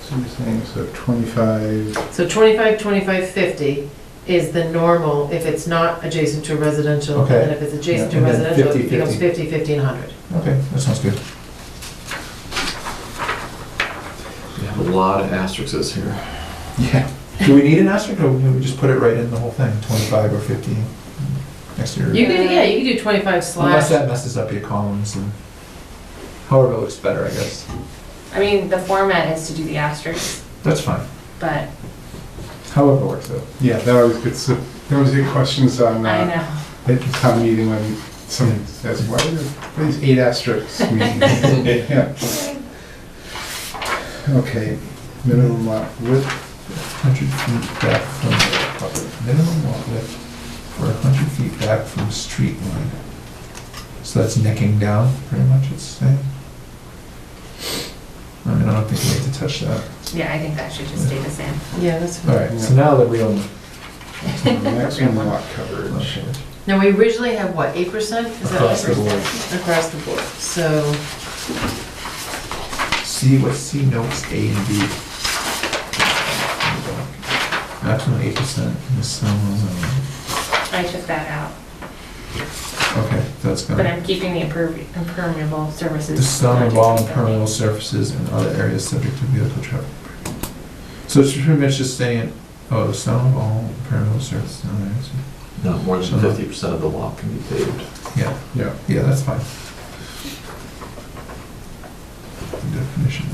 Speaker 6: So you're saying, so 25,
Speaker 3: So 25, 25, 50 is the normal if it's not adjacent to residential.
Speaker 1: Okay.
Speaker 3: And if it's adjacent to
Speaker 1: Yeah, and then
Speaker 3: residential,
Speaker 1: 50,
Speaker 3: it becomes
Speaker 1: 50.
Speaker 3: 50, 50, and 100.
Speaker 1: Okay, that sounds good.
Speaker 9: We have a lot of asterisks here.
Speaker 1: Yeah. Do we need an asterisk or can we just put it right in the whole thing, 25 or 50 next to your?
Speaker 3: You could, yeah, you could do 25
Speaker 1: Unless
Speaker 3: slash.
Speaker 1: that messes up your columns and however it looks better, I guess.
Speaker 4: I mean, the format is to do the asterisks,
Speaker 1: That's fine.
Speaker 4: but
Speaker 1: However it works out.
Speaker 6: yeah, that always gets, there was good questions on,
Speaker 4: I know.
Speaker 6: at the town meeting when someone says, why are these 8 asterisks? Yeah. Okay, minimum lot width,
Speaker 1: 100 feet back from the property. Minimum lot width for 100 feet back from street line. So that's necking down, pretty much it's saying. I mean, I don't think we need to touch that.
Speaker 4: Yeah, I think that should just stay the same.
Speaker 3: Yeah, that's
Speaker 1: All
Speaker 3: fine.
Speaker 1: right, so now the real.
Speaker 6: maximum lot coverage.
Speaker 3: Now, we originally had what, 8%? Is that
Speaker 1: Across the
Speaker 3: 8%?
Speaker 1: board.
Speaker 3: Across the board. So,
Speaker 1: See, what's C notes A and B? Maximum 8% in the summer zone.
Speaker 4: I took that out,
Speaker 1: Okay, that's
Speaker 4: but
Speaker 1: gonna.
Speaker 4: I'm keeping the impermeable surfaces.
Speaker 1: The sum of all impermeable surfaces and other areas subject to vehicle traffic. So it's pretty much just saying, oh, the sum of all impermeable surfaces and other areas.
Speaker 9: Not more than 50% of the lot can be paved.
Speaker 1: Yeah,
Speaker 6: Yeah.
Speaker 1: that's fine. The definition.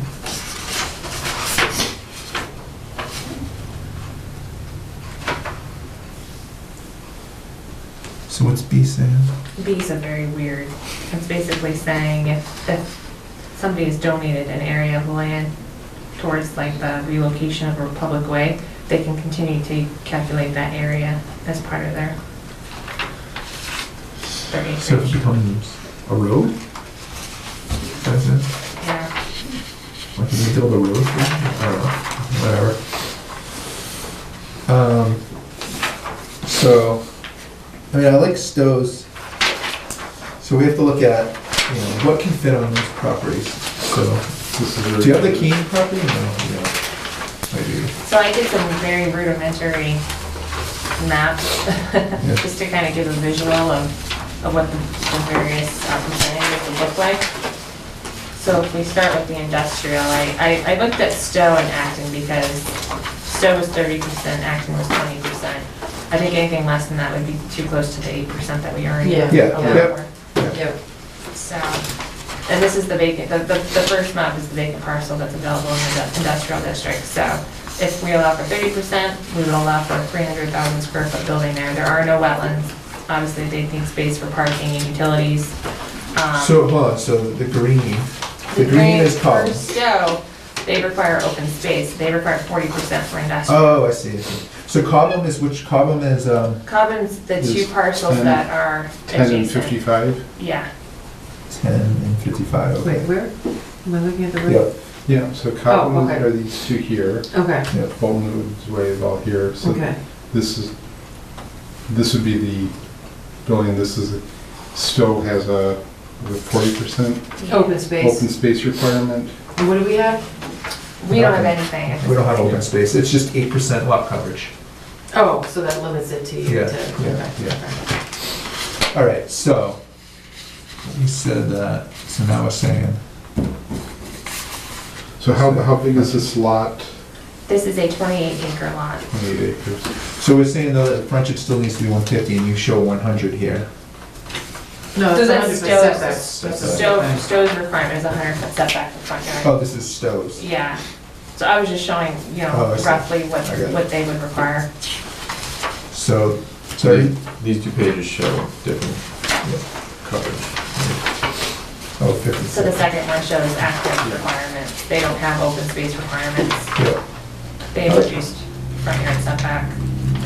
Speaker 1: So what's B saying?
Speaker 4: B is a very weird, it's basically saying if somebody has donated an area of land towards like the relocation of a public way, they can continue to calculate that area as part of their
Speaker 1: So it
Speaker 4: acreage.
Speaker 1: becomes a road? That's it?
Speaker 4: Yeah.
Speaker 1: Like, can we build a road for it? I don't know, whatever. So, I mean, I like Stowe's. So we have to look at, what can fit on these properties. So,
Speaker 6: This is
Speaker 1: do you have the Keene property? No, yeah. I do.
Speaker 4: So I did some very rudimentary maps, just to kind of give a visual of what the various percentages would look like. So if we start with the industrial, I looked at Stowe and Acton because Stowe was 30%, Acton was 20%. I think anything less than that would be too close to the 8% that we already
Speaker 3: Yeah.
Speaker 1: Yeah,
Speaker 4: allowed
Speaker 1: yeah.
Speaker 4: for.
Speaker 3: yep.
Speaker 4: So and this is the vacant, the first map is the vacant parcel that's available in the industrial district. So if we allow for 30%, we would allow for a 300,000 square foot building there. There are no wetlands. Obviously, they need space for parking and utilities.
Speaker 1: So, hold on, so the green is
Speaker 4: For
Speaker 1: column.
Speaker 4: Stowe, they require open space. They require 40% for industrial.
Speaker 1: Oh, I see. So column is, which column is,
Speaker 4: Cobham's the two
Speaker 6: Is
Speaker 4: parcels
Speaker 6: 10
Speaker 4: that are
Speaker 6: 10 and
Speaker 4: adjacent.
Speaker 6: 55?
Speaker 4: Yeah.
Speaker 1: 10 and 55, okay.
Speaker 3: Wait, where? Am I looking at the right?
Speaker 1: Yep,
Speaker 6: Yeah, so Cobham
Speaker 3: okay.
Speaker 6: are these two here,
Speaker 3: Okay,
Speaker 1: yep.
Speaker 6: Bolton Woods Way is all here. So
Speaker 3: okay.
Speaker 6: this would be the building, this is, Stowe has a 40%
Speaker 3: Open space.
Speaker 6: open space requirement.
Speaker 3: And what do we have?
Speaker 4: We don't have anything.
Speaker 1: We don't have open space, it's just 8% lot coverage.
Speaker 3: Oh, so that limits it to you
Speaker 1: Yeah,
Speaker 3: to,
Speaker 1: yeah,
Speaker 3: okay.
Speaker 1: yeah. All right, so, we said that, so now we're saying,
Speaker 6: So how big is this lot?
Speaker 4: This is a 28-acre lot.
Speaker 6: 28 acres.
Speaker 1: so we're saying though that the frontage still needs to be 150 and you show 100 here.
Speaker 3: No,
Speaker 4: So
Speaker 3: it's
Speaker 4: that's
Speaker 3: 100%
Speaker 4: Stowe's,
Speaker 3: setbacks. That's okay.
Speaker 4: Stowe's requirement is 100% setback from front yard.
Speaker 1: Oh, this is Stowe's.
Speaker 4: Yeah. So I was just showing, you
Speaker 1: Oh,
Speaker 4: know,
Speaker 1: I see.
Speaker 4: roughly
Speaker 1: I got it.
Speaker 4: what they would require.
Speaker 1: So,
Speaker 9: So
Speaker 1: sorry?
Speaker 9: these two pages show different coverage.
Speaker 1: Oh, 50.
Speaker 4: So the second one shows active requirements. They don't have open space requirements.
Speaker 1: Yeah.
Speaker 4: They've reduced front yard setback.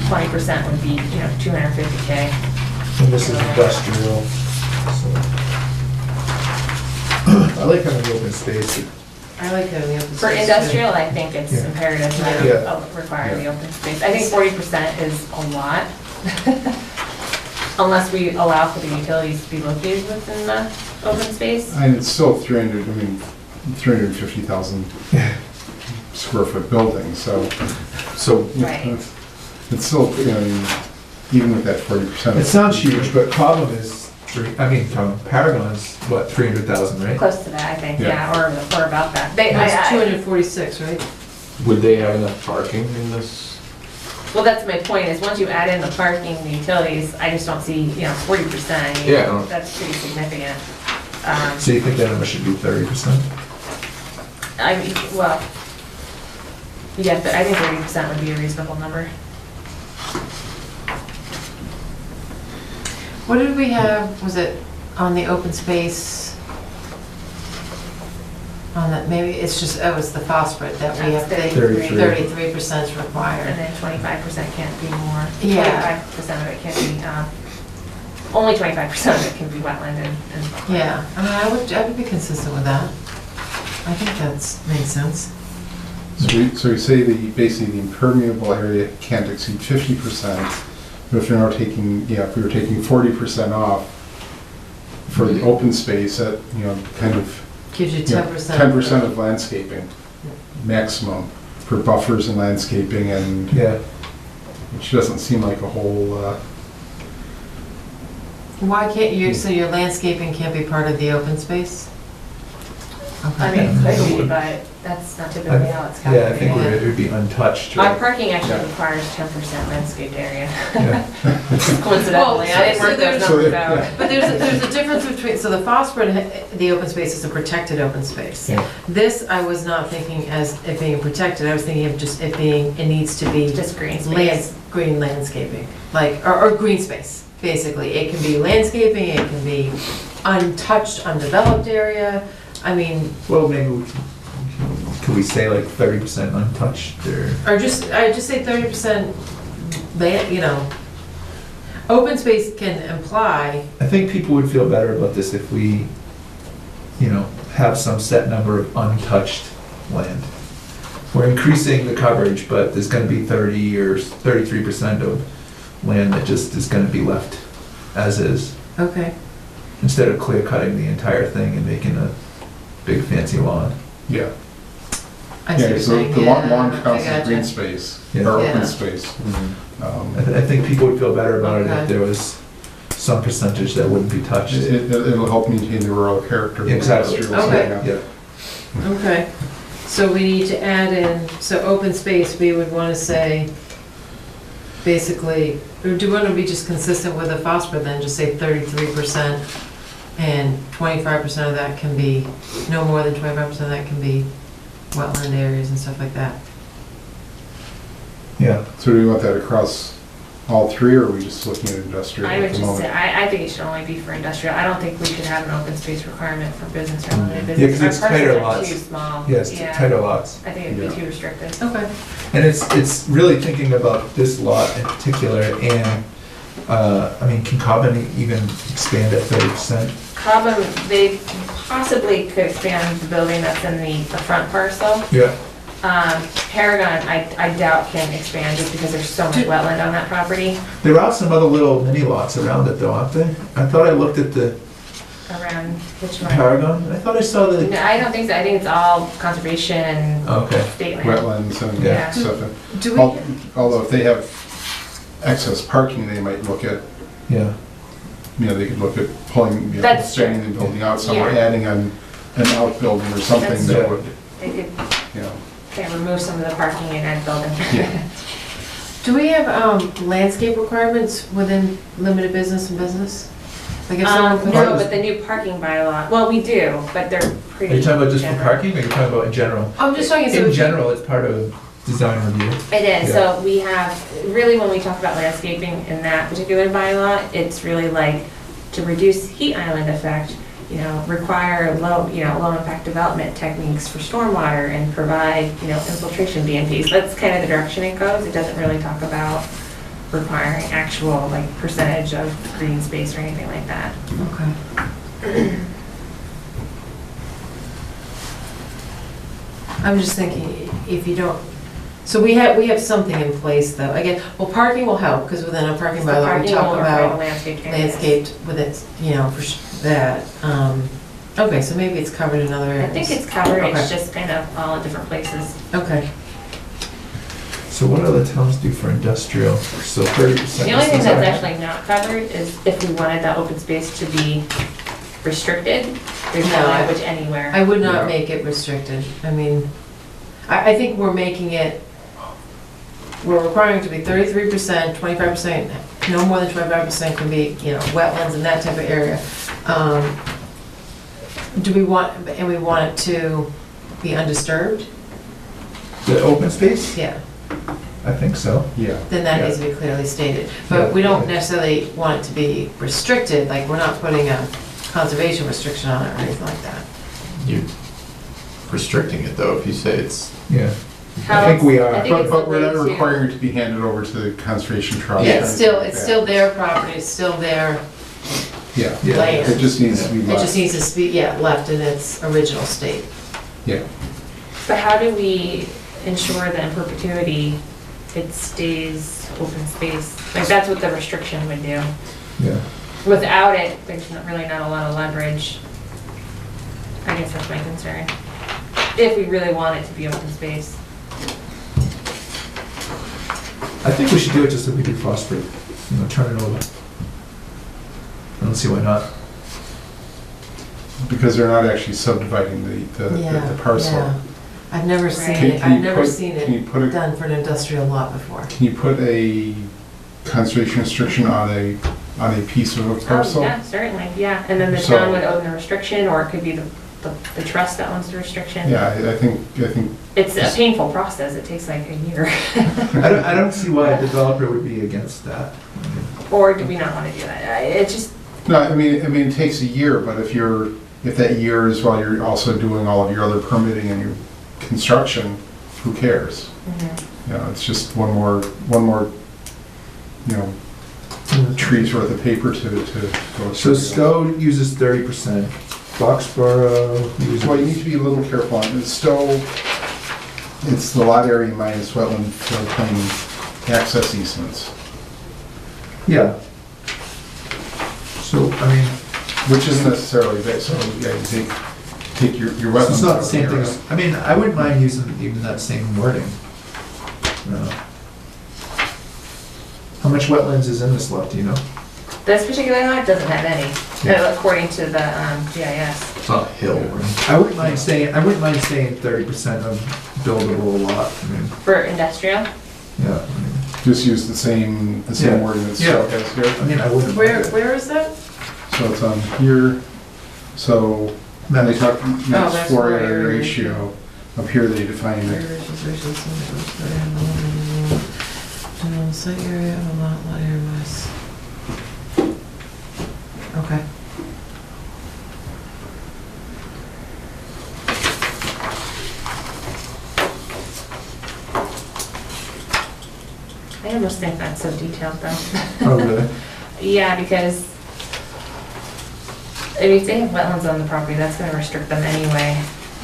Speaker 4: 20% would be, you know, 250K.
Speaker 1: And this is industrial. So. I like having the open space.
Speaker 3: I like having the open space.
Speaker 4: For
Speaker 3: too.
Speaker 4: industrial, I think it's
Speaker 1: Yeah.
Speaker 4: imperative that
Speaker 1: Yeah.
Speaker 4: require the open space. I think 40% is a lot. Unless we allow for the utilities to be located within the open space.
Speaker 6: And it's still 350,000 square foot building, so.
Speaker 9: So,
Speaker 4: Right.
Speaker 6: It's still, you know, even with that 40%.
Speaker 1: It sounds huge, but Cobham is, Paragon is, what, 300,000, right?
Speaker 4: Close to that, I think,
Speaker 6: Yeah.
Speaker 4: yeah, or about that. They,
Speaker 3: That's 246, right?
Speaker 9: would they have enough parking in this?
Speaker 4: Well, that's my point, is once you add in the parking, the utilities, I just don't see, you know, 40%. I mean,
Speaker 9: Yeah.
Speaker 4: That's pretty significant.
Speaker 1: So you think that number should be 30%?
Speaker 4: I mean, well, yeah, but I think 30% would be a reasonable number.
Speaker 3: What did we have, was it on the open space? On that, maybe it's just, oh, it's the phosphate that we have,
Speaker 4: That's
Speaker 1: 33.
Speaker 3: 33% is
Speaker 4: And
Speaker 3: required.
Speaker 4: then 25% can't be more.
Speaker 3: Yeah.
Speaker 4: 25% of it can't be, only 25% of it can be wetland and.
Speaker 3: Yeah, I mean, I would be consistent with that. I think that's, makes sense.
Speaker 6: So we say basically the impermeable area can't exceed 50%, but if you're now taking, if we were taking 40% off for the open space, that, kind of,
Speaker 3: Gives you 10%.
Speaker 6: 10% of landscaping maximum for buffers and landscaping, and
Speaker 1: Yeah.
Speaker 6: which doesn't seem like a whole,
Speaker 3: Why can't you, so your landscaping can't be part of the open space?
Speaker 4: I mean, it could be, but that's not typically how it's
Speaker 1: Yeah, I think
Speaker 4: calculated.
Speaker 1: it would be untouched,
Speaker 4: Our
Speaker 1: right?
Speaker 4: parking actually
Speaker 6: Yeah.
Speaker 4: requires 10% landscaped area.
Speaker 1: Yeah.
Speaker 4: Coincidentally, I didn't work those
Speaker 3: So
Speaker 4: numbers
Speaker 6: yeah.
Speaker 4: out.
Speaker 3: But there's a difference between, so the phosphate, the open space is a protected open space.
Speaker 1: Yeah.
Speaker 3: This, I was not thinking as it being protected, I was thinking of just it being, it needs to be
Speaker 4: Just green space.
Speaker 3: green landscaping, like, or green space, basically. It can be landscaping, it can be untouched, undeveloped area. I mean,
Speaker 1: Well, maybe could we say like 30% untouched, or?
Speaker 3: I just say 30% land, open space can imply,
Speaker 1: I think people would feel better about this if we, have some set number of untouched land. We're increasing the coverage, but there's gonna be 30 or 33% of land that just is gonna be left as is,
Speaker 3: okay.
Speaker 1: instead of clear cutting the entire thing and making a big fancy lawn.
Speaker 6: yeah.
Speaker 3: I see what you're
Speaker 6: So
Speaker 3: saying,
Speaker 6: the
Speaker 3: yeah,
Speaker 6: lawn
Speaker 3: I
Speaker 6: counts as
Speaker 3: gotcha.
Speaker 6: green space,
Speaker 1: Yeah.
Speaker 6: or
Speaker 3: Yeah.
Speaker 6: open space.
Speaker 1: I think people would feel better about it
Speaker 3: Okay.
Speaker 1: if there was some percentage that wouldn't be touched.
Speaker 6: It'll help maintain the rural character of the
Speaker 1: Exactly.
Speaker 6: industrial
Speaker 3: Okay.
Speaker 6: zone.
Speaker 1: Yeah.
Speaker 3: Okay, so we need to add in, so open space, we would want to say, basically, or do you want to be just consistent with the phosphor then, just say 33% and 25% of that can be, no more than 25% of that can be wetland areas and stuff like that.
Speaker 1: Yeah.
Speaker 6: So do we want that across all three, or are we just looking at industrial
Speaker 4: I
Speaker 6: at
Speaker 4: would
Speaker 6: the
Speaker 4: just say,
Speaker 6: moment?
Speaker 4: I think it should only be for industrial. I don't think we should have an open space requirement for business or limited
Speaker 1: Yeah,
Speaker 4: business.
Speaker 1: 'cause it's
Speaker 4: Our parcels
Speaker 1: tighter
Speaker 4: are
Speaker 1: lots.
Speaker 4: Too small.
Speaker 1: Yes,
Speaker 4: Yeah.
Speaker 1: tighter lots.
Speaker 4: I think it'd
Speaker 6: Yeah.
Speaker 4: be too restrictive.
Speaker 3: Okay.
Speaker 1: And it's really thinking about this lot in particular, and, I mean, can Cobham even expand at 30%?
Speaker 4: Cobham, they possibly could expand the building that's in the front parcel.
Speaker 1: Yeah.
Speaker 4: Paragon, I doubt can expand just because there's so much wetland on that property
Speaker 1: There are some other little mini lots around it though, aren't there? I thought I looked at the
Speaker 4: around which one?
Speaker 1: Paragon, and I thought I saw the,
Speaker 4: No, I don't think so. I think it's all conservation and
Speaker 1: okay.
Speaker 4: state land.
Speaker 6: Wetlands and
Speaker 1: Yeah.
Speaker 6: stuff.
Speaker 3: Do we,
Speaker 6: Although if they have excess parking, they might look at,
Speaker 1: Yeah.
Speaker 6: they could look at pulling,
Speaker 4: That's
Speaker 6: expanding
Speaker 4: true.
Speaker 6: the building out somewhere,
Speaker 4: Yeah.
Speaker 6: adding an outbuilding or something
Speaker 4: That's
Speaker 6: that
Speaker 1: true.
Speaker 6: would,
Speaker 4: They could
Speaker 6: you know.
Speaker 4: remove some of the parking and add building.
Speaker 6: Yeah.
Speaker 3: do we have landscape requirements within limited business and business? Like if someone puts
Speaker 4: No,
Speaker 3: up-
Speaker 4: but the new parking bylaw, well, we do, but they're pretty.
Speaker 1: Are you talking about just for
Speaker 4: general.
Speaker 1: parking, or are you talking about in general?
Speaker 3: I'm just talking, so
Speaker 1: In
Speaker 3: if you-
Speaker 1: general, it's part of design review.
Speaker 4: It is,
Speaker 1: Yeah.
Speaker 4: so we have, really when we talk about landscaping in that particular bylaw, it's really like to reduce heat island effect, require low impact development techniques for stormwater and provide, infiltration BMPs. That's kind of the direction it goes. It doesn't really talk about requiring actual like percentage of green space or anything like that.
Speaker 3: Okay. I'm just thinking, if you don't, so we have something in place though, again, well, parking will help, because within a parking
Speaker 4: The
Speaker 3: bylaw, we
Speaker 4: parking
Speaker 3: talk
Speaker 4: will require
Speaker 3: about
Speaker 4: landscaped areas.
Speaker 3: landscaped with it, that. Okay, so maybe it's covered in other
Speaker 4: I
Speaker 3: areas.
Speaker 4: think it's covered,
Speaker 3: Okay.
Speaker 4: it's just kind of all in different places.
Speaker 3: Okay,
Speaker 1: So what other towns do for industrial? So 30%.
Speaker 4: The only thing
Speaker 1: is
Speaker 4: that's
Speaker 1: design.
Speaker 4: actually not covered is if we wanted that open space to be restricted, there's no
Speaker 3: No, I-
Speaker 4: language anywhere.
Speaker 3: I would not
Speaker 1: Yeah.
Speaker 3: make it restricted. I mean, I think we're making it, we're requiring it to be 33%, 25%, no more than 25% can be, wetlands and that type of area. Do we want, and we want it to be undisturbed?
Speaker 1: The open space?
Speaker 3: Yeah,
Speaker 1: I think so.
Speaker 6: Yeah.
Speaker 3: then that
Speaker 1: Yeah.
Speaker 3: needs to be clearly stated. But we don't necessarily want it to be restricted, like we're not putting a conservation restriction on it or anything like that.
Speaker 9: You're restricting it though, if you say it's,
Speaker 1: Yeah.
Speaker 4: How
Speaker 1: I think we
Speaker 4: else-
Speaker 1: are.
Speaker 4: I think it's
Speaker 6: But we're not
Speaker 4: the way to-
Speaker 6: requiring it to be handed over to the conservation trust.
Speaker 3: Yeah,
Speaker 6: or
Speaker 3: it's
Speaker 6: anything like
Speaker 3: it's
Speaker 6: that.
Speaker 3: still their property, it's still their
Speaker 6: Yeah,
Speaker 1: Yeah.
Speaker 3: land.
Speaker 6: it just needs to be
Speaker 3: It
Speaker 6: left.
Speaker 3: just needs to be, left in its original state.
Speaker 6: Yeah.
Speaker 4: But how do we ensure that in perpetuity it stays open space? Like, that's what the restriction would do.
Speaker 1: Yeah.
Speaker 4: Without it, there's really not a lot of leverage. I guess that's my concern. If we really want it to be open space.
Speaker 1: I think we should do it just like we do phosphate, turn it over. I don't see why not.
Speaker 6: Because they're not actually subdividing the parcel.
Speaker 3: Yeah. I've never seen
Speaker 4: Right.
Speaker 3: it, I've never seen
Speaker 6: Can you
Speaker 3: it
Speaker 6: put a,
Speaker 3: done for an industrial lot before.
Speaker 6: can you put a conservation restriction on a piece of a
Speaker 4: Oh,
Speaker 6: parcel?
Speaker 4: yeah, certainly, yeah. And then the
Speaker 6: So-
Speaker 4: town would own the restriction, or it could be the trust that owns the restriction.
Speaker 6: Yeah, I think,
Speaker 4: It's a painful process, it takes like a year.
Speaker 1: I don't see why a developer would be against that.
Speaker 4: Or do we not want to do that? It just,
Speaker 6: no, I mean, it takes a year, but if that year is while you're also doing all of your other permitting and your construction, who cares? It's just one more, tree's worth of paper to go
Speaker 1: So
Speaker 6: through.
Speaker 1: Stowe uses 30%, Foxborough uses.
Speaker 6: Well, you need to be a little careful on it. Stowe, it's the lot area minus wetland floodplain access easements,
Speaker 1: Yeah. So, I mean,
Speaker 6: which isn't necessarily that, so, yeah, you take your wetlands.
Speaker 1: it's not
Speaker 6: out
Speaker 1: the same thing
Speaker 6: there.
Speaker 1: as, I mean, I wouldn't mind using even that same wording. No. How much wetlands is in this lot, do you know?
Speaker 4: this particular lot doesn't have any,
Speaker 1: Yeah.
Speaker 4: according to the GIS.
Speaker 9: it's not a hill, right?
Speaker 1: I wouldn't mind saying 30% of buildable lot, I mean,
Speaker 4: For industrial?
Speaker 1: yeah, I mean,
Speaker 6: Just use the same
Speaker 1: Yeah.
Speaker 6: wording that
Speaker 1: Yeah.
Speaker 6: Stowe has here.
Speaker 1: I mean, I wouldn't. mind it.
Speaker 3: Where is that?
Speaker 6: So it's on here, So, then they talk max
Speaker 3: max
Speaker 6: floor
Speaker 3: floor
Speaker 6: area
Speaker 3: area
Speaker 6: ratio. Up here they define it.
Speaker 3: Site area of a lot area mass. Okay.
Speaker 4: I almost think that's so detailed though.
Speaker 1: Oh, really?
Speaker 4: Yeah, because if they have wetlands on the property, that's gonna restrict them anyway.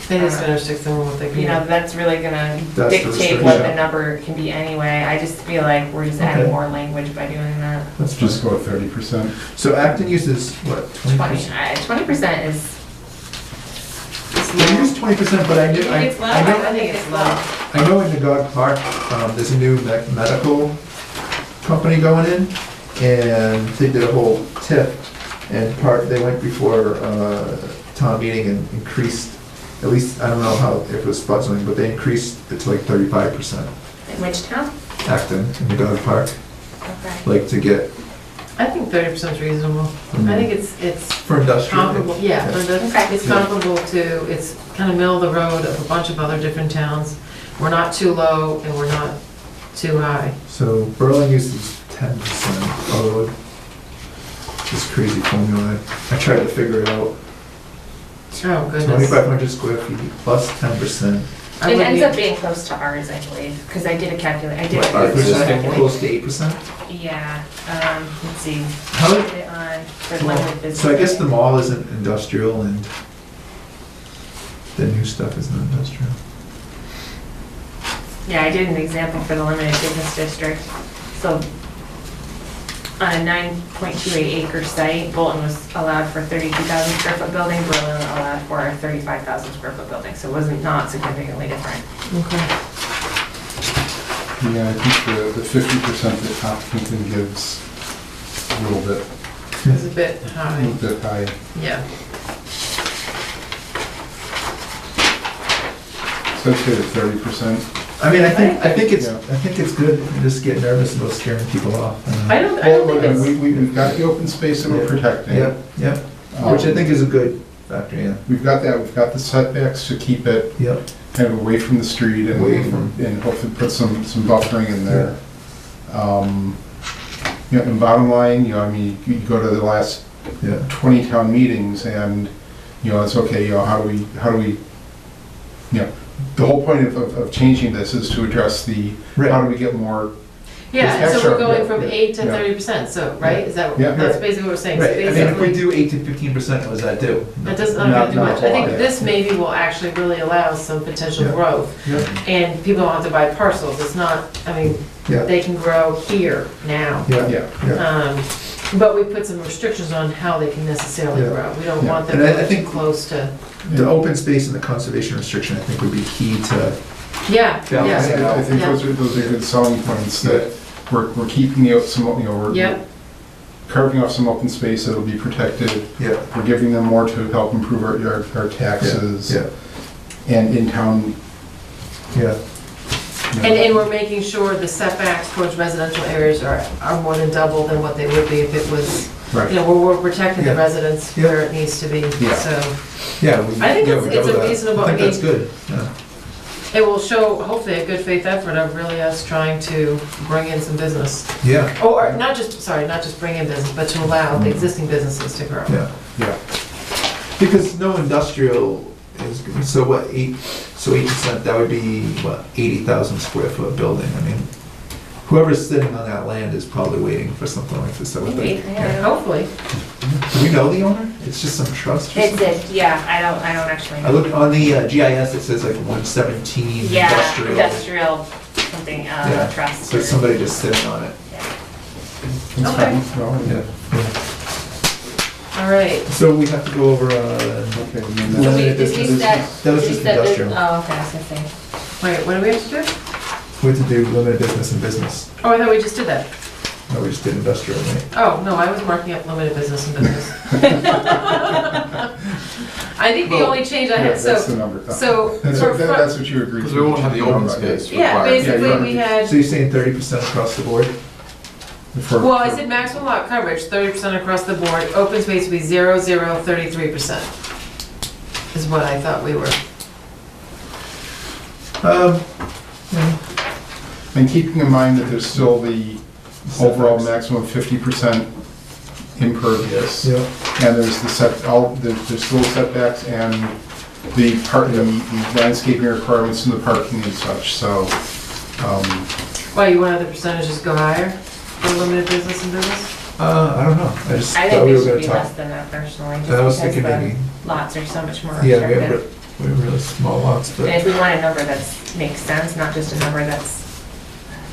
Speaker 3: It is gonna restrict them on what they can.
Speaker 4: You know, that's really gonna
Speaker 1: That's the
Speaker 4: dictate what the
Speaker 1: restriction.
Speaker 4: number can be anyway. I just feel like we're just adding
Speaker 1: Okay.
Speaker 4: more language by doing that.
Speaker 1: Let's
Speaker 6: Just go with 30%.
Speaker 1: So Acton uses, what, 20%?
Speaker 4: 20% is.
Speaker 1: They use 20%, but I
Speaker 4: You
Speaker 1: knew,
Speaker 4: think it's low?
Speaker 1: I know,
Speaker 4: I think it's low.
Speaker 1: I know in the dog park, there's a new medical company going in, and they did a whole tip, and they went before, town meeting and increased, at least, I don't know how, if it was fuzzling, but they increased it to like 35%,
Speaker 4: In which town?
Speaker 1: Acton, in the dog park,
Speaker 4: Okay.
Speaker 1: like to get,
Speaker 3: I think 30% is reasonable. I think it's
Speaker 1: for industrial.
Speaker 3: comparable, yeah,
Speaker 4: Okay.
Speaker 3: it's comparable to, it's kind of middle of the road of a bunch of other different towns. We're not too low and we're not too high.
Speaker 1: So Berlin uses 10%, although this crazy formula, I tried to figure it out.
Speaker 3: Oh, goodness.
Speaker 1: 2,500 square feet plus 10%.
Speaker 3: I
Speaker 4: It
Speaker 3: would
Speaker 4: ends
Speaker 3: be-
Speaker 4: up being close to ours, I believe, because I did a calculate, I did
Speaker 1: What,
Speaker 4: a
Speaker 1: 5%, close to 8%?
Speaker 4: Yeah, let's see.
Speaker 1: How-
Speaker 4: Put it on for limited business.
Speaker 1: So I guess the mall isn't industrial and the new stuff isn't industrial.
Speaker 4: Yeah, I did an example for the limited business district. So on a 9.28 acre site, Bolton was allowed for 32,000 square foot building, Berlin allowed for a 35,000 square foot building, so it wasn't not significantly different.
Speaker 3: Okay.
Speaker 6: Yeah, I think the 50% that Hopkinton gives a little bit high.
Speaker 3: Yeah.
Speaker 6: So I'd say the 30%.
Speaker 1: I mean, I think
Speaker 6: Yeah.
Speaker 1: it's good, you just get nervous about scaring people off.
Speaker 3: I don't think
Speaker 6: And
Speaker 3: it's,
Speaker 6: we've got the open space that we're protecting.
Speaker 1: Yep, yep, which I think is a good factor, yeah.
Speaker 6: We've got that, we've got the setbacks to keep it
Speaker 1: Yep,
Speaker 6: kind of away from the street and
Speaker 1: Away from-
Speaker 6: and hopefully put some buffering in there. You know, and bottom line, you know, I mean, you go to the last
Speaker 1: yeah.
Speaker 6: 20 town meetings and, you know, it's okay, you know, how do we, you know, the whole point of changing this is to address the,
Speaker 1: Right.
Speaker 6: how do we get more,
Speaker 3: yeah,
Speaker 6: It's
Speaker 3: so
Speaker 6: extra,
Speaker 3: we're going
Speaker 6: yeah,
Speaker 3: from
Speaker 6: yeah,
Speaker 3: 8 to
Speaker 6: yeah.
Speaker 3: 30%, so, right? Is that,
Speaker 6: Yeah.
Speaker 3: that's basically what we're saying. So
Speaker 1: Right, I mean, if we
Speaker 3: basically,
Speaker 1: do 8 to 15%, what does that do?
Speaker 3: that doesn't,
Speaker 6: Not-
Speaker 3: not gonna do
Speaker 6: not a
Speaker 3: much. I
Speaker 6: whole
Speaker 3: think
Speaker 6: lot, yeah.
Speaker 3: this maybe will actually really allow some potential
Speaker 1: Yeah.
Speaker 3: growth.
Speaker 1: Yep,
Speaker 3: And people don't have to buy parcels, it's not, I mean,
Speaker 1: yeah,
Speaker 3: they can grow here now.
Speaker 1: yeah,
Speaker 6: yeah.
Speaker 1: yeah.
Speaker 3: But we put some restrictions on how they can necessarily
Speaker 1: Yeah.
Speaker 3: grow. We don't
Speaker 6: Yeah.
Speaker 3: want them
Speaker 1: And I
Speaker 3: to be too
Speaker 1: think-
Speaker 3: close to,
Speaker 1: The open space and the conservation restriction, I think, would be key to,
Speaker 3: yeah,
Speaker 1: Yeah,
Speaker 3: yeah.
Speaker 6: I think
Speaker 3: Yeah.
Speaker 6: those are good selling points, that we're keeping out some, you know, we're
Speaker 3: Yep,
Speaker 6: carving off some open space that'll be protected.
Speaker 1: yeah,
Speaker 6: We're giving them more to help improve our taxes.
Speaker 1: yeah,
Speaker 6: And in town,
Speaker 1: yeah,
Speaker 6: you know,
Speaker 3: and we're making sure the setbacks towards residential areas are more than double than what they would be if it was, you
Speaker 6: right.
Speaker 3: know, we're protecting the
Speaker 1: Yeah.
Speaker 3: residents
Speaker 1: Yeah.
Speaker 3: where it needs to be,
Speaker 6: Yeah.
Speaker 3: so.
Speaker 1: yeah.
Speaker 3: I think
Speaker 1: yeah,
Speaker 3: it's
Speaker 1: we double
Speaker 3: a
Speaker 1: that.
Speaker 3: reasonable-
Speaker 1: I think
Speaker 3: I
Speaker 1: that's
Speaker 3: mean-
Speaker 1: good, yeah.
Speaker 3: It will show, hopefully, a good faith effort of really us trying to bring in some business.
Speaker 1: Yeah,
Speaker 3: Or not just, sorry, not just bring in business, but to allow the existing businesses to grow.
Speaker 1: yeah.
Speaker 6: Yeah.
Speaker 1: Because no industrial is, so what, 8%, that would be, what, 80,000 square foot building, I mean, whoever's sitting on that land is probably waiting for something like this, I would think.
Speaker 4: Maybe,
Speaker 3: And hopefully,
Speaker 1: Do we know the owner? It's just some trust or
Speaker 4: It's
Speaker 1: something?
Speaker 4: it, yeah, I don't actually
Speaker 1: I
Speaker 4: know.
Speaker 1: looked on the GIS, it says like 117
Speaker 4: Yeah,
Speaker 1: industrial.
Speaker 4: industrial, something,
Speaker 1: Yeah.
Speaker 4: trust.
Speaker 1: So it's somebody just sitting on it.
Speaker 6: It's
Speaker 3: Okay.
Speaker 6: fine. Well,
Speaker 1: Yeah.
Speaker 3: all right.
Speaker 1: So we have to go over,
Speaker 6: Okay, and then
Speaker 1: Well,
Speaker 6: that-
Speaker 1: Did we set- that was just industrial.
Speaker 4: Oh, okay, I was gonna say.
Speaker 3: Wait, what do we have to do?
Speaker 1: we have to do limited business and business.
Speaker 3: Oh, I thought we just did that.
Speaker 1: No, we just did industrial, right?
Speaker 3: Oh, no, I was marking up limited business and business. I think the
Speaker 1: Well,
Speaker 3: only change I
Speaker 6: yeah,
Speaker 3: had,
Speaker 6: that's the
Speaker 3: so,
Speaker 6: number.
Speaker 3: so,
Speaker 6: That's
Speaker 3: for-
Speaker 6: what, that's what you agreed to.
Speaker 9: Because we won't have the open space
Speaker 3: yeah,
Speaker 9: required.
Speaker 3: basically,
Speaker 6: you're
Speaker 3: we
Speaker 6: right.
Speaker 3: had,
Speaker 1: So you're saying 30% across the board?
Speaker 6: For-
Speaker 3: well, I said maximum lot coverage, 30% across the board, open space would be 0, 0, 33%. is what I thought we were.
Speaker 1: Yeah.
Speaker 6: And keeping in mind that there's still the overall maximum 50% impervious.
Speaker 1: Yeah.
Speaker 6: And there's there's still setbacks and the landscaping requirements in the parking and such, so,
Speaker 3: Why, you wanted the percentages to go higher for limited business and business?
Speaker 1: I don't know, I just
Speaker 4: I
Speaker 1: thought
Speaker 4: think
Speaker 1: we
Speaker 4: they
Speaker 1: were
Speaker 4: should
Speaker 1: gonna
Speaker 4: be
Speaker 1: talk.
Speaker 4: less than that personally, just
Speaker 1: I was
Speaker 4: because
Speaker 1: thinking
Speaker 4: the
Speaker 1: maybe,
Speaker 4: lots are so much more
Speaker 1: yeah, we
Speaker 4: restrictive.
Speaker 1: have really small lots,
Speaker 4: And
Speaker 1: but,
Speaker 4: if we want a number that makes sense, not just a number that's,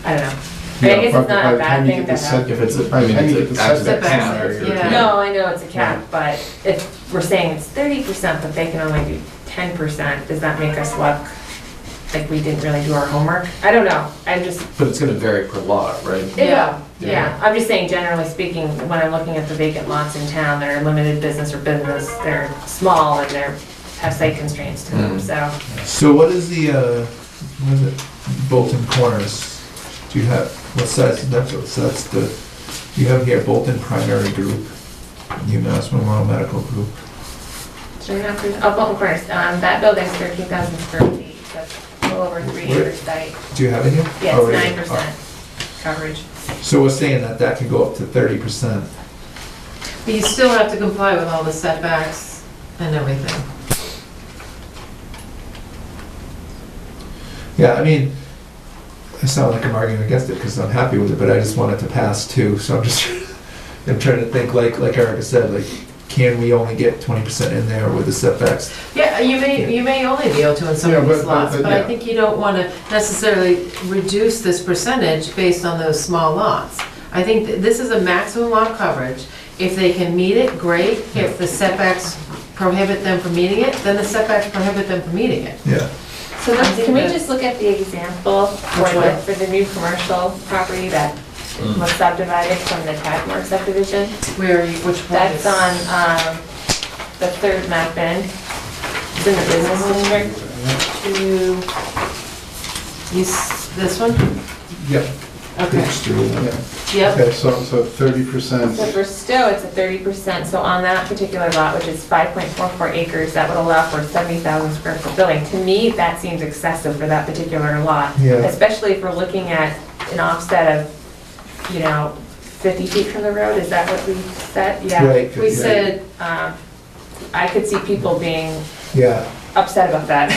Speaker 4: I don't know. I
Speaker 6: yeah,
Speaker 4: guess
Speaker 6: but
Speaker 4: it's not
Speaker 6: by
Speaker 4: a
Speaker 6: the
Speaker 4: bad
Speaker 6: time you
Speaker 4: thing
Speaker 6: get
Speaker 4: to
Speaker 6: the
Speaker 4: have.
Speaker 6: set-
Speaker 9: If it's a,
Speaker 6: by
Speaker 9: I
Speaker 6: the
Speaker 9: mean,
Speaker 6: time you
Speaker 9: it's
Speaker 6: get the
Speaker 9: an active
Speaker 6: setbacks
Speaker 3: Setbacks,
Speaker 9: area.
Speaker 3: yeah.
Speaker 4: No, I know it's a cap, but if we're saying it's 30%, but they can only do 10%, does that make us look like we didn't really do our homework? I don't know, I'm just,
Speaker 9: But it's gonna vary per lot, right?
Speaker 3: Yeah.
Speaker 4: yeah, I'm just saying, generally speaking, when I'm looking at the vacant lots in town, they're limited business or business, they're small and they're, have site constraints to them,
Speaker 9: Mm.
Speaker 4: so.
Speaker 1: so what is the, what is it, Bolton Corners? Do you have, what size is that, so that's the, you have here Bolton Primary Group, UMass Memorial Medical Group.
Speaker 4: Should we not, Bolton Corners, that building's 13,000 square feet, that's a little over 3
Speaker 1: Where?
Speaker 4: acres site.
Speaker 1: Do you have it here?
Speaker 4: Yeah,
Speaker 1: Oh,
Speaker 4: it's
Speaker 1: right.
Speaker 4: 9% coverage.
Speaker 1: So we're saying that that can go up to 30%.
Speaker 3: But you still have to comply with all the setbacks and everything.
Speaker 1: Yeah, I mean, I sound like I'm arguing against it because I'm happy with it, but I just want it to pass too, so I'm just, I'm trying to think like Erica said, like, can we only get 20% in there with the setbacks?
Speaker 3: Yeah, you may only be able to in some
Speaker 6: Yeah,
Speaker 3: of these
Speaker 6: but-
Speaker 3: lots,
Speaker 6: but
Speaker 3: but I
Speaker 6: yeah.
Speaker 3: think you don't want to necessarily reduce this percentage based on those small lots. I think this is a maximum lot coverage. If they can meet it, great. If the setbacks prohibit them from meeting it, then the setbacks prohibit them from meeting it.
Speaker 1: Yeah.
Speaker 4: So
Speaker 3: I think
Speaker 4: can we
Speaker 3: that-
Speaker 4: just look at the example
Speaker 3: Which
Speaker 4: for
Speaker 3: one?
Speaker 4: for the new commercial property that was subdivided from the Tadmore subdivision?
Speaker 3: Where are you, which one
Speaker 4: That's
Speaker 3: is?
Speaker 4: on the third map end. It's in the business district.
Speaker 3: To, this one?
Speaker 1: Yep.
Speaker 3: Okay,
Speaker 1: Page 3.
Speaker 6: Yeah.
Speaker 3: yep.
Speaker 6: Okay, so 30%.
Speaker 4: So for Stowe, it's a 30%, so on that particular lot, which is 5.44 acres, that would allow for a 70,000 square foot building. To me, that seems excessive for that particular lot.
Speaker 1: Yeah.
Speaker 4: Especially if we're looking at an offset of, 50 feet from the road, is that what we said? Yeah.
Speaker 1: Right.
Speaker 3: We
Speaker 1: yeah.
Speaker 3: said,
Speaker 4: I could see people being
Speaker 1: Yeah,
Speaker 4: upset about that.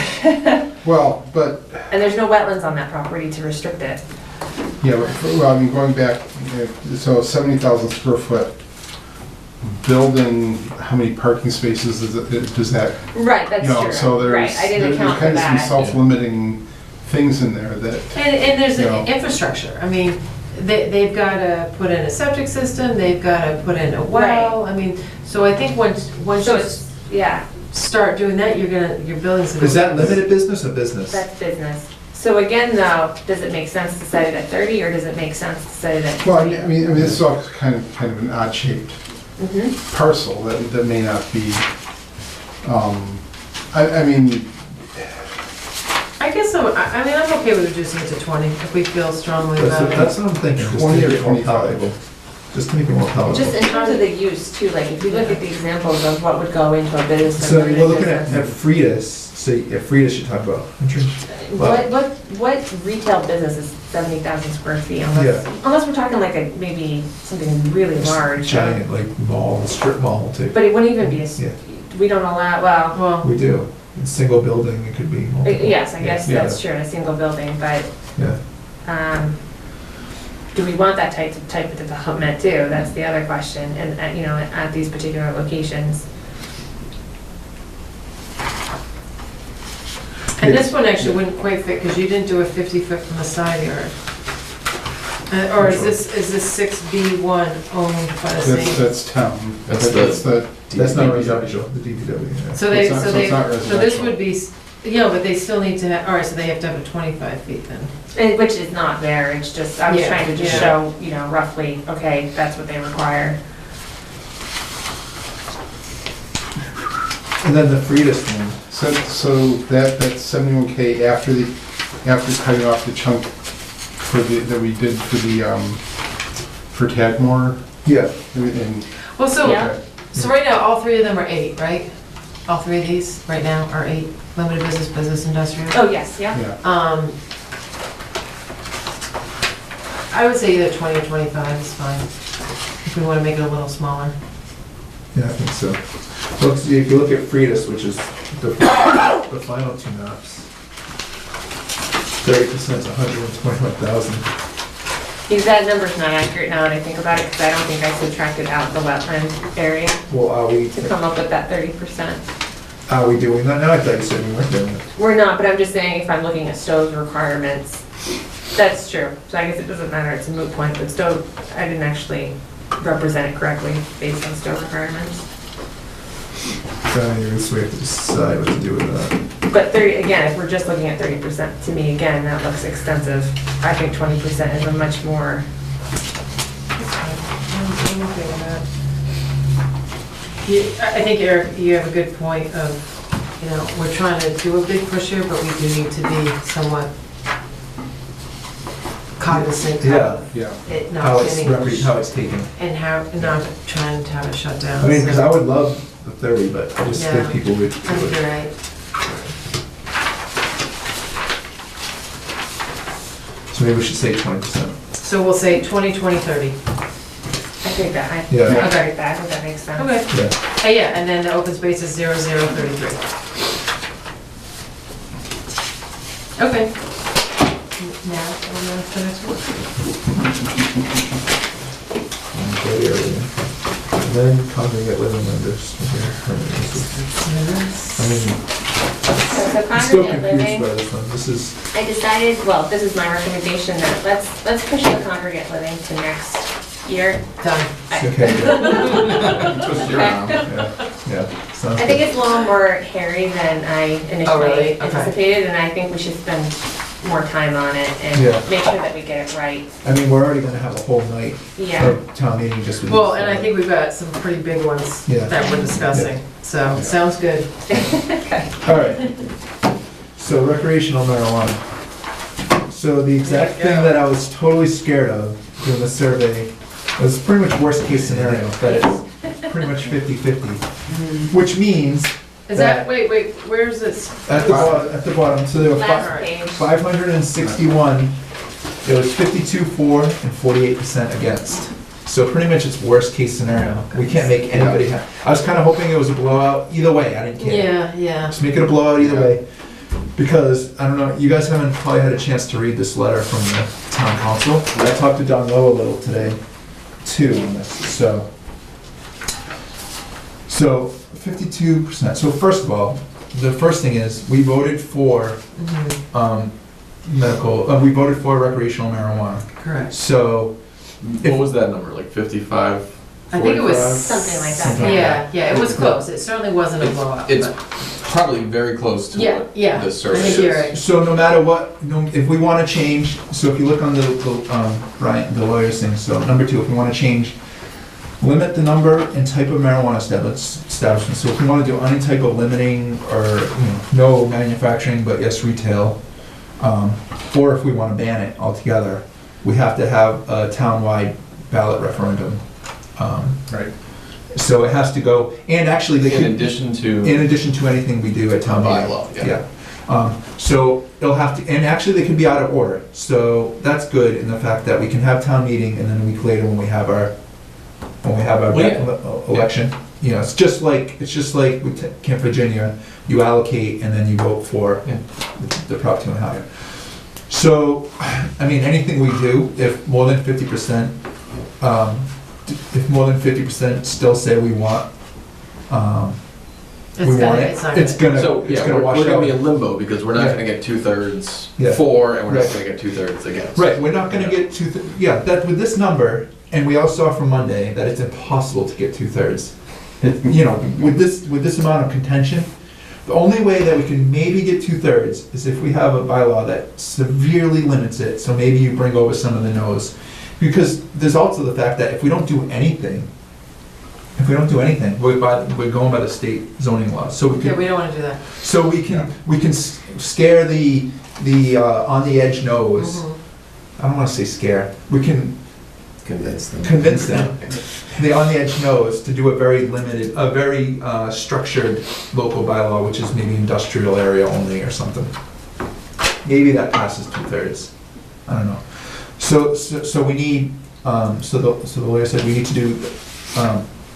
Speaker 6: Well, but,
Speaker 4: And there's no wetlands on that property to restrict it.
Speaker 6: yeah, well, I mean, going back, so 70,000 square foot building, how many parking spaces does that,
Speaker 4: Right, that's true.
Speaker 6: so there's,
Speaker 4: Right, I didn't account for
Speaker 6: kind of some
Speaker 4: that.
Speaker 6: self-limiting things in there that,
Speaker 3: and there's
Speaker 6: Yeah.
Speaker 3: infrastructure. I mean, they've got to put in a septic system, they've got to put in a well. I mean, so I think once
Speaker 4: So
Speaker 3: you
Speaker 4: it's, yeah,
Speaker 3: start doing that, your building's gonna.
Speaker 1: is that limited business or business?
Speaker 4: that's business. So again, though, does it make sense to set it at 30, or does it make sense to set it at?
Speaker 6: well, I mean, this is all kind of an odd-shaped
Speaker 4: Mhm.
Speaker 6: parcel that may not be, I mean,
Speaker 3: I guess, I'm okay with reducing it to 20 if we feel strongly about it.
Speaker 1: That's what I'm thinking, just to
Speaker 6: 20 or
Speaker 1: make it more
Speaker 6: 25.
Speaker 1: palatable. Just to make it more palatable.
Speaker 4: Just in terms of the use too, like if you look at the examples of what would go into a business.
Speaker 1: So
Speaker 4: and
Speaker 1: we're looking at
Speaker 4: business,
Speaker 1: Frida's, so at Frida's you talk about.
Speaker 4: What retail business is 70,000 square feet unless we're talking like maybe something really large.
Speaker 1: Giant, like mall, strip mall too.
Speaker 4: But it wouldn't even be,
Speaker 1: Yeah.
Speaker 4: we don't allow, well,
Speaker 3: Well,
Speaker 1: We do. In single building, it could be multiple.
Speaker 4: yes, I guess
Speaker 1: Yeah.
Speaker 4: that's true, in a single building, but
Speaker 1: Yeah.
Speaker 4: do we want that type of development too? That's the other question, and, at these particular locations.
Speaker 3: and this one actually wouldn't quite fit because you didn't do a 50-foot from the side yard. Or is this 6B1 owned by the same?
Speaker 6: that's town.
Speaker 9: That's
Speaker 1: That's not
Speaker 9: DPW.
Speaker 1: residential, the DPW. yeah.
Speaker 3: So they,
Speaker 6: It's not-
Speaker 3: so
Speaker 6: so
Speaker 3: they,
Speaker 6: it's not
Speaker 3: so this
Speaker 6: residential.
Speaker 3: would be, but they still need to have, all right, so they have to have a 25 feet then.
Speaker 4: Which is not there, it's just, I was
Speaker 3: Yeah,
Speaker 4: trying to just
Speaker 3: yeah.
Speaker 4: show, roughly, okay, that's what they require.
Speaker 1: And then the Frida's one.
Speaker 6: So that's 71K after cutting off the chunk that we did for Tadmore,
Speaker 1: Yeah.
Speaker 6: and,
Speaker 3: Well, so,
Speaker 4: Yeah.
Speaker 3: so right now, all three of them are 8, right? all three of these right now are 8, limited business, business, industrial.
Speaker 4: Oh, yes, yeah.
Speaker 6: Yeah.
Speaker 3: I would say either 20 or 25 is fine, if we want to make it a little smaller.
Speaker 1: Yeah, I think so. Look, if you look at Fridas, which is the final two maps, 30% is 121,000.
Speaker 4: Because that number's not accurate now that I think about it, because I don't think I subtracted out the wetland area
Speaker 1: Well,
Speaker 4: to come up with that 30%.
Speaker 1: are we doing that now? I thought you said we weren't doing it.
Speaker 4: We're not, but I'm just saying if I'm looking at Stowe's requirements, that's true. So I guess it doesn't matter, it's a moot point, but Stowe, I didn't actually represent it correctly based on Stowe requirements.
Speaker 1: So anyways, we have to decide what to do with that.
Speaker 4: But 30, again, if we're just looking at 30%, to me, again, that looks extensive. I think 20% is a much more,
Speaker 3: I'm okay with that. I think, Eric, you have a good point of, we're trying to do a big push here, but we do need to be somewhat cognizant
Speaker 1: Yeah.
Speaker 3: of
Speaker 6: Yeah.
Speaker 3: it
Speaker 1: How
Speaker 3: not
Speaker 1: it's,
Speaker 3: getting,
Speaker 1: how it's taken.
Speaker 3: and how, not trying to have it shut down.
Speaker 1: I mean, because
Speaker 3: so-
Speaker 1: I would love the 30, but I just
Speaker 3: Yeah.
Speaker 1: think people would
Speaker 3: I think
Speaker 1: do it.
Speaker 3: you're right.
Speaker 1: So maybe we should say 20%.
Speaker 3: So we'll say 20, 20, 30.
Speaker 4: I think that, I
Speaker 1: Yeah.
Speaker 4: agree with that, I think that makes sense.
Speaker 3: Okay.
Speaker 1: Yeah.
Speaker 3: Yeah, and then the open space is 0, 0, 33. Okay. Now, on the next one.
Speaker 1: Okay, yeah. And then congregate living members. I mean,
Speaker 4: So
Speaker 1: I'm still
Speaker 4: congregate
Speaker 1: confused
Speaker 4: living,
Speaker 1: by this one. This is,
Speaker 4: I decided, well, this is my recommendation, that let's push the congregate living to next year.
Speaker 3: Done.
Speaker 1: okay, yeah,
Speaker 6: Twist your arm.
Speaker 1: yeah. Sounds
Speaker 4: I think
Speaker 1: good.
Speaker 4: it's a little more hairy than I
Speaker 3: Oh, really?
Speaker 4: initially
Speaker 3: Okay.
Speaker 4: anticipated, and I think we should spend more time on it
Speaker 1: Yeah.
Speaker 4: and make sure that we get it right.
Speaker 1: I mean, we're already gonna have a whole night
Speaker 4: Yeah.
Speaker 1: of town meeting just with.
Speaker 3: Well,
Speaker 1: these.
Speaker 3: and I think we've got some pretty big ones
Speaker 1: Yeah.
Speaker 3: that we're discussing, so, sounds good.
Speaker 1: All right. So recreational marijuana. So the exact
Speaker 3: There you
Speaker 1: thing
Speaker 3: go.
Speaker 1: that I was totally scared of doing the survey was pretty much worst case scenario, that it's pretty much 50/50. Which means
Speaker 3: Is that, wait, where's this?
Speaker 1: at the bottom, so there were
Speaker 4: Last page.
Speaker 1: 561, it was 52 for and 48% against. So pretty much it's worst case scenario. We can't make anybody happy. I was kind of hoping it was a blowout either way, I didn't care.
Speaker 3: Yeah.
Speaker 1: Just make it a blowout either way. Because, I don't know, you guys haven't probably had a chance to read this letter from the town council. I talked to Don Lowe a little today, too, on this, so. So, 52%. So first of all, the first thing is, we voted for we voted for recreational marijuana.
Speaker 3: Correct.
Speaker 1: So,
Speaker 9: What was that number, like 55?
Speaker 3: I think it was.
Speaker 9: 45?
Speaker 4: Something like that,
Speaker 1: Something
Speaker 4: yeah.
Speaker 3: Yeah, it was close, it certainly wasn't a blowout.
Speaker 9: It's
Speaker 3: but-
Speaker 9: probably very close to
Speaker 3: Yeah,
Speaker 9: what
Speaker 3: yeah,
Speaker 9: the
Speaker 3: I
Speaker 9: survey
Speaker 3: think you're
Speaker 9: is.
Speaker 3: right.
Speaker 1: So no matter what, if we want to change, so if you look on the the lawyer's thing, so number 2, if we want to change, limit the number and type of marijuana establishment. So if we want to do any type of limiting or, no manufacturing, but yes, retail, or if we want to ban it altogether, we have to have a townwide ballot referendum.
Speaker 6: Right.
Speaker 1: So it has to go, and actually they
Speaker 9: In
Speaker 1: can,
Speaker 9: addition to
Speaker 1: in addition to anything we do at town meeting.
Speaker 9: bylaw, yeah.
Speaker 1: So it'll have to, and actually they can be out of order. So that's good in the fact that we can have town meeting and then a week later when we have our
Speaker 9: Well, yeah.
Speaker 1: election. It's just like with Camp Virginia, you allocate and then you vote for
Speaker 9: Yeah.
Speaker 1: the Prop 2.5. So, I mean, anything we do, if more than 50%, still say we want,
Speaker 3: It's
Speaker 1: we
Speaker 3: gonna-
Speaker 1: want it,
Speaker 3: it's not
Speaker 1: it's
Speaker 3: gonna-
Speaker 1: gonna,
Speaker 9: So,
Speaker 1: it's
Speaker 9: yeah,
Speaker 1: gonna wash
Speaker 9: we're gonna be
Speaker 1: out.
Speaker 9: in limbo because we're not
Speaker 1: Yeah.
Speaker 9: gonna get 2/3
Speaker 1: Yeah.
Speaker 9: for, and we're not
Speaker 1: Right.
Speaker 9: gonna get 2/3 against.
Speaker 1: Right, we're not gonna get that, with this number, and we all saw from Monday that it's impossible to get 2/3. With this amount of contention, the only way that we can maybe get 2/3 is if we have a bylaw that severely limits it, so maybe you bring over some of the no's. Because there's also the fact that if we don't do anything, we're going by the state zoning laws, so we
Speaker 3: Yeah,
Speaker 1: can,
Speaker 3: we don't wanna do that.
Speaker 1: so we can scare the on the edge no's.
Speaker 3: Mhm.
Speaker 1: I don't wanna say scare, we can
Speaker 9: Convince them.
Speaker 1: convince them, the on the edge knows to do a very limited, a very structured local bylaw, which is maybe industrial area only or something. Maybe that passes 2/3. I don't know. So we need, so the lawyer said we need to do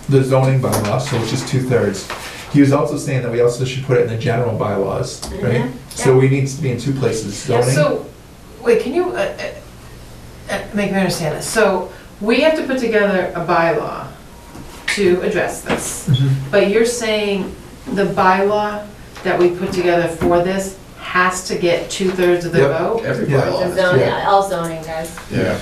Speaker 1: the zoning bylaw, so which is 2/3. He was also saying that we also should put it in the general bylaws, right?
Speaker 4: Mhm,
Speaker 1: So we need to be in two places,
Speaker 3: Yeah,
Speaker 1: zoning.
Speaker 3: so, wait, can you make me understand this? So, we have to put together a bylaw to address this,
Speaker 1: Mhm.
Speaker 3: but you're saying the bylaw that we put together for this has to get 2/3 of the
Speaker 1: Yep.
Speaker 3: vote?
Speaker 9: Every
Speaker 1: Yeah.
Speaker 9: bylaw.
Speaker 4: The zoning,
Speaker 1: Yeah.
Speaker 4: all zoning guys.
Speaker 9: Yeah.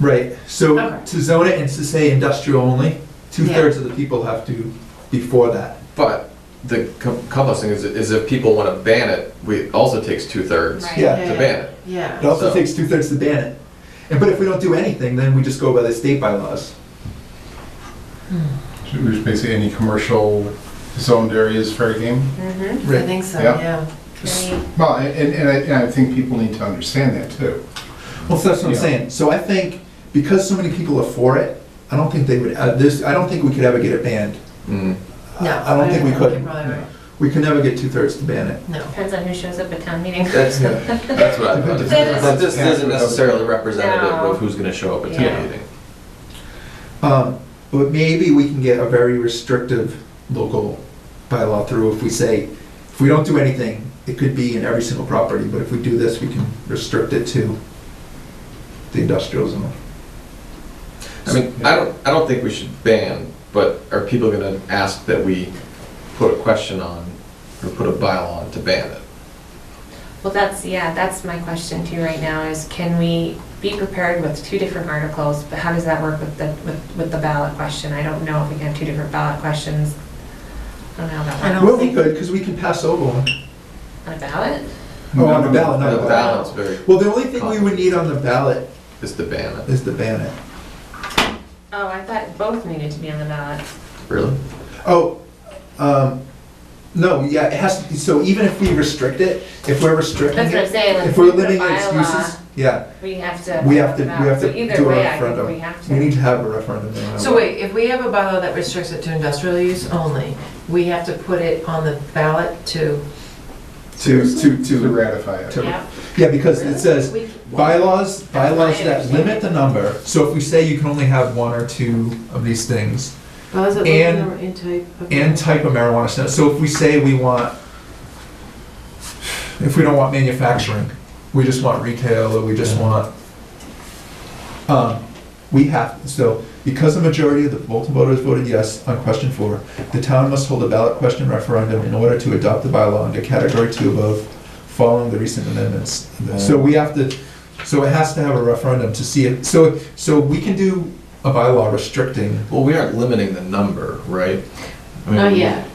Speaker 1: Right, so
Speaker 3: Okay.
Speaker 1: to zone it and to say industrial only, 2/3 of the people have to be for that.
Speaker 9: But the complex thing is if people want to ban it, it also takes 2/3
Speaker 4: Right.
Speaker 1: Yeah.
Speaker 9: to ban it.
Speaker 3: Yeah.
Speaker 1: It also
Speaker 9: So-
Speaker 1: takes 2/3 to ban it. But if we don't do anything, then we just go by the state bylaws.
Speaker 6: Which basically any commercial zoned areas fair game.
Speaker 4: Mm-hmm.
Speaker 3: I think so,
Speaker 6: Yeah.
Speaker 3: yeah.
Speaker 6: Well, and I think people need to understand that too.
Speaker 1: Well, so that's what I'm
Speaker 6: Yeah.
Speaker 1: saying. So I think because so many people are for it, I don't think they would, I don't think we could ever get it banned.
Speaker 9: Mm.
Speaker 3: No.
Speaker 1: I don't think we could.
Speaker 3: You're probably right.
Speaker 1: We could never get 2/3 to ban it.
Speaker 3: No.
Speaker 4: Depends on who shows up at town meeting.
Speaker 9: That's what I thought. But this isn't necessarily representative
Speaker 4: No.
Speaker 9: of who's gonna show up at
Speaker 4: Yeah.
Speaker 9: town meeting.
Speaker 1: But maybe we can get a very restrictive local bylaw through if we say, if we don't do anything, it could be in every single property, but if we do this, we can restrict it to the industrial zone.
Speaker 9: I mean, I don't think we should ban, but are people gonna ask that we put a question on, or put a bylaw on to ban it?
Speaker 4: Well, that's my question too right now is can we be prepared with two different articles, but how does that work with the ballot question? I don't know if we can have two different ballot questions. I don't know how that
Speaker 3: I
Speaker 4: works.
Speaker 3: don't
Speaker 1: Well, we
Speaker 3: think-
Speaker 1: could, because we can pass over one.
Speaker 4: On a ballot?
Speaker 1: Oh, on the ballot, not
Speaker 9: The
Speaker 1: the ballot.
Speaker 9: ballot's very,
Speaker 1: Well, the only thing we would need on the ballot
Speaker 9: is to ban it.
Speaker 1: is to ban it.
Speaker 4: Oh, I thought both needed to be on the ballot.
Speaker 9: Really?
Speaker 1: Oh, no, yeah, it has to be, so even if we restrict it, if we're restricting
Speaker 4: That's what I'm
Speaker 1: it,
Speaker 4: saying, like,
Speaker 1: if
Speaker 4: if
Speaker 1: we're
Speaker 4: we put a
Speaker 1: limiting excuses,
Speaker 4: bylaw,
Speaker 1: yeah,
Speaker 4: we have to.
Speaker 1: we have to,
Speaker 4: have
Speaker 1: we
Speaker 4: the
Speaker 1: have to
Speaker 4: ballot. So either
Speaker 1: do a
Speaker 4: way, I think
Speaker 1: referendum.
Speaker 4: we have
Speaker 1: We need
Speaker 4: to.
Speaker 1: to have a referendum. no matter
Speaker 3: So
Speaker 1: what.
Speaker 3: wait, if we have a bylaw that restricts it to industrial use only, we have to put it on the ballot to,
Speaker 6: To ratify it.
Speaker 1: to-
Speaker 4: Yeah.
Speaker 1: Yeah, because it says
Speaker 4: We-
Speaker 1: bylaws
Speaker 4: my
Speaker 1: that
Speaker 4: understanding.
Speaker 1: limit the number, so if we say you can only have one or two of these things,
Speaker 3: well, is it
Speaker 1: And-
Speaker 3: local or in type? of-
Speaker 1: and type of marijuana, so if we say we want, if we don't want manufacturing, we just want retail, or we just want, we have, so, because the majority of the voters voted yes on question 4, the town must hold a ballot question referendum in order to adopt the bylaw under category 2 above, following the recent amendments. So we have to, so it has to have a referendum to see it, so we can do a bylaw restricting.
Speaker 9: Well, we aren't limiting the number, right? I mean,
Speaker 3: Not
Speaker 9: we-
Speaker 3: yet.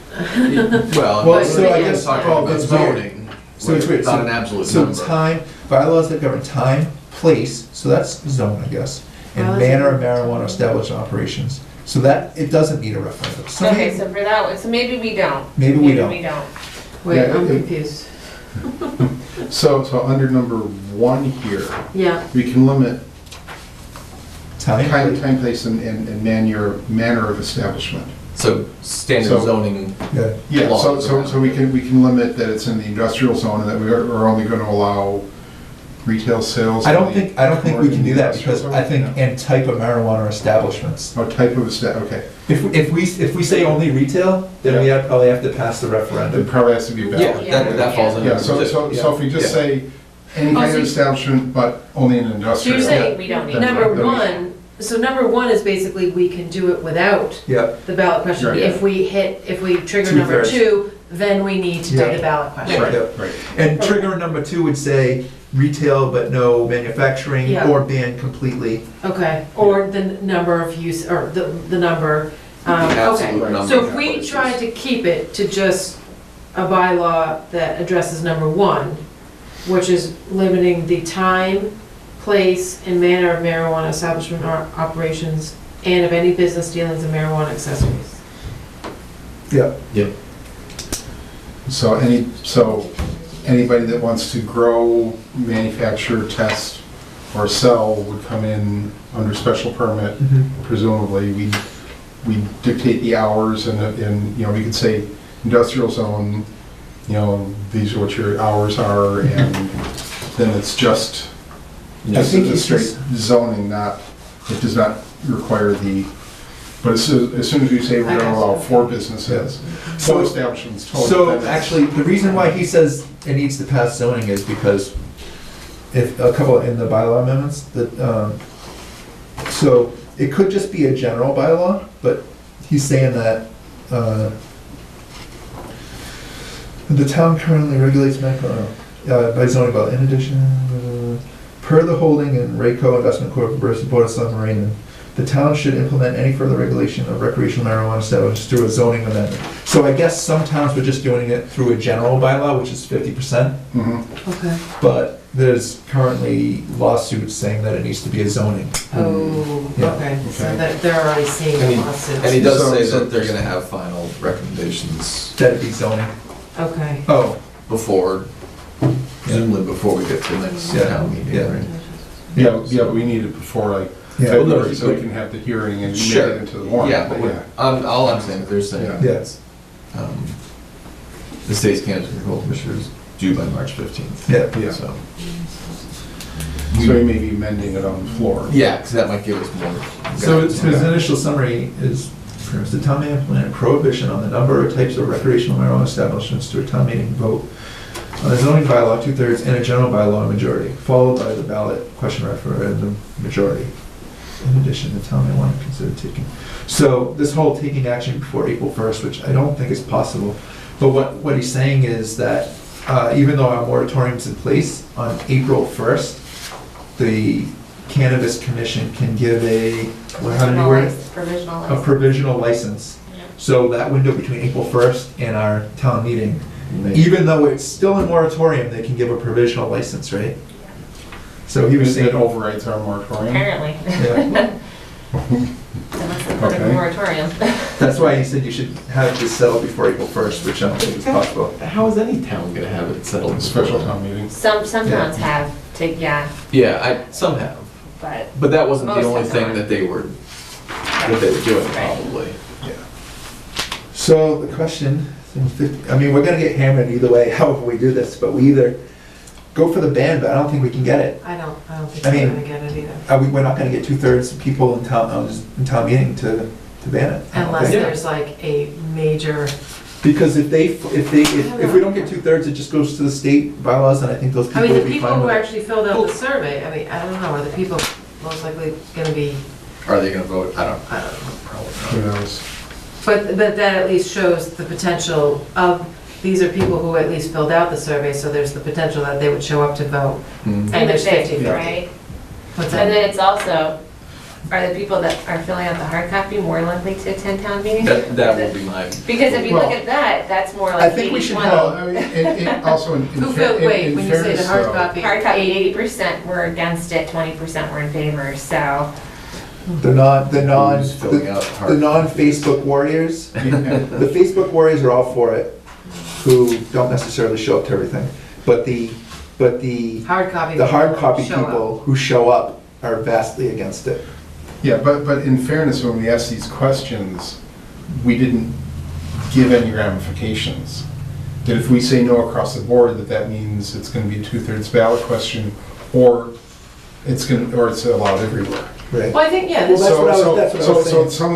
Speaker 9: Well,
Speaker 1: Well,
Speaker 3: so I guess-
Speaker 9: talking
Speaker 1: oh,
Speaker 9: about
Speaker 1: it's weird.
Speaker 9: zoning,
Speaker 1: So it's weird.
Speaker 9: it's not
Speaker 1: So-
Speaker 9: an absolute
Speaker 1: So
Speaker 9: number.
Speaker 1: time, bylaws that govern time, place, so that's zone, I guess, and
Speaker 3: Bylaws
Speaker 1: manner
Speaker 3: that
Speaker 1: of
Speaker 3: govern
Speaker 1: marijuana
Speaker 3: time.
Speaker 1: established operations. So that, it doesn't need a referendum. So
Speaker 4: Okay,
Speaker 1: maybe-
Speaker 4: so for that one, so maybe we don't.
Speaker 1: Maybe we don't.
Speaker 4: Maybe we don't.
Speaker 3: Wait,
Speaker 6: Yeah,
Speaker 3: I'm
Speaker 6: it-
Speaker 3: confused.
Speaker 6: So under number 1 here,
Speaker 3: Yeah,
Speaker 6: we can limit
Speaker 1: Time,
Speaker 6: time, place, and manner of establishment.
Speaker 9: So standard
Speaker 6: So-
Speaker 9: zoning,
Speaker 1: yeah.
Speaker 6: Yeah, so,
Speaker 9: Laws
Speaker 6: so,
Speaker 9: around.
Speaker 6: so we can limit that it's in the industrial zone and that we're only gonna allow retail sales.
Speaker 1: I
Speaker 6: in
Speaker 1: don't
Speaker 6: the
Speaker 1: think we can do that, because
Speaker 6: industrial
Speaker 1: I think,
Speaker 6: zone?
Speaker 1: and type of marijuana establishments.
Speaker 6: Oh, type of okay.
Speaker 1: If we say only retail, then we probably have to pass the
Speaker 6: It
Speaker 1: referendum.
Speaker 6: probably has to be a
Speaker 9: yeah,
Speaker 6: ballot.
Speaker 9: that falls under.
Speaker 6: Yeah, so if we just
Speaker 9: Yeah.
Speaker 6: say any
Speaker 3: Oh,
Speaker 6: kind
Speaker 3: so
Speaker 6: of
Speaker 3: you-
Speaker 6: establishment, but only in
Speaker 3: so
Speaker 6: industrial.
Speaker 3: you're saying
Speaker 4: We don't need.
Speaker 6: That's
Speaker 3: number
Speaker 6: right.
Speaker 3: one, so number one is basically we can do it without
Speaker 1: Yeah,
Speaker 3: the ballot question.
Speaker 6: Right.
Speaker 3: If we trigger number
Speaker 1: 2/3.
Speaker 3: 2, then we need to do
Speaker 1: Yeah.
Speaker 3: the ballot question.
Speaker 6: Right,
Speaker 1: Yeah.
Speaker 6: right.
Speaker 1: and trigger number 2 would say retail but no manufacturing,
Speaker 3: Yeah.
Speaker 1: or ban completely.
Speaker 3: Okay, or the number of use, or the number,
Speaker 9: The absolute
Speaker 3: okay.
Speaker 9: number
Speaker 3: So
Speaker 9: of
Speaker 3: if we
Speaker 9: places.
Speaker 3: try to keep it to just a bylaw that addresses number 1, which is limiting the time, place, and manner of marijuana establishment or operations, and of any business dealings in marijuana accessories.
Speaker 1: Yeah.
Speaker 6: So anybody that wants to grow, manufacture, test or sell would come in under special permit, presumably. We dictate the hours and, you know, we could say industrial zone, you know, these are what your hours are, and then it's just,
Speaker 1: I think
Speaker 6: it's
Speaker 1: it's
Speaker 6: straight
Speaker 1: just-
Speaker 6: zoning, not, it does not require the, but as soon as we say we're gonna allow 4 businesses,
Speaker 1: So-
Speaker 6: 4 establishments total.
Speaker 1: So
Speaker 6: then it's-
Speaker 1: actually, the reason why he says it needs to pass zoning is because if a couple in the bylaw amendments that, so it could just be a general bylaw, but he's saying that, the town currently regulates medical, by zoning bylaw. In addition, per the holding in Rayco Investment Corp. versus Board of Selectmen, the town should implement any further regulation of recreational marijuana establishments through a zoning amendment. So I guess some towns were just doing it through a general bylaw, which is 50%,
Speaker 6: Mhm.
Speaker 3: Okay.
Speaker 1: but there's currently lawsuits saying that it needs to be a zoning.
Speaker 3: Oh,
Speaker 1: Yeah.
Speaker 3: okay, so
Speaker 6: Okay.
Speaker 3: that they're already seeing
Speaker 9: And
Speaker 3: the
Speaker 9: he-
Speaker 3: lawsuits.
Speaker 9: And he does
Speaker 6: So-
Speaker 9: say
Speaker 6: so-
Speaker 9: that they're gonna have final recommendations
Speaker 1: That'd be zoning.
Speaker 3: Okay.
Speaker 1: Oh,
Speaker 9: before, presumably before we get to the next
Speaker 1: Yeah,
Speaker 9: town meeting,
Speaker 1: yeah.
Speaker 9: right?
Speaker 6: Yeah, but we need it before like
Speaker 1: yeah,
Speaker 9: Well, no,
Speaker 6: February, so we
Speaker 9: but-
Speaker 6: can have the hearing and make
Speaker 9: Sure.
Speaker 6: it into the warrant.
Speaker 9: Yeah, but all I'm saying is they're saying
Speaker 6: Yeah.
Speaker 9: that, the state's cannabis control commissioner is due by March 15th.
Speaker 1: yeah.
Speaker 6: Yeah.
Speaker 9: So,
Speaker 6: So we may be amending it on the floor.
Speaker 9: yeah, because that might give us more.
Speaker 1: So his initial summary is, the town may implement a prohibition on the number or types of recreational marijuana establishments through a town meeting vote on a zoning bylaw 2/3 and a general bylaw majority, followed by the ballot question referendum majority. In addition, the town may want to consider taking, so this whole taking action before April 1st, which I don't think is possible, but what he's saying is that even though our moratorium's in place, on April 1st, the Cannabis Commission can give how did you word it?
Speaker 4: Provisional
Speaker 1: A
Speaker 4: license.
Speaker 1: provisional license. So that window between April 1st and our town meeting, even though it's still in moratorium, they can give a provisional license, right? So he was
Speaker 6: It
Speaker 1: saying,
Speaker 6: overrides our moratorium.
Speaker 4: Apparently.
Speaker 1: yeah,
Speaker 4: Unless it's part of the
Speaker 6: Okay.
Speaker 4: moratorium.
Speaker 1: that's why he said you should have this settled before April 1st, which I don't think is possible.
Speaker 9: How is any town gonna have it settled? before
Speaker 6: Special
Speaker 9: that?
Speaker 6: town meeting.
Speaker 4: Some
Speaker 1: Yeah.
Speaker 4: towns have, yeah,
Speaker 9: Yeah, some have,
Speaker 4: but
Speaker 9: but that wasn't the
Speaker 4: Most
Speaker 9: only
Speaker 4: have
Speaker 9: thing
Speaker 4: not.
Speaker 9: that they were doing probably.
Speaker 1: So the question, I mean, we're gonna get hammered either way, however we do this, but we either go for the ban, but I don't think we can get it.
Speaker 3: I don't think
Speaker 1: I
Speaker 3: we're
Speaker 1: mean-
Speaker 3: gonna get it either.
Speaker 1: We're not gonna get 2/3 of people in town meeting to ban it. I don't
Speaker 3: Unless
Speaker 1: think.
Speaker 3: there's like a major,
Speaker 1: Because if we don't get 2/3, it just goes to the state bylaws, and I think those
Speaker 3: I
Speaker 1: people
Speaker 3: mean,
Speaker 1: will
Speaker 3: the
Speaker 1: be
Speaker 3: people
Speaker 1: fine
Speaker 3: who
Speaker 1: with it.
Speaker 3: actually filled out the survey, I mean, I don't know, are the people most likely gonna be,
Speaker 9: Are they gonna vote? I don't
Speaker 3: I don't know.
Speaker 6: Who knows?
Speaker 3: But that at least shows the potential of, these are people who at least filled out the survey, so there's the potential that they would show up to vote.
Speaker 9: Mhm.
Speaker 3: And there's 50,
Speaker 4: right?
Speaker 3: What's
Speaker 4: And then
Speaker 3: that?
Speaker 4: it's also, are the people that are filling out the hard copy more likely to attend town meetings?
Speaker 9: That would be my,
Speaker 4: Because if you look
Speaker 6: Well,
Speaker 4: at that, that's more
Speaker 1: I
Speaker 4: like
Speaker 1: think we should
Speaker 4: 80-20.
Speaker 6: Well, I mean, and also in
Speaker 3: Who
Speaker 6: fair-
Speaker 3: filled, wait,
Speaker 6: in
Speaker 3: when you say the
Speaker 6: fairness,
Speaker 3: hard
Speaker 6: though,
Speaker 3: copy?
Speaker 4: Hard copy, 80% were against it, 20% were in favor, so.
Speaker 1: The non,
Speaker 9: who's filling out
Speaker 1: the
Speaker 9: hard?
Speaker 1: non-Facebook warriors, the Facebook warriors are all for it, who don't necessarily show up to everything. But the
Speaker 3: Hard copy.
Speaker 1: the hard
Speaker 3: people
Speaker 1: copy
Speaker 3: show up.
Speaker 1: people who show up are vastly against it.
Speaker 6: Yeah, but in fairness, when we asked these questions, we didn't give any ramifications. That if we say no across the board, that means it's gonna be a 2/3 ballot question, or it's allowed everywhere.
Speaker 1: Right.
Speaker 3: Well, I think, yeah,
Speaker 1: Well,
Speaker 3: this,
Speaker 1: that's what I was
Speaker 6: So
Speaker 1: saying.
Speaker 6: some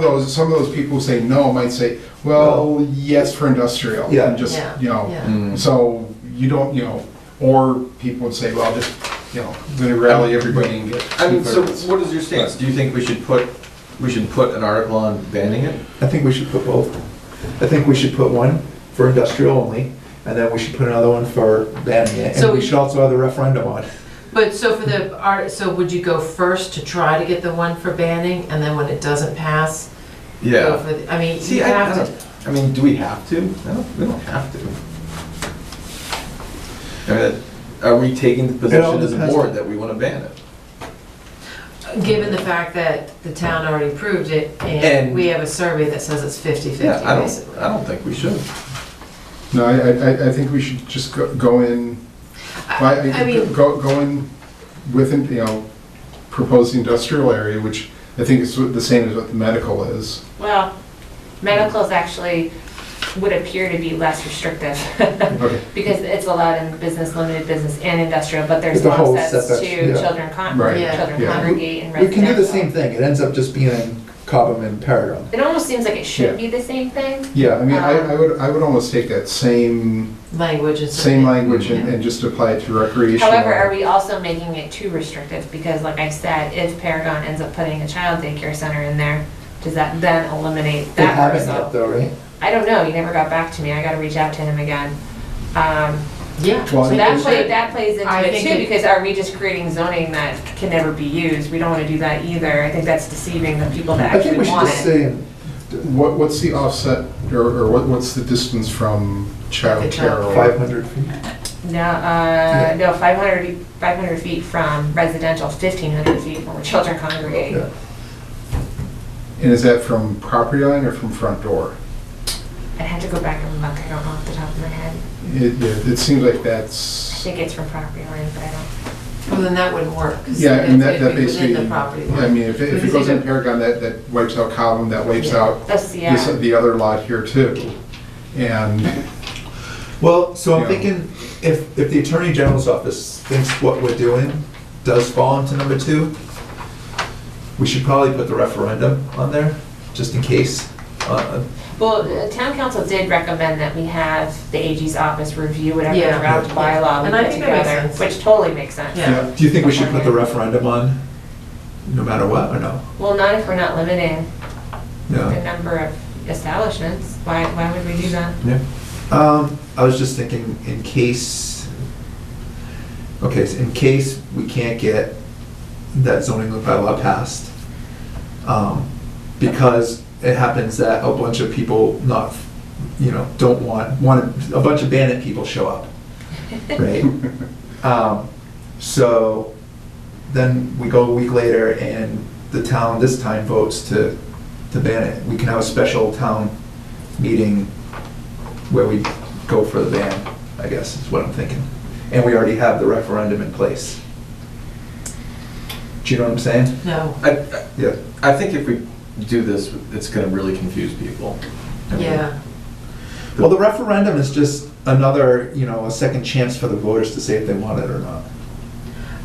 Speaker 6: of those people who say no might say, well, yes for industrial.
Speaker 1: Yeah.
Speaker 6: And just,
Speaker 3: Yeah.
Speaker 6: you know,
Speaker 3: yeah.
Speaker 9: Mm.
Speaker 6: so you don't, you know, or people would say, well, just, you know, I'm gonna rally everybody and get
Speaker 9: I mean, so
Speaker 6: 2/3.
Speaker 9: what is your stance? Do you think we should put an article on banning it?
Speaker 1: I think we should put both. I think we should put one for industrial only, and then we should put another one for banning it.
Speaker 3: So
Speaker 1: And we
Speaker 3: we-
Speaker 1: should also have the referendum on.
Speaker 3: But so for the art, so would you go first to try to get the one for banning, and then when it doesn't pass? Go for the, I mean,
Speaker 9: See,
Speaker 3: you
Speaker 9: I
Speaker 3: have to.
Speaker 9: don't, I mean, do we have to? We don't have to. I mean, are we taking the position as a
Speaker 1: depends.
Speaker 9: board that we want to ban it?
Speaker 3: Given the fact that the town already approved it, and
Speaker 9: And-
Speaker 3: we have a survey that says it's 50/50,
Speaker 9: Yeah,
Speaker 3: basically.
Speaker 9: I don't think we should.
Speaker 6: No, I think we should just go in,
Speaker 3: I mean,
Speaker 6: go in with, you know, proposed industrial area, which I think is the same as what the medical is.
Speaker 4: Well, medicals actually would appear to be less restrictive
Speaker 6: Okay.
Speaker 4: because it's allowed in business, limited business, and industrial, but there's
Speaker 1: The whole
Speaker 4: offsets
Speaker 1: setbacks,
Speaker 4: to
Speaker 1: yeah.
Speaker 4: children
Speaker 6: Right,
Speaker 1: yeah.
Speaker 4: congregate and
Speaker 1: We can do the
Speaker 4: residential.
Speaker 1: same thing, it ends up just being Cobham and Paragon.
Speaker 4: It almost seems like it should
Speaker 6: Yeah.
Speaker 4: be the same thing.
Speaker 6: Yeah, I mean, I would almost take that same
Speaker 3: Language and stuff.
Speaker 6: same language
Speaker 3: Yeah.
Speaker 6: and just apply it to recreational.
Speaker 4: However, are we also making it too restrictive? Because like I said, if Paragon ends up putting a child daycare center in there, does that then eliminate
Speaker 1: They
Speaker 4: that
Speaker 1: haven't
Speaker 4: parcel?
Speaker 1: yet though, right?
Speaker 4: I don't know, he never got back to me, I gotta reach out to him again.
Speaker 3: Yeah.
Speaker 6: Well,
Speaker 4: So that plays
Speaker 3: I
Speaker 4: into it
Speaker 3: think
Speaker 4: too,
Speaker 3: it-
Speaker 4: because are we just creating zoning that can never be used? We don't wanna do that either, I think that's deceiving the people that
Speaker 1: I think we
Speaker 4: actually
Speaker 1: should
Speaker 4: want
Speaker 1: just
Speaker 4: it.
Speaker 1: say,
Speaker 6: What's the offset, or what's the distance from childcare? or-
Speaker 1: 500 feet.
Speaker 4: No, 500 feet from residential, 1,500 feet from where children congregate.
Speaker 1: Yeah.
Speaker 6: And is that from property line or from front door?
Speaker 4: I'd have to go back and look, I don't know off the top of my head.
Speaker 6: It seems like
Speaker 4: I
Speaker 6: that's,
Speaker 4: think it's from property line, but I don't.
Speaker 3: Well, then that wouldn't work. 'cause
Speaker 6: yeah, and that
Speaker 3: it'd be
Speaker 6: basically,
Speaker 3: within the property
Speaker 6: I
Speaker 3: line.
Speaker 6: mean, if it
Speaker 3: Because
Speaker 6: goes in
Speaker 3: even-
Speaker 6: Paragon, that wipes out Cobham, that wipes
Speaker 3: Yeah.
Speaker 6: out
Speaker 4: That's,
Speaker 6: this,
Speaker 4: yeah.
Speaker 6: the other lot here too. And,
Speaker 1: Well, so I'm
Speaker 6: Yeah.
Speaker 1: thinking, if the Attorney General's office thinks what we're doing does fall into number 2, we should probably put the referendum on there, just in case.
Speaker 4: Well, town council did recommend that we have the AG's office review whatever
Speaker 3: Yeah.
Speaker 4: draft bylaw we
Speaker 3: And I
Speaker 4: put
Speaker 3: think that makes
Speaker 4: together,
Speaker 3: sense.
Speaker 4: which totally makes sense.
Speaker 3: Yeah.
Speaker 1: Do you think we should put the referendum on, no matter what, or no?
Speaker 4: Well, not if we're not limiting the
Speaker 1: No.
Speaker 4: number of establishments. Why would we do that?
Speaker 1: I was just thinking, in case, okay, so in case we can't get that zoning bylaw passed, because it happens that a bunch of people don't want, a bunch of bandit people show up, right? So then we go a week later and the town this time votes to ban it. We can have a special town meeting where we go for the ban, I guess, is what I'm thinking. And we already have the referendum in place. Do you know what I'm saying?
Speaker 3: No,
Speaker 1: Yeah.
Speaker 9: I think if we do this, it's gonna really confuse people. I mean,
Speaker 3: yeah.
Speaker 1: Well, the referendum is just another, a second chance for the voters to say if they want it or not.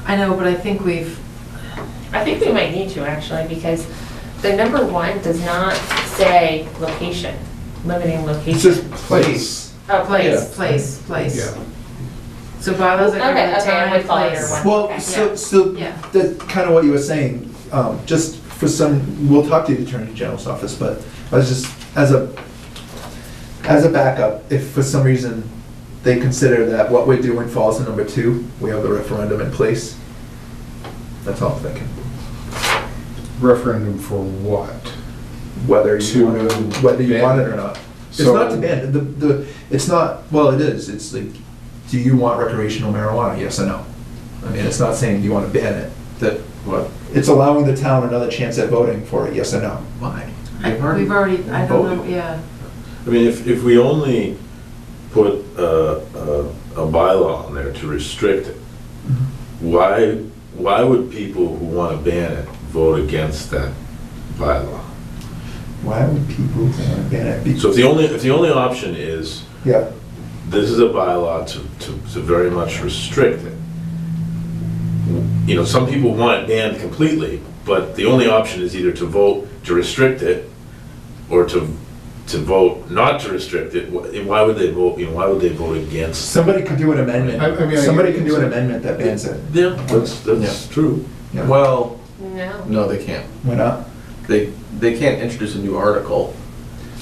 Speaker 3: I know, but I think
Speaker 4: I think we might need to actually, because the number 1 does not say location, limiting
Speaker 1: It's
Speaker 4: location.
Speaker 1: just place.
Speaker 4: Oh, place.
Speaker 3: Place.
Speaker 6: yeah.
Speaker 3: So bylaws are
Speaker 4: Okay,
Speaker 3: covered
Speaker 4: okay, I
Speaker 3: time,
Speaker 4: would follow your
Speaker 3: place.
Speaker 4: one.
Speaker 1: Well,
Speaker 4: Okay.
Speaker 1: so
Speaker 3: Yeah.
Speaker 1: that's kind of what you were saying, just for we'll talk to the Attorney General's office, but I was just, as a backup, if for some reason they consider that what we're doing falls in number 2, we have the referendum in place. That's all I'm thinking.
Speaker 6: Referendum for what?
Speaker 1: Whether
Speaker 6: To
Speaker 1: you want it or not. It's
Speaker 6: So-
Speaker 1: not to ban, it's not, well, it is, it's like, do you want recreational marijuana, yes or no? I mean, it's not saying, do you want to ban it?
Speaker 9: That, what?
Speaker 1: It's allowing the town another chance at voting for it, yes or no?
Speaker 9: Why?
Speaker 3: We've already, I don't know,
Speaker 9: voted.
Speaker 3: yeah.
Speaker 10: I mean, if we only put a bylaw on there to restrict it, why would people who want to ban it vote against that bylaw?
Speaker 1: Why would people want to ban it?
Speaker 10: So if the only option is,
Speaker 1: Yeah,
Speaker 10: this is a bylaw to very much restrict it, some people want it banned completely, but the only option is either to vote to restrict it or to vote not to restrict it. Why would they vote, why would they vote against?
Speaker 1: somebody could do an amendment,
Speaker 6: I mean,
Speaker 1: somebody can do an amendment that bans it.
Speaker 10: Yeah, that's true.
Speaker 1: Yeah.
Speaker 9: Well,
Speaker 4: No.
Speaker 9: no, they can't.
Speaker 1: Why not?
Speaker 9: They can't introduce a new article,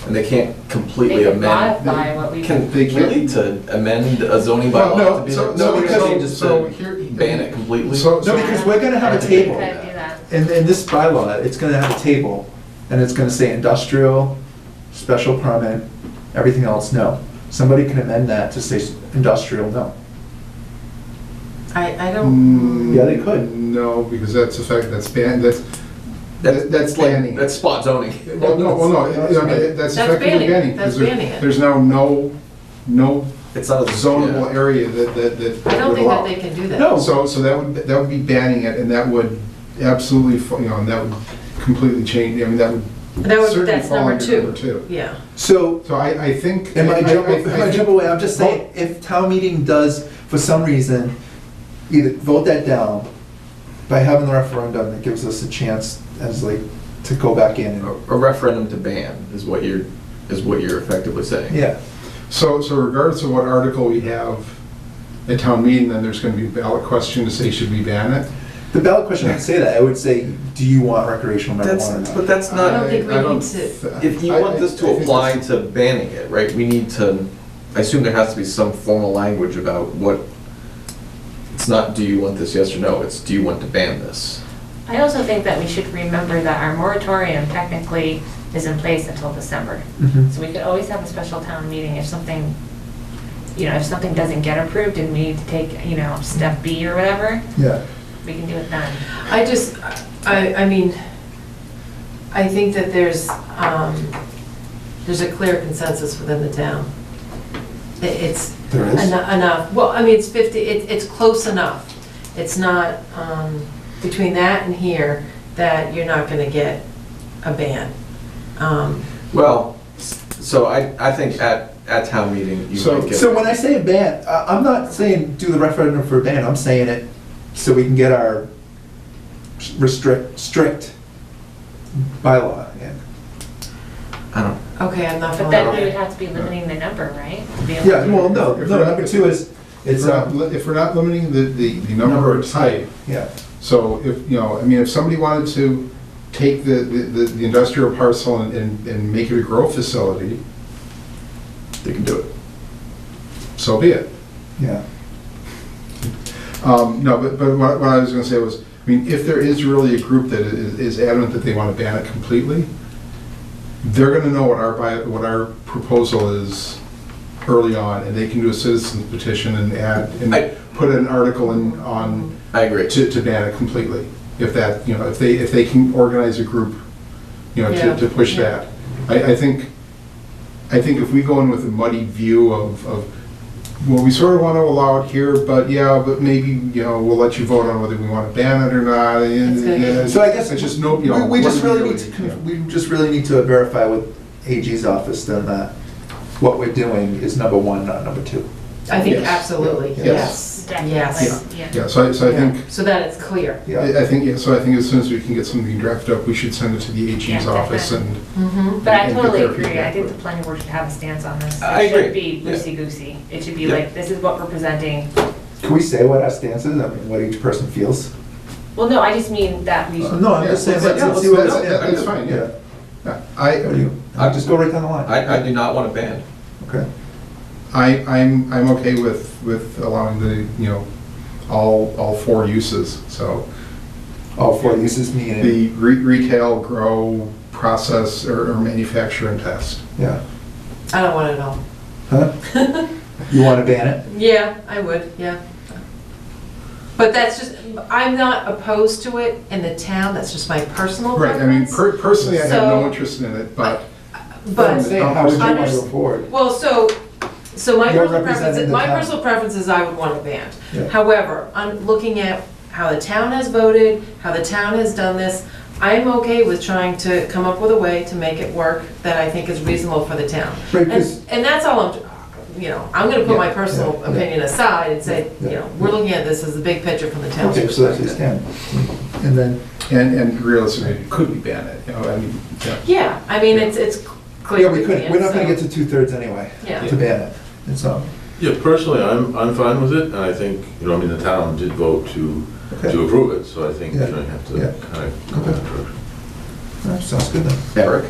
Speaker 9: and they can't
Speaker 4: They
Speaker 9: completely
Speaker 4: could
Speaker 9: amend.
Speaker 4: modify what we.
Speaker 9: Completely to amend a zoning
Speaker 6: Well,
Speaker 9: bylaw
Speaker 6: no,
Speaker 9: to be
Speaker 6: so-
Speaker 9: like,
Speaker 6: so
Speaker 9: no,
Speaker 6: because-
Speaker 9: because just
Speaker 6: so
Speaker 9: to
Speaker 6: here-
Speaker 9: ban it completely.
Speaker 6: So-
Speaker 1: No, because we're gonna have a
Speaker 4: We
Speaker 1: table,
Speaker 4: could do that.
Speaker 1: in this bylaw, it's gonna have a table, and it's gonna say industrial, special permit, everything else, no. Somebody can amend that to say industrial, no.
Speaker 3: I don't,
Speaker 1: Yeah, they could.
Speaker 6: No, because that's that's ban, that's
Speaker 9: like,
Speaker 6: banning.
Speaker 9: that's spot zoning.
Speaker 6: Well, no, I mean, that's
Speaker 3: That's
Speaker 6: effectively
Speaker 3: banning it.
Speaker 6: banning.
Speaker 3: That's
Speaker 6: because there-
Speaker 3: banning it.
Speaker 6: There's now no
Speaker 9: It's not a
Speaker 6: zonable area that
Speaker 3: I don't
Speaker 6: would
Speaker 3: think
Speaker 6: allow.
Speaker 3: that they can do that.
Speaker 1: No.
Speaker 6: So that would be banning it, and that would absolutely, and that would completely change, I mean, that would certainly
Speaker 3: That's
Speaker 6: fall
Speaker 3: number
Speaker 6: under number
Speaker 3: two.
Speaker 6: two.
Speaker 3: Yeah.
Speaker 1: So,
Speaker 6: So I think.
Speaker 1: am I jumping
Speaker 6: think-
Speaker 1: away? I'm just saying, if town meeting does, for some reason, either vote that down, by having the referendum, it gives us a chance as like, to go back in and,
Speaker 9: A referendum to ban is what you're effectively saying.
Speaker 1: yeah.
Speaker 6: So regardless of what article we have at town meeting, then there's gonna be a ballot question to say, should we ban it?
Speaker 1: The ballot question would say that, I would say, do you want recreational marijuana or not?
Speaker 9: But that's
Speaker 3: I
Speaker 9: not,
Speaker 3: don't think we
Speaker 6: I don't
Speaker 3: need to.
Speaker 9: if you want this to apply to banning it, right, we need to, I assume there has to be some formal language about what, it's not, do you want this, yes or no, it's, do you want to ban this?
Speaker 4: I also think that we should remember that our moratorium technically is in place until December.
Speaker 1: Mhm.
Speaker 4: So we could always have a special town meeting if something, if something doesn't get approved and we need to take, step B or whatever,
Speaker 1: Yeah.
Speaker 4: we can do it then.
Speaker 3: I mean, I think that there's a clear consensus within the town. It's
Speaker 1: There is?
Speaker 3: enough, well, I mean, it's 50, it's close enough. It's not, between that and here, that you're not gonna get a ban.
Speaker 9: Well, so I think at town meeting, you
Speaker 6: So-
Speaker 9: might get.
Speaker 1: So when I say a ban, I'm not saying do the referendum for a ban, I'm saying it so we can get our strict bylaw in.
Speaker 9: I don't,
Speaker 3: Okay, I'm not
Speaker 4: But
Speaker 3: following.
Speaker 4: then we would have to be limiting the number, right? To be able
Speaker 1: Yeah,
Speaker 4: to-
Speaker 1: well, no, number two is, it's,
Speaker 6: If we're not limiting the number or type,
Speaker 1: yeah,
Speaker 6: so if, I mean, if somebody wanted to take the industrial parcel and make it a grow facility,
Speaker 9: they can do it.
Speaker 6: so be it.
Speaker 1: yeah.
Speaker 6: No, but what I was gonna say was, I mean, if there is really a group that is adamant that they want to ban it completely, they're gonna know what our proposal is early on, and they can do a citizen's petition and put an article in on,
Speaker 9: I agree.
Speaker 6: to ban it completely. If that, if they can organize a group,
Speaker 3: Yeah.
Speaker 6: to push
Speaker 3: Yeah.
Speaker 6: that. I think if we go in with a muddy view of, well, we sort of want to allow it here, but maybe, we'll let you vote on whether we want to ban it or not.
Speaker 3: That's good.
Speaker 1: So I guess
Speaker 6: it's just no,
Speaker 1: we just
Speaker 6: what do
Speaker 1: really we just really need to verify with AG's office then that what we're doing is number one, not number two.
Speaker 3: I think
Speaker 6: Yes.
Speaker 3: absolutely,
Speaker 6: Yes.
Speaker 3: yes,
Speaker 4: Definitely,
Speaker 3: yes.
Speaker 4: yeah.
Speaker 6: Yeah, so I think,
Speaker 3: So that it's clear.
Speaker 1: Yeah.
Speaker 6: I think as soon as we can get something drafted up, we should send it to the AG's
Speaker 4: Yeah,
Speaker 6: office and,
Speaker 3: Mm-hmm.
Speaker 4: But I
Speaker 6: and get
Speaker 4: totally
Speaker 6: their
Speaker 4: agree, I
Speaker 6: feedback
Speaker 4: think
Speaker 6: with
Speaker 4: the
Speaker 6: it.
Speaker 4: planning board should have a stance on this.
Speaker 9: I
Speaker 4: It
Speaker 9: agree.
Speaker 4: should be
Speaker 9: Yeah.
Speaker 4: loosey-goosey. It should be
Speaker 9: Yeah.
Speaker 4: like, this is what we're presenting.
Speaker 1: Can we say what our stance is? I mean, what each person feels?
Speaker 4: Well, no, I just mean that we should.
Speaker 1: No, I'm just saying, let's see what.
Speaker 6: That's fine, yeah.
Speaker 1: What do you, I'll just go right down the line.
Speaker 9: I do not want it banned.
Speaker 1: Okay.
Speaker 6: I'm okay with allowing all four uses, so.
Speaker 1: All four uses meaning,
Speaker 6: The retail, grow, process, or manufacture and test.
Speaker 1: yeah.
Speaker 3: I don't want it all.
Speaker 1: Huh? You want to ban it?
Speaker 3: Yeah, I would, yeah. But that's just, I'm not opposed to it in the town, that's just my personal
Speaker 6: Right, I mean,
Speaker 3: preference.
Speaker 6: personally, I have no
Speaker 3: So-
Speaker 6: interest in it, but.
Speaker 3: But,
Speaker 1: I'm saying, how would you want to go forward?
Speaker 3: well, so my
Speaker 1: You're
Speaker 3: personal
Speaker 1: representing
Speaker 3: preference,
Speaker 1: the
Speaker 3: my
Speaker 1: town.
Speaker 3: personal preference is I would want it banned.
Speaker 1: Yeah.
Speaker 3: However, I'm looking at how the town has voted, how the town has done this. I'm okay with trying to come up with a way to make it work that I think is reasonable for the town.
Speaker 1: Right, 'cause-
Speaker 3: And that's all I'm gonna put my
Speaker 1: Yeah,
Speaker 3: personal
Speaker 1: yeah, yeah.
Speaker 3: opinion aside and say,
Speaker 1: Yeah.
Speaker 3: we're looking at this as the big picture from the town's
Speaker 1: Okay, so that's his
Speaker 3: perspective.
Speaker 1: 10. And then,
Speaker 6: And realistically, it could be banned, I mean, yeah.
Speaker 3: Yeah, I mean, it's clear.
Speaker 1: yeah, we could, we're not going to
Speaker 3: so-
Speaker 1: get to 2/3 anyway,
Speaker 3: Yeah.
Speaker 1: to ban it. And so,
Speaker 10: Yeah, personally, I'm fine with it, and I think, I mean, the town did vote to
Speaker 1: okay.
Speaker 10: approve it, so I think, you
Speaker 1: Yeah.
Speaker 10: have to
Speaker 1: Yeah.
Speaker 10: kind of go that direction.
Speaker 1: That sounds good then.
Speaker 9: Eric?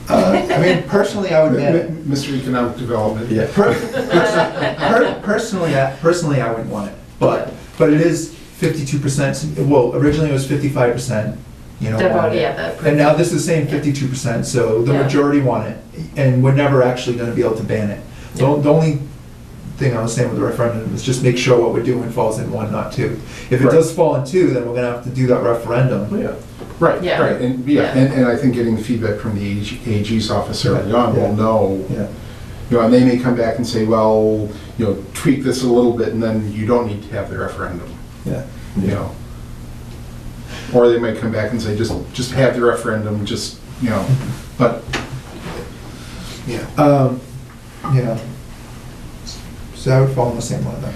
Speaker 1: I mean, personally, I would ban it.
Speaker 6: Mr. Economic Development.
Speaker 9: Yeah.
Speaker 1: Personally, I wouldn't want it, but it is 52%, well, originally it was 55%,
Speaker 3: That
Speaker 1: wanted
Speaker 3: vote,
Speaker 1: it.
Speaker 3: yeah, that.
Speaker 1: And now this is saying 52%, so the
Speaker 3: Yeah.
Speaker 1: majority want it, and we're never actually gonna be able to ban it. The only thing I was saying with the referendum is just make sure what we're doing falls in one, not two. If it
Speaker 6: Right.
Speaker 1: does fall in two, then we're gonna have to do that referendum.
Speaker 6: Yeah, right,
Speaker 3: Yeah.
Speaker 6: right, and,
Speaker 3: Yeah.
Speaker 6: and I think getting the feedback from the AG's office early on,
Speaker 1: Yeah.
Speaker 6: we'll know,
Speaker 1: Yeah,
Speaker 6: and they may come back and say, well, tweak this a little bit, and then you don't need to have the referendum,
Speaker 1: yeah.
Speaker 6: Or they might come back and say, just have the referendum, just, you know, but, yeah.
Speaker 1: Yeah. So I would fall in the same line then.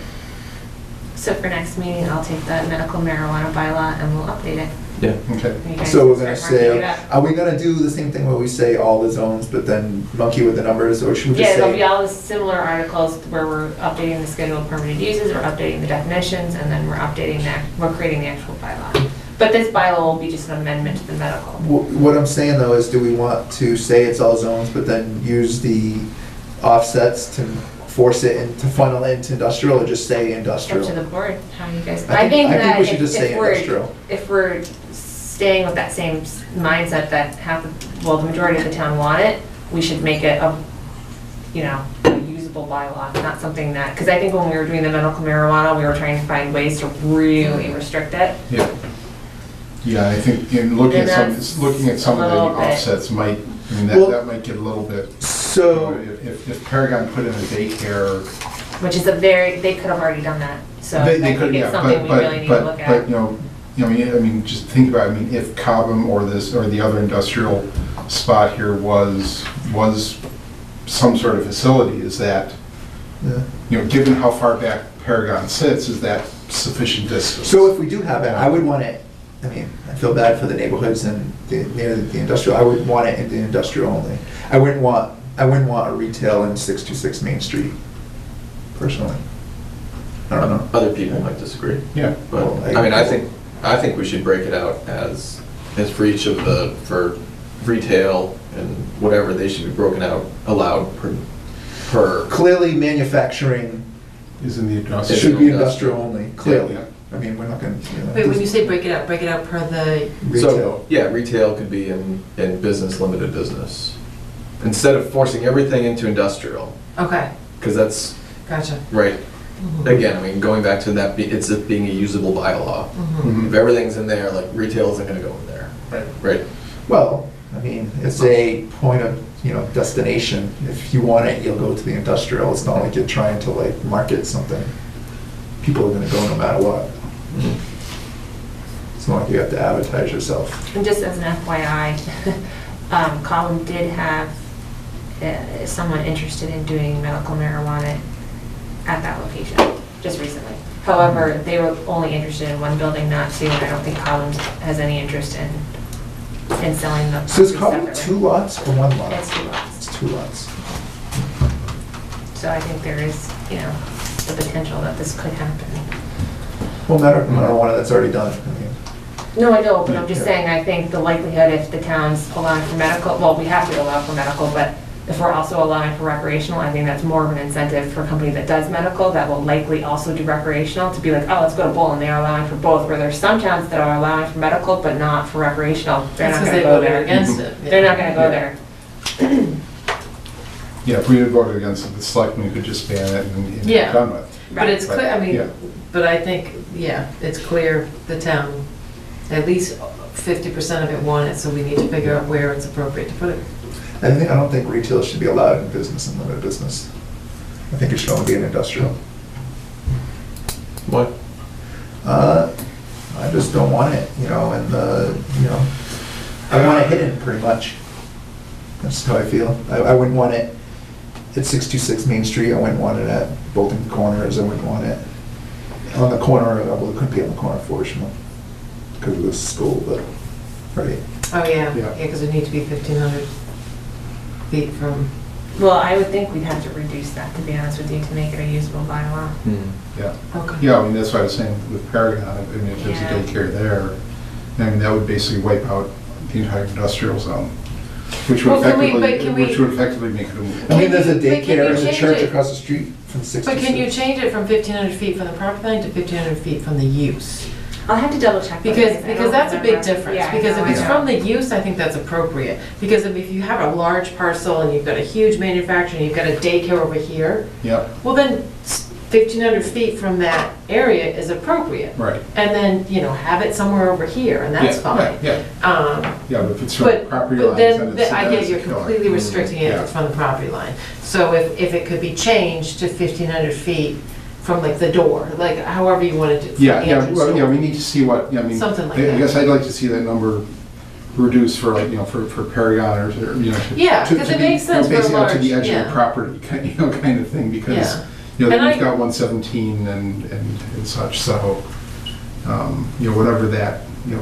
Speaker 4: So for next meeting, I'll take the medical marijuana bylaw and we'll update it.
Speaker 9: Yeah.
Speaker 6: Okay.
Speaker 4: You guys
Speaker 1: So we're
Speaker 4: can
Speaker 1: gonna
Speaker 4: start marking it
Speaker 1: say,
Speaker 4: up.
Speaker 1: are we gonna do the same thing where we say all the zones, but then monkey with the numbers, or should we
Speaker 4: Yeah,
Speaker 1: just
Speaker 4: there'll be
Speaker 1: say?
Speaker 4: all the similar articles where we're updating the schedule of permitted uses, we're updating the definitions, and then we're creating the actual bylaw. But this bylaw will be just an amendment to the medical.
Speaker 1: What I'm saying though is, do we want to say it's all zones, but then use the offsets to force it and to funnel it into industrial, or just say
Speaker 4: It's up to
Speaker 1: industrial?
Speaker 4: the board, how you guys,
Speaker 1: I think
Speaker 4: that
Speaker 1: we should just say
Speaker 4: if we're,
Speaker 1: industrial.
Speaker 4: if we're staying with that same mindset that the majority of the town want it, we should make it a usable bylaw, not something that, because I think when we were doing the medical marijuana, we were trying to find ways to really restrict it.
Speaker 6: Yeah. Yeah, I think in looking
Speaker 4: And
Speaker 6: at
Speaker 4: that's
Speaker 6: some of the
Speaker 4: a little bit-
Speaker 6: offsets might, I mean,
Speaker 1: Well-
Speaker 6: that might get a little bit,
Speaker 1: So,
Speaker 6: if Paragon put in a daycare,
Speaker 4: Which is they could have already done that, so I
Speaker 6: they
Speaker 4: think
Speaker 6: could,
Speaker 4: it's
Speaker 6: yeah,
Speaker 4: something we really need to look
Speaker 6: but,
Speaker 4: at.
Speaker 6: I mean, just think about, if Cobham or the other industrial spot here was some sort of facility, is that,
Speaker 1: yeah.
Speaker 6: given how far back Paragon sits, is that sufficient distance?
Speaker 1: So if we do have it, I would want it, I mean, I feel bad for the neighborhoods and near the industrial, I would want it in the industrial only. I wouldn't want a retail in 626 Main Street, personally. I don't know.
Speaker 9: Other people might disagree,
Speaker 6: Yeah.
Speaker 9: but,
Speaker 1: Well,
Speaker 9: I mean, I think we should break it out as for each of for retail and whatever, they should be broken out, allowed per.
Speaker 1: Clearly, manufacturing
Speaker 6: Is in the industrial.
Speaker 1: should be industrial only, clearly.
Speaker 6: Yeah.
Speaker 1: I mean, we're not gonna,
Speaker 3: Wait, when you say break it out per the,
Speaker 1: retail.
Speaker 9: So, yeah, retail could be in business, limited business. Instead of forcing everything into industrial,
Speaker 3: okay,
Speaker 9: because that's,
Speaker 3: gotcha.
Speaker 9: right, again, I mean, going back to that, it's it being a usable bylaw. If everything's in there, like, retail isn't gonna go in there.
Speaker 6: Right.
Speaker 9: Right?
Speaker 1: Well, I mean, it's a point of, destination. If you want it, you'll go to the industrial. It's not like you're trying to like market something. People are gonna go no matter what. It's not like you have to advertise yourself.
Speaker 4: And just as an FYI, Colin did have someone interested in doing medical marijuana at that location, just recently. However, they were only interested in one building, not two, and I don't think Collins has any interest in selling the
Speaker 1: So is
Speaker 4: property
Speaker 1: Cobham
Speaker 4: separately.
Speaker 1: 2 lots or 1 lot?
Speaker 4: It's 2 lots.
Speaker 1: It's 2 lots.
Speaker 4: So I think there is, the potential that this could happen.
Speaker 1: Well, marijuana, that's already done. I mean,
Speaker 4: No, I know, but I'm just
Speaker 1: Yeah.
Speaker 4: saying, I think the likelihood if the town's allowing for medical, well, we have to allow for medical, but if we're also allowing for recreational, I think that's more of an incentive for a company that does medical that will likely also do recreational to be like, oh, let's go to Bolton, they're allowing for both, where there's some towns that are allowing for medical but not for recreational. They're
Speaker 3: That's
Speaker 4: not
Speaker 3: because
Speaker 4: gonna
Speaker 3: they
Speaker 4: go
Speaker 3: voted
Speaker 4: there.
Speaker 3: against it.
Speaker 4: They're not gonna go there.
Speaker 6: Yeah, if we had voted against it, the selectmen could just ban it and be
Speaker 3: Yeah.
Speaker 6: done with.
Speaker 3: But it's clear, I
Speaker 6: Yeah.
Speaker 3: mean, but I think, yeah, it's clear the town, at least 50% of it want it, so we need to figure out where it's appropriate to put it.
Speaker 1: I don't think retail should be allowed in business and limited business. I think it should only be in industrial.
Speaker 9: What?
Speaker 1: I just don't want it, I want it hidden pretty much. That's how I feel. I wouldn't want it at 626 Main Street, I wouldn't want it at Bolton Corners, I wouldn't want it on the corner, well, it couldn't be on the corner, fortunately, because of the school, but, right.
Speaker 3: Oh, yeah,
Speaker 6: Yeah.
Speaker 3: yeah, because it needs to be 1,500 feet from,
Speaker 4: Well, I would think we'd have to reduce that, to be honest with you, to make it a usable bylaw.
Speaker 6: Yeah.
Speaker 3: okay.
Speaker 6: Yeah, I mean, that's what I was saying with Paragon, I mean, if there's a
Speaker 4: Yeah.
Speaker 6: daycare there, I mean, that would basically wipe out the entire industrial zone, which would
Speaker 3: Well, can we-
Speaker 6: effectively,
Speaker 3: but can we-
Speaker 6: which would effectively make it a.
Speaker 1: I mean, there's a
Speaker 3: But can
Speaker 1: daycare
Speaker 3: you
Speaker 1: and a
Speaker 3: change
Speaker 1: church
Speaker 3: it?
Speaker 1: across the street from 626.
Speaker 3: But can you change it from 1,500 feet from the property line to 1,500 feet from the use?
Speaker 4: I'll have to double check.
Speaker 3: Because that's a big difference,
Speaker 4: Yeah, I
Speaker 3: because
Speaker 4: know,
Speaker 3: if
Speaker 4: I
Speaker 3: it's
Speaker 4: know.
Speaker 3: from the use, I think that's appropriate. Because if you have a large parcel and you've got a huge manufacturing, you've got a daycare over here,
Speaker 6: Yeah,
Speaker 3: well then 1,500 feet from that area is appropriate.
Speaker 6: right.
Speaker 3: And then, have it somewhere over here, and that's
Speaker 6: Yeah,
Speaker 3: fine.
Speaker 6: Yeah,
Speaker 3: Yeah.
Speaker 6: but if it's from property lines,
Speaker 3: then
Speaker 6: then it's.
Speaker 3: I
Speaker 6: then
Speaker 3: get
Speaker 6: it's
Speaker 3: you're
Speaker 6: a killer.
Speaker 3: completely restricting it if
Speaker 6: Yeah.
Speaker 3: it's from the property line. So if it could be changed to 1,500 feet from like the door, like however you want to do.
Speaker 6: Yeah, well, yeah, we need to see what, I mean.
Speaker 3: Something like
Speaker 6: I
Speaker 3: that.
Speaker 6: guess I'd like to see that number reduced for like, for Paragon or,
Speaker 3: Yeah,
Speaker 6: to
Speaker 3: 'cause it
Speaker 6: be,
Speaker 3: makes sense for a
Speaker 6: basically up to the
Speaker 3: large-
Speaker 6: edge of
Speaker 3: yeah.
Speaker 6: the property, kind of thing, because,
Speaker 3: Yeah.
Speaker 6: we've
Speaker 3: And I-
Speaker 6: got 117 and such, so, whatever that, we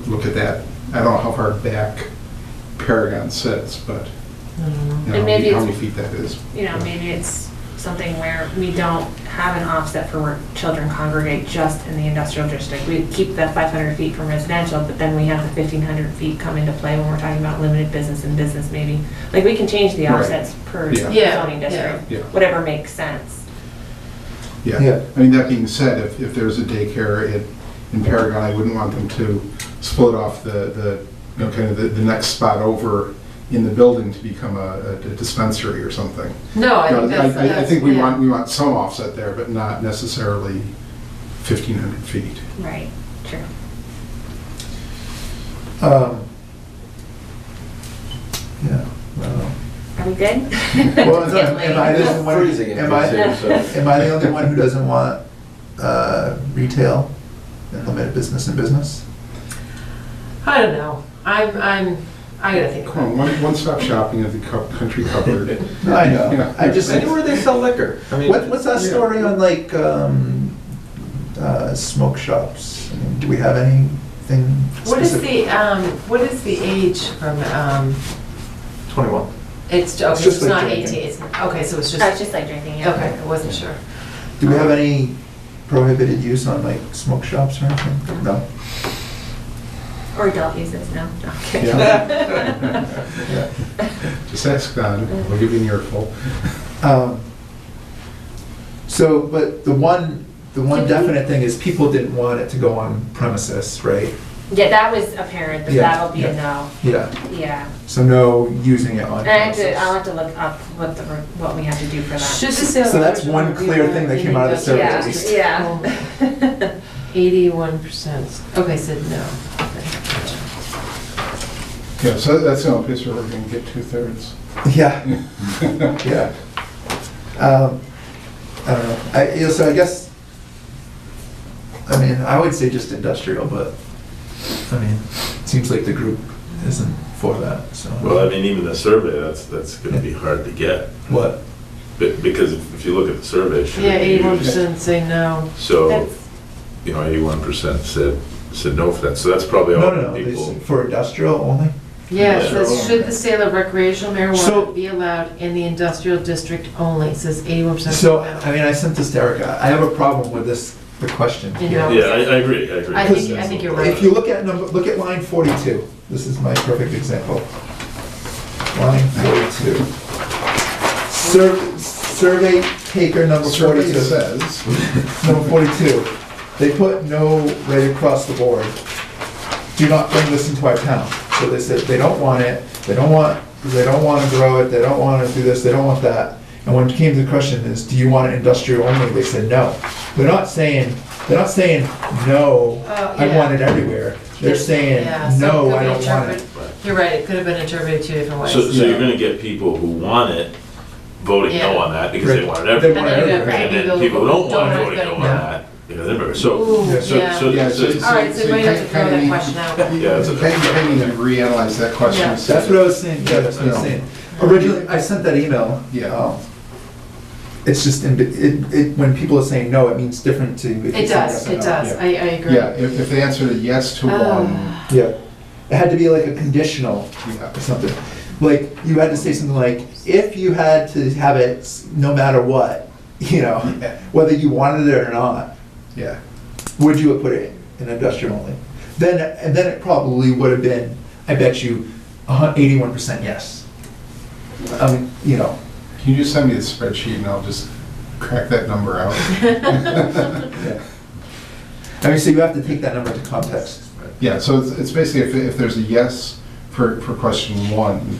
Speaker 6: look at that. I don't know how far back Paragon sits, but,
Speaker 4: And maybe
Speaker 6: how
Speaker 4: it's-
Speaker 6: many feet that is.
Speaker 4: Maybe it's something where we don't have an offset for where children congregate just in the industrial district. We keep that 500 feet from residential, but then we have the 1,500 feet come into play when we're talking about limited business and business maybe. Like, we can change the
Speaker 6: Right.
Speaker 4: offsets per
Speaker 6: Yeah.
Speaker 3: Yeah,
Speaker 4: zoning district,
Speaker 6: yeah.
Speaker 4: whatever makes sense.
Speaker 6: Yeah,
Speaker 1: Yeah.
Speaker 6: I mean, that being said, if there's a daycare in Paragon, I wouldn't want them to split off the kind of the next spot over in the building to become a dispensary or something.
Speaker 3: No, I think that's.
Speaker 6: I think we
Speaker 3: yeah.
Speaker 6: want some offset there, but not necessarily 1,500 feet.
Speaker 4: Right, true.
Speaker 1: Yeah, I don't know.
Speaker 4: Are we good?
Speaker 1: Well, am I the only one,
Speaker 9: Freezing in
Speaker 1: am I,
Speaker 9: here, so-
Speaker 1: am I the only one who doesn't want retail and limited business and business?
Speaker 3: I don't know. I gotta think.
Speaker 6: Come on, one-stop shopping at the country cupboard.
Speaker 1: I know, I just,
Speaker 9: Anywhere they sell liquor. I mean,
Speaker 1: what's that story on like, smoke shops? I mean, do we have anything
Speaker 3: What is
Speaker 1: specific?
Speaker 3: what is the age from,
Speaker 1: 21.
Speaker 3: it's, okay,
Speaker 1: just
Speaker 3: it's
Speaker 1: like
Speaker 3: not
Speaker 1: drinking.
Speaker 3: 18, it's, okay, so it's
Speaker 4: It's
Speaker 3: just,
Speaker 4: just like drinking, yeah.
Speaker 3: okay, I wasn't sure.
Speaker 1: Do we have any prohibited use on like smoke shops or anything? No?
Speaker 4: Or adult uses, no. Okay.
Speaker 1: Yeah.
Speaker 6: Just ask Don, we'll give you an earful.
Speaker 1: So, but the one
Speaker 4: Did we-
Speaker 1: definite thing is people didn't want it to go on premises, right?
Speaker 4: Yeah, that was apparent, that
Speaker 1: Yeah,
Speaker 4: that'll be a no,
Speaker 1: Yeah,
Speaker 4: yeah.
Speaker 1: so no using it on
Speaker 4: And I'll
Speaker 1: premises.
Speaker 4: have to look up what we have to do for that.
Speaker 3: Should the sale.
Speaker 1: So that's one clear thing that came out of the survey, at least.
Speaker 4: Yeah.
Speaker 3: 81%. Okay, said no.
Speaker 6: Yeah, so that's the only place where we're gonna get 2/3.
Speaker 1: Yeah, yeah. I don't know, so I guess, I mean, I would say just industrial, but, I mean, it seems like the group isn't for that, so.
Speaker 10: Well, I mean, even the survey, that's gonna be hard to get.
Speaker 1: What?
Speaker 10: Because if you look at the survey, it should
Speaker 3: Yeah,
Speaker 10: be used.
Speaker 3: 81% say no.
Speaker 10: So,
Speaker 4: That's-
Speaker 10: 81% said no for that, so that's probably
Speaker 1: No,
Speaker 10: all
Speaker 1: no,
Speaker 10: the
Speaker 1: no,
Speaker 10: people.
Speaker 1: it's for industrial only?
Speaker 3: Yeah, it
Speaker 10: Yeah.
Speaker 3: says, should the sale of recreational
Speaker 1: So-
Speaker 3: marijuana be allowed in the industrial district only? It says 81%.
Speaker 1: So,
Speaker 3: no.
Speaker 1: I mean, I sent this to Erica, I have a problem with this, the question.
Speaker 3: You
Speaker 1: here.
Speaker 3: know.
Speaker 10: Yeah, I agree, I agree.
Speaker 3: I think you're right.
Speaker 1: If you look at look at line 42, this is my perfect example. Line 42. Survey taker number
Speaker 6: Survey
Speaker 1: 42.
Speaker 6: says,
Speaker 1: Number 42. They put no right across the board. Do not bring this into our town. So they said they don't want it, they don't want to grow it, they don't want to do this, they don't want that. And when it came to the question is, do you want it industrial only? They said no. They're not saying no, I
Speaker 3: yeah.
Speaker 1: want it everywhere. They're saying,
Speaker 3: Yeah, so it
Speaker 1: no,
Speaker 3: could
Speaker 1: I
Speaker 3: be
Speaker 1: don't want it.
Speaker 3: interpreted- You're right, it could have been interpreted two different ways.
Speaker 10: So you're
Speaker 1: Yeah.
Speaker 10: gonna get people who want it voting no
Speaker 3: Yeah.
Speaker 10: on that because they
Speaker 1: Right.
Speaker 10: want it
Speaker 1: They
Speaker 10: everywhere.
Speaker 1: want it
Speaker 3: And then you
Speaker 1: everywhere.
Speaker 3: got
Speaker 10: And then people who don't want it voting no on
Speaker 3: Yeah.
Speaker 10: that, so,
Speaker 3: Ooh,
Speaker 10: so,
Speaker 3: yeah.
Speaker 10: so,
Speaker 6: Yeah,
Speaker 10: so,
Speaker 3: All right, so we might have to throw
Speaker 6: kinda
Speaker 3: that
Speaker 6: need-
Speaker 3: question out.
Speaker 10: yeah, it's
Speaker 6: you
Speaker 10: a-
Speaker 6: kind of need to reanalyze that question.
Speaker 3: Yeah.
Speaker 1: That's what I was saying, yeah, that's what I was saying. Originally, I sent that email.
Speaker 6: Yeah.
Speaker 1: It's just, when people are saying no, it means different to. if
Speaker 3: It
Speaker 1: you say
Speaker 3: does,
Speaker 1: yes or
Speaker 3: it
Speaker 1: no.
Speaker 3: does,
Speaker 6: Yeah.
Speaker 3: I agree.
Speaker 6: Yeah, if they answered a yes to one,
Speaker 1: Yeah, it had to be like a conditional
Speaker 6: yeah.
Speaker 1: or something. Like, you had to say something like, if you had to have it no matter what, whether you wanted it or not,
Speaker 6: Yeah.
Speaker 1: would you have put it in industrial only? And then it probably would have been, I bet you, 81% yes.
Speaker 6: Can you just send me the spreadsheet and I'll just crack that number out?
Speaker 1: Yeah. I mean, so you have to take that number into context.
Speaker 6: Yeah, so it's basically if there's a yes for question one,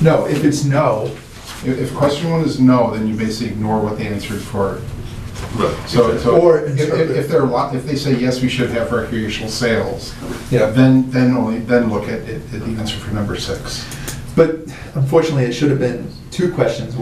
Speaker 1: No, if it's no,
Speaker 6: if question one is no, then you basically ignore what they answered for.
Speaker 10: right,
Speaker 6: So,
Speaker 10: exactly.
Speaker 6: so
Speaker 1: Or
Speaker 6: if
Speaker 1: interpret.
Speaker 6: if they say yes, we should have recreational sales,
Speaker 1: yeah.
Speaker 6: then look at the answer for number 6.
Speaker 1: But unfortunately, it should have been two questions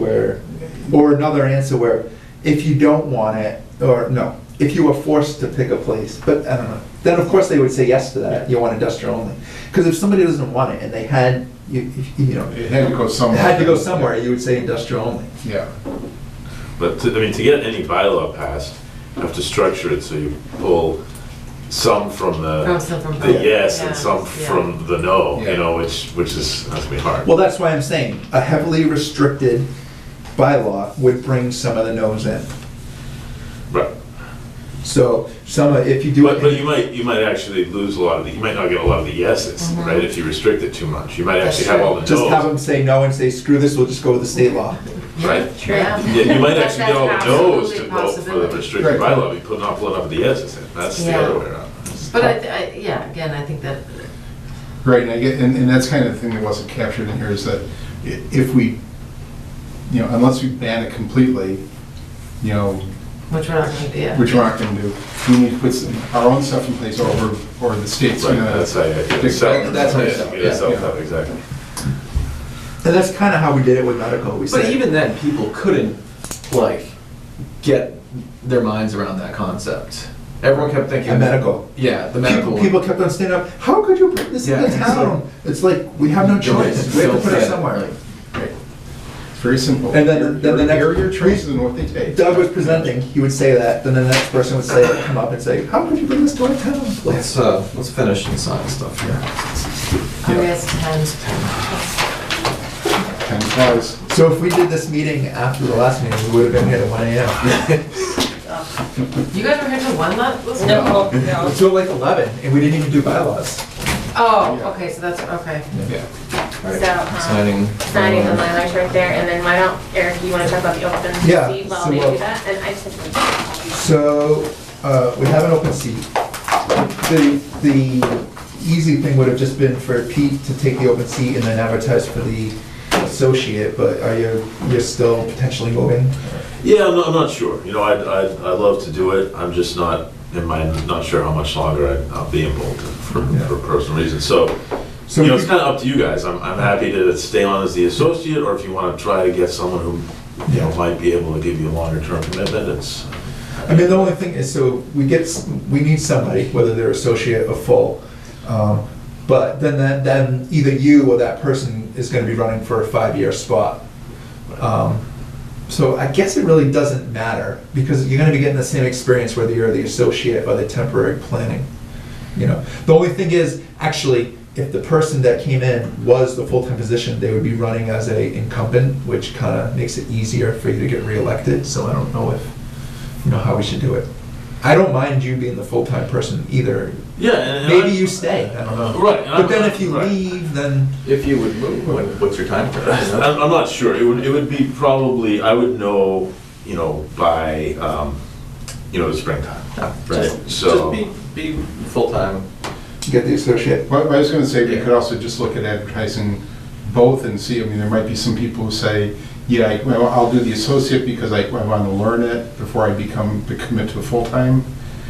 Speaker 1: or another answer where if you don't want it, or no, if you were forced to pick a place, but I don't know. Then of course they would say yes to that, you want industrial only. Because if somebody doesn't want it and they had, you know,
Speaker 6: It had to go somewhere.
Speaker 1: had to go somewhere, you would say industrial only.
Speaker 6: Yeah.
Speaker 10: But I mean, to get any bylaw passed, you have to structure it so you pull some from
Speaker 3: Oh, some from
Speaker 10: the
Speaker 3: both.
Speaker 10: yes and
Speaker 3: Yeah,
Speaker 10: some
Speaker 3: yeah.
Speaker 10: from the no,
Speaker 6: Yeah.
Speaker 10: you know, which is, that's gonna be hard.
Speaker 1: Well, that's why I'm saying, a heavily restricted bylaw would bring some of the no's in.
Speaker 10: Right.
Speaker 1: So, if you do
Speaker 10: But
Speaker 1: it,
Speaker 10: you might actually lose a lot of the, you might not get a lot of the yeses,
Speaker 3: Mhm.
Speaker 10: right, if you restrict it too much. You might
Speaker 3: That's
Speaker 10: actually have
Speaker 3: true.
Speaker 10: all the
Speaker 1: just have
Speaker 10: no's,
Speaker 1: them say no and say, screw this, we'll just go with the state law.
Speaker 10: right?
Speaker 4: True.
Speaker 3: Yeah.
Speaker 10: Yeah, you might
Speaker 4: That's-
Speaker 10: actually get all the
Speaker 4: that's
Speaker 10: no's to
Speaker 3: absolutely
Speaker 10: vote for the
Speaker 3: possibility.
Speaker 10: restricted
Speaker 6: Right.
Speaker 10: bylaw, you put an awful lot of the yeses in. That's the
Speaker 3: Yeah.
Speaker 10: other way around.
Speaker 3: But yeah, again, I think that,
Speaker 6: Right, and I get, and that's kind of the thing that wasn't captured in here is that if we, you know, unless we ban it completely, you know,
Speaker 3: which we're not gonna do, yeah.
Speaker 6: which we're not gonna do, we need to put our own stuff in place or the state's
Speaker 10: Right,
Speaker 6: gonna.
Speaker 10: that's how you get it set.
Speaker 9: That's how you
Speaker 10: Yeah,
Speaker 9: set it,
Speaker 10: get it
Speaker 9: yeah.
Speaker 10: set up, exactly.
Speaker 1: And that's kind of how we did it with medical. We
Speaker 9: But
Speaker 1: said,
Speaker 9: even then, people couldn't, like, get their minds around that concept. Everyone kept thinking.
Speaker 1: a medical.
Speaker 9: Yeah, the medical one.
Speaker 1: People kept on standing up, how could you put this in the
Speaker 9: Yeah.
Speaker 1: town? It's like, we have no choice, we have to put it
Speaker 9: Yeah,
Speaker 1: somewhere.
Speaker 9: like,
Speaker 6: It's very simple.
Speaker 1: And then the next-
Speaker 6: Here are your choices and what they take.
Speaker 1: Doug was presenting, he would say that, then the next person would say, come up and say, how could you bring this to our town?
Speaker 9: let's finish and sign stuff here.
Speaker 3: Oh, yes, 10.
Speaker 6: 10 flies.
Speaker 1: So if we did this meeting after the last meeting, we would have been here at 1 AM.
Speaker 3: You guys were here till 1 last?
Speaker 4: No, no.
Speaker 1: Until like 11, and we didn't even do bylaws.
Speaker 3: Oh,
Speaker 6: Yeah.
Speaker 3: okay, so that's, okay.
Speaker 6: Yeah.
Speaker 4: So,
Speaker 9: Signing.
Speaker 4: signing the Mylar's right there, and then why don't, Eric, you wanna talk about the open
Speaker 1: Yeah,
Speaker 4: seat while
Speaker 1: so,
Speaker 4: they do that? And I just
Speaker 1: So, we have an open seat. The easy thing would have just been for Pete to take the open seat and then advertise for the associate, but you're still potentially moving?
Speaker 10: Yeah, I'm not sure. You know, I'd love to do it. I'm just not, not sure how much longer I'll be in Bolton for personal reasons. So,
Speaker 1: So
Speaker 10: you know,
Speaker 1: we-
Speaker 10: it's kind of up to you guys. I'm happy to stay on as the associate, or if you want to try to get someone who, you know, might be able to give you a longer term commitment, it's.
Speaker 1: I mean, the only thing is, so we need somebody, whether they're associate or full. But then either you or that person is gonna be running for a 5-year spot. So I guess it really doesn't matter, because you're gonna be getting the same experience whether you're the associate or the temporary planning. You know, the only thing is, actually, if the person that came in was the full-time position, they would be running as a incumbent, which kinda makes it easier for you to get reelected, so I don't know if, you know, how we should do it. I don't mind you being the full-time person either.
Speaker 10: Yeah, and
Speaker 1: Maybe you stay, I don't know.
Speaker 10: Right. and
Speaker 1: But then
Speaker 10: I'm-
Speaker 1: if you
Speaker 10: right.
Speaker 1: leave, then,
Speaker 9: If you would move, what's your time frame? you know?
Speaker 10: I'm not sure. It would be probably, I would know, you know, by, you know, the springtime.
Speaker 9: No,
Speaker 10: Right, so-
Speaker 9: Just be full-time.
Speaker 1: get the associate.
Speaker 6: Well, I was gonna say, we
Speaker 9: Yeah.
Speaker 6: could also just look at advertising both and see, I mean, there might be some people who say, yeah, well, I'll do the associate because I want to learn it before I commit to a full-time.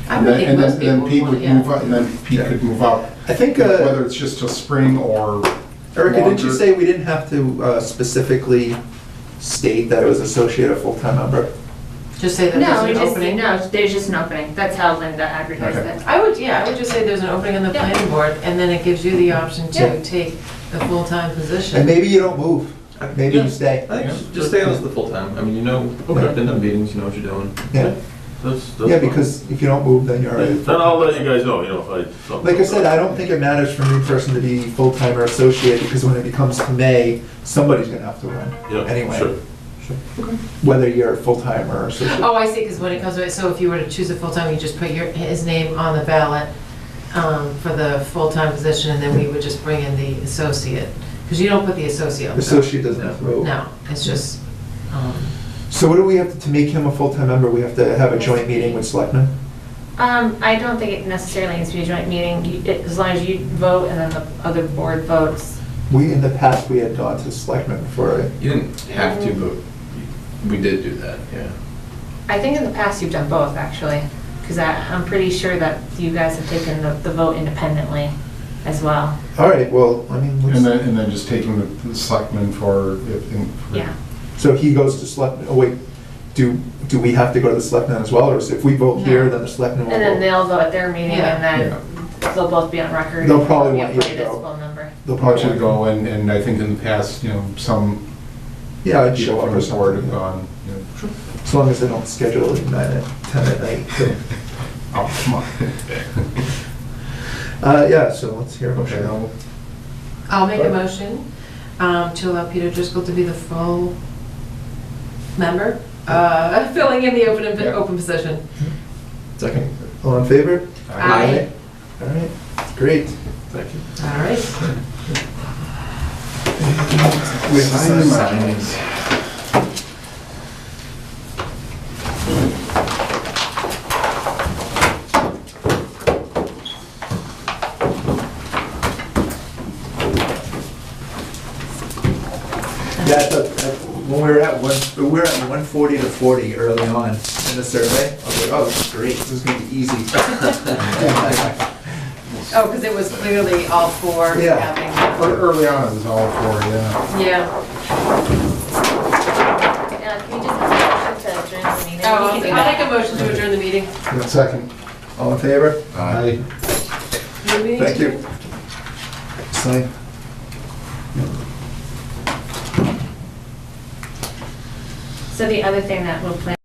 Speaker 3: I
Speaker 6: And
Speaker 3: would
Speaker 6: then,
Speaker 3: think
Speaker 6: and
Speaker 3: most
Speaker 6: then
Speaker 3: people
Speaker 6: Pete
Speaker 3: would,
Speaker 6: would
Speaker 3: yeah.
Speaker 6: move up, and then Pete
Speaker 1: Yeah.
Speaker 6: could move up,
Speaker 1: I think,
Speaker 6: whether it's just till spring or.
Speaker 1: Erica, didn't you
Speaker 6: longer.
Speaker 1: say we didn't have to specifically state that it was associate or full-time member?
Speaker 3: Just say that
Speaker 4: No,
Speaker 3: there's
Speaker 4: we
Speaker 3: an
Speaker 4: just,
Speaker 3: opening?
Speaker 4: no, there's just an opening. That's how Linda advertised
Speaker 1: Okay.
Speaker 4: it.
Speaker 3: I would just say there's an opening on the
Speaker 4: Yeah.
Speaker 3: planning board, and then it gives you the option
Speaker 4: Yeah.
Speaker 3: to take the full-time
Speaker 1: And
Speaker 3: position.
Speaker 1: maybe you don't move, maybe
Speaker 9: Yeah.
Speaker 1: you stay.
Speaker 9: I think just stay on as the full-time. I mean, you know,
Speaker 1: Okay.
Speaker 9: been to meetings, you know what you're doing.
Speaker 1: Yeah,
Speaker 10: That's
Speaker 1: yeah,
Speaker 10: fine.
Speaker 1: because if you don't move, then you're already.
Speaker 10: Then I'll let you guys know, you know, if I.
Speaker 1: Like I said, I don't think it matters for a new person to be full-time or associate, because when it becomes to May, somebody's gonna have to run.
Speaker 10: Yeah,
Speaker 1: Anyway,
Speaker 10: sure.
Speaker 1: whether you're full-time or associate.
Speaker 3: Oh, I see, because when it comes to it, so if you were to choose a full-time, you just put his name on the ballot for the full-time position, and then we would just bring in the associate, because you don't put the associate on the ballot.
Speaker 1: Associate doesn't have to vote.
Speaker 3: No, it's just,
Speaker 1: So what do we have to make him a full-time member? We have to have a joint meeting with selectmen?
Speaker 4: I don't think it necessarily needs to be a joint meeting, as long as you vote and then the other board votes.
Speaker 1: We, in the past, we had gone to selectmen for it.
Speaker 9: You didn't have to, but we did do that, yeah.
Speaker 4: I think in the past you've done both, actually, because I'm pretty sure that you guys have taken the vote independently as well.
Speaker 1: All right, well, I mean,
Speaker 6: And
Speaker 1: let's-
Speaker 6: then just taking the selectmen for.
Speaker 4: Yeah.
Speaker 1: so he goes to selectmen, oh wait, do we have to go to the selectmen as well, or is if we vote here, then the selectmen will
Speaker 4: And then
Speaker 1: vote?
Speaker 4: they'll vote at their meeting
Speaker 3: Yeah.
Speaker 4: and then they'll both be on record.
Speaker 1: They'll probably
Speaker 4: Be
Speaker 1: want you to
Speaker 4: uploaded as
Speaker 1: go.
Speaker 4: phone number.
Speaker 1: They'll
Speaker 6: Probably
Speaker 1: probably
Speaker 6: should go, and I think in the past, some
Speaker 1: Yeah, I'd
Speaker 6: people
Speaker 1: show up
Speaker 6: from
Speaker 1: or
Speaker 6: the board have
Speaker 1: something.
Speaker 6: gone,
Speaker 1: As long as they don't schedule it at 10 at night. so.
Speaker 6: oh, come on.
Speaker 1: Yeah, so let's hear a
Speaker 6: Okay,
Speaker 1: motion.
Speaker 3: I'll make a motion to allow Peter Driscoll to be the full member, filling in the
Speaker 6: Yeah.
Speaker 3: open position.
Speaker 9: Second.
Speaker 1: All in favor?
Speaker 3: Aye.
Speaker 1: All right, great.
Speaker 9: Thank you.
Speaker 3: All right.
Speaker 1: We have to sign them.
Speaker 9: Signing.
Speaker 1: Yeah, when we were at 140 to 40 early on in the survey, I was like, oh, this is great, this is gonna be easy.
Speaker 3: Oh, because it was clearly all for
Speaker 1: Yeah.
Speaker 3: having.
Speaker 6: Early on, it was all for, yeah.
Speaker 3: Yeah.
Speaker 4: Can you just have a motion to adjourn the meeting?
Speaker 3: Oh,
Speaker 4: We can do
Speaker 3: I'll
Speaker 4: that.
Speaker 3: make a motion to adjourn the meeting.
Speaker 6: Second.
Speaker 1: All in favor?
Speaker 6: Aye.
Speaker 1: Thank you. Sign.
Speaker 4: So the other thing that we'll plan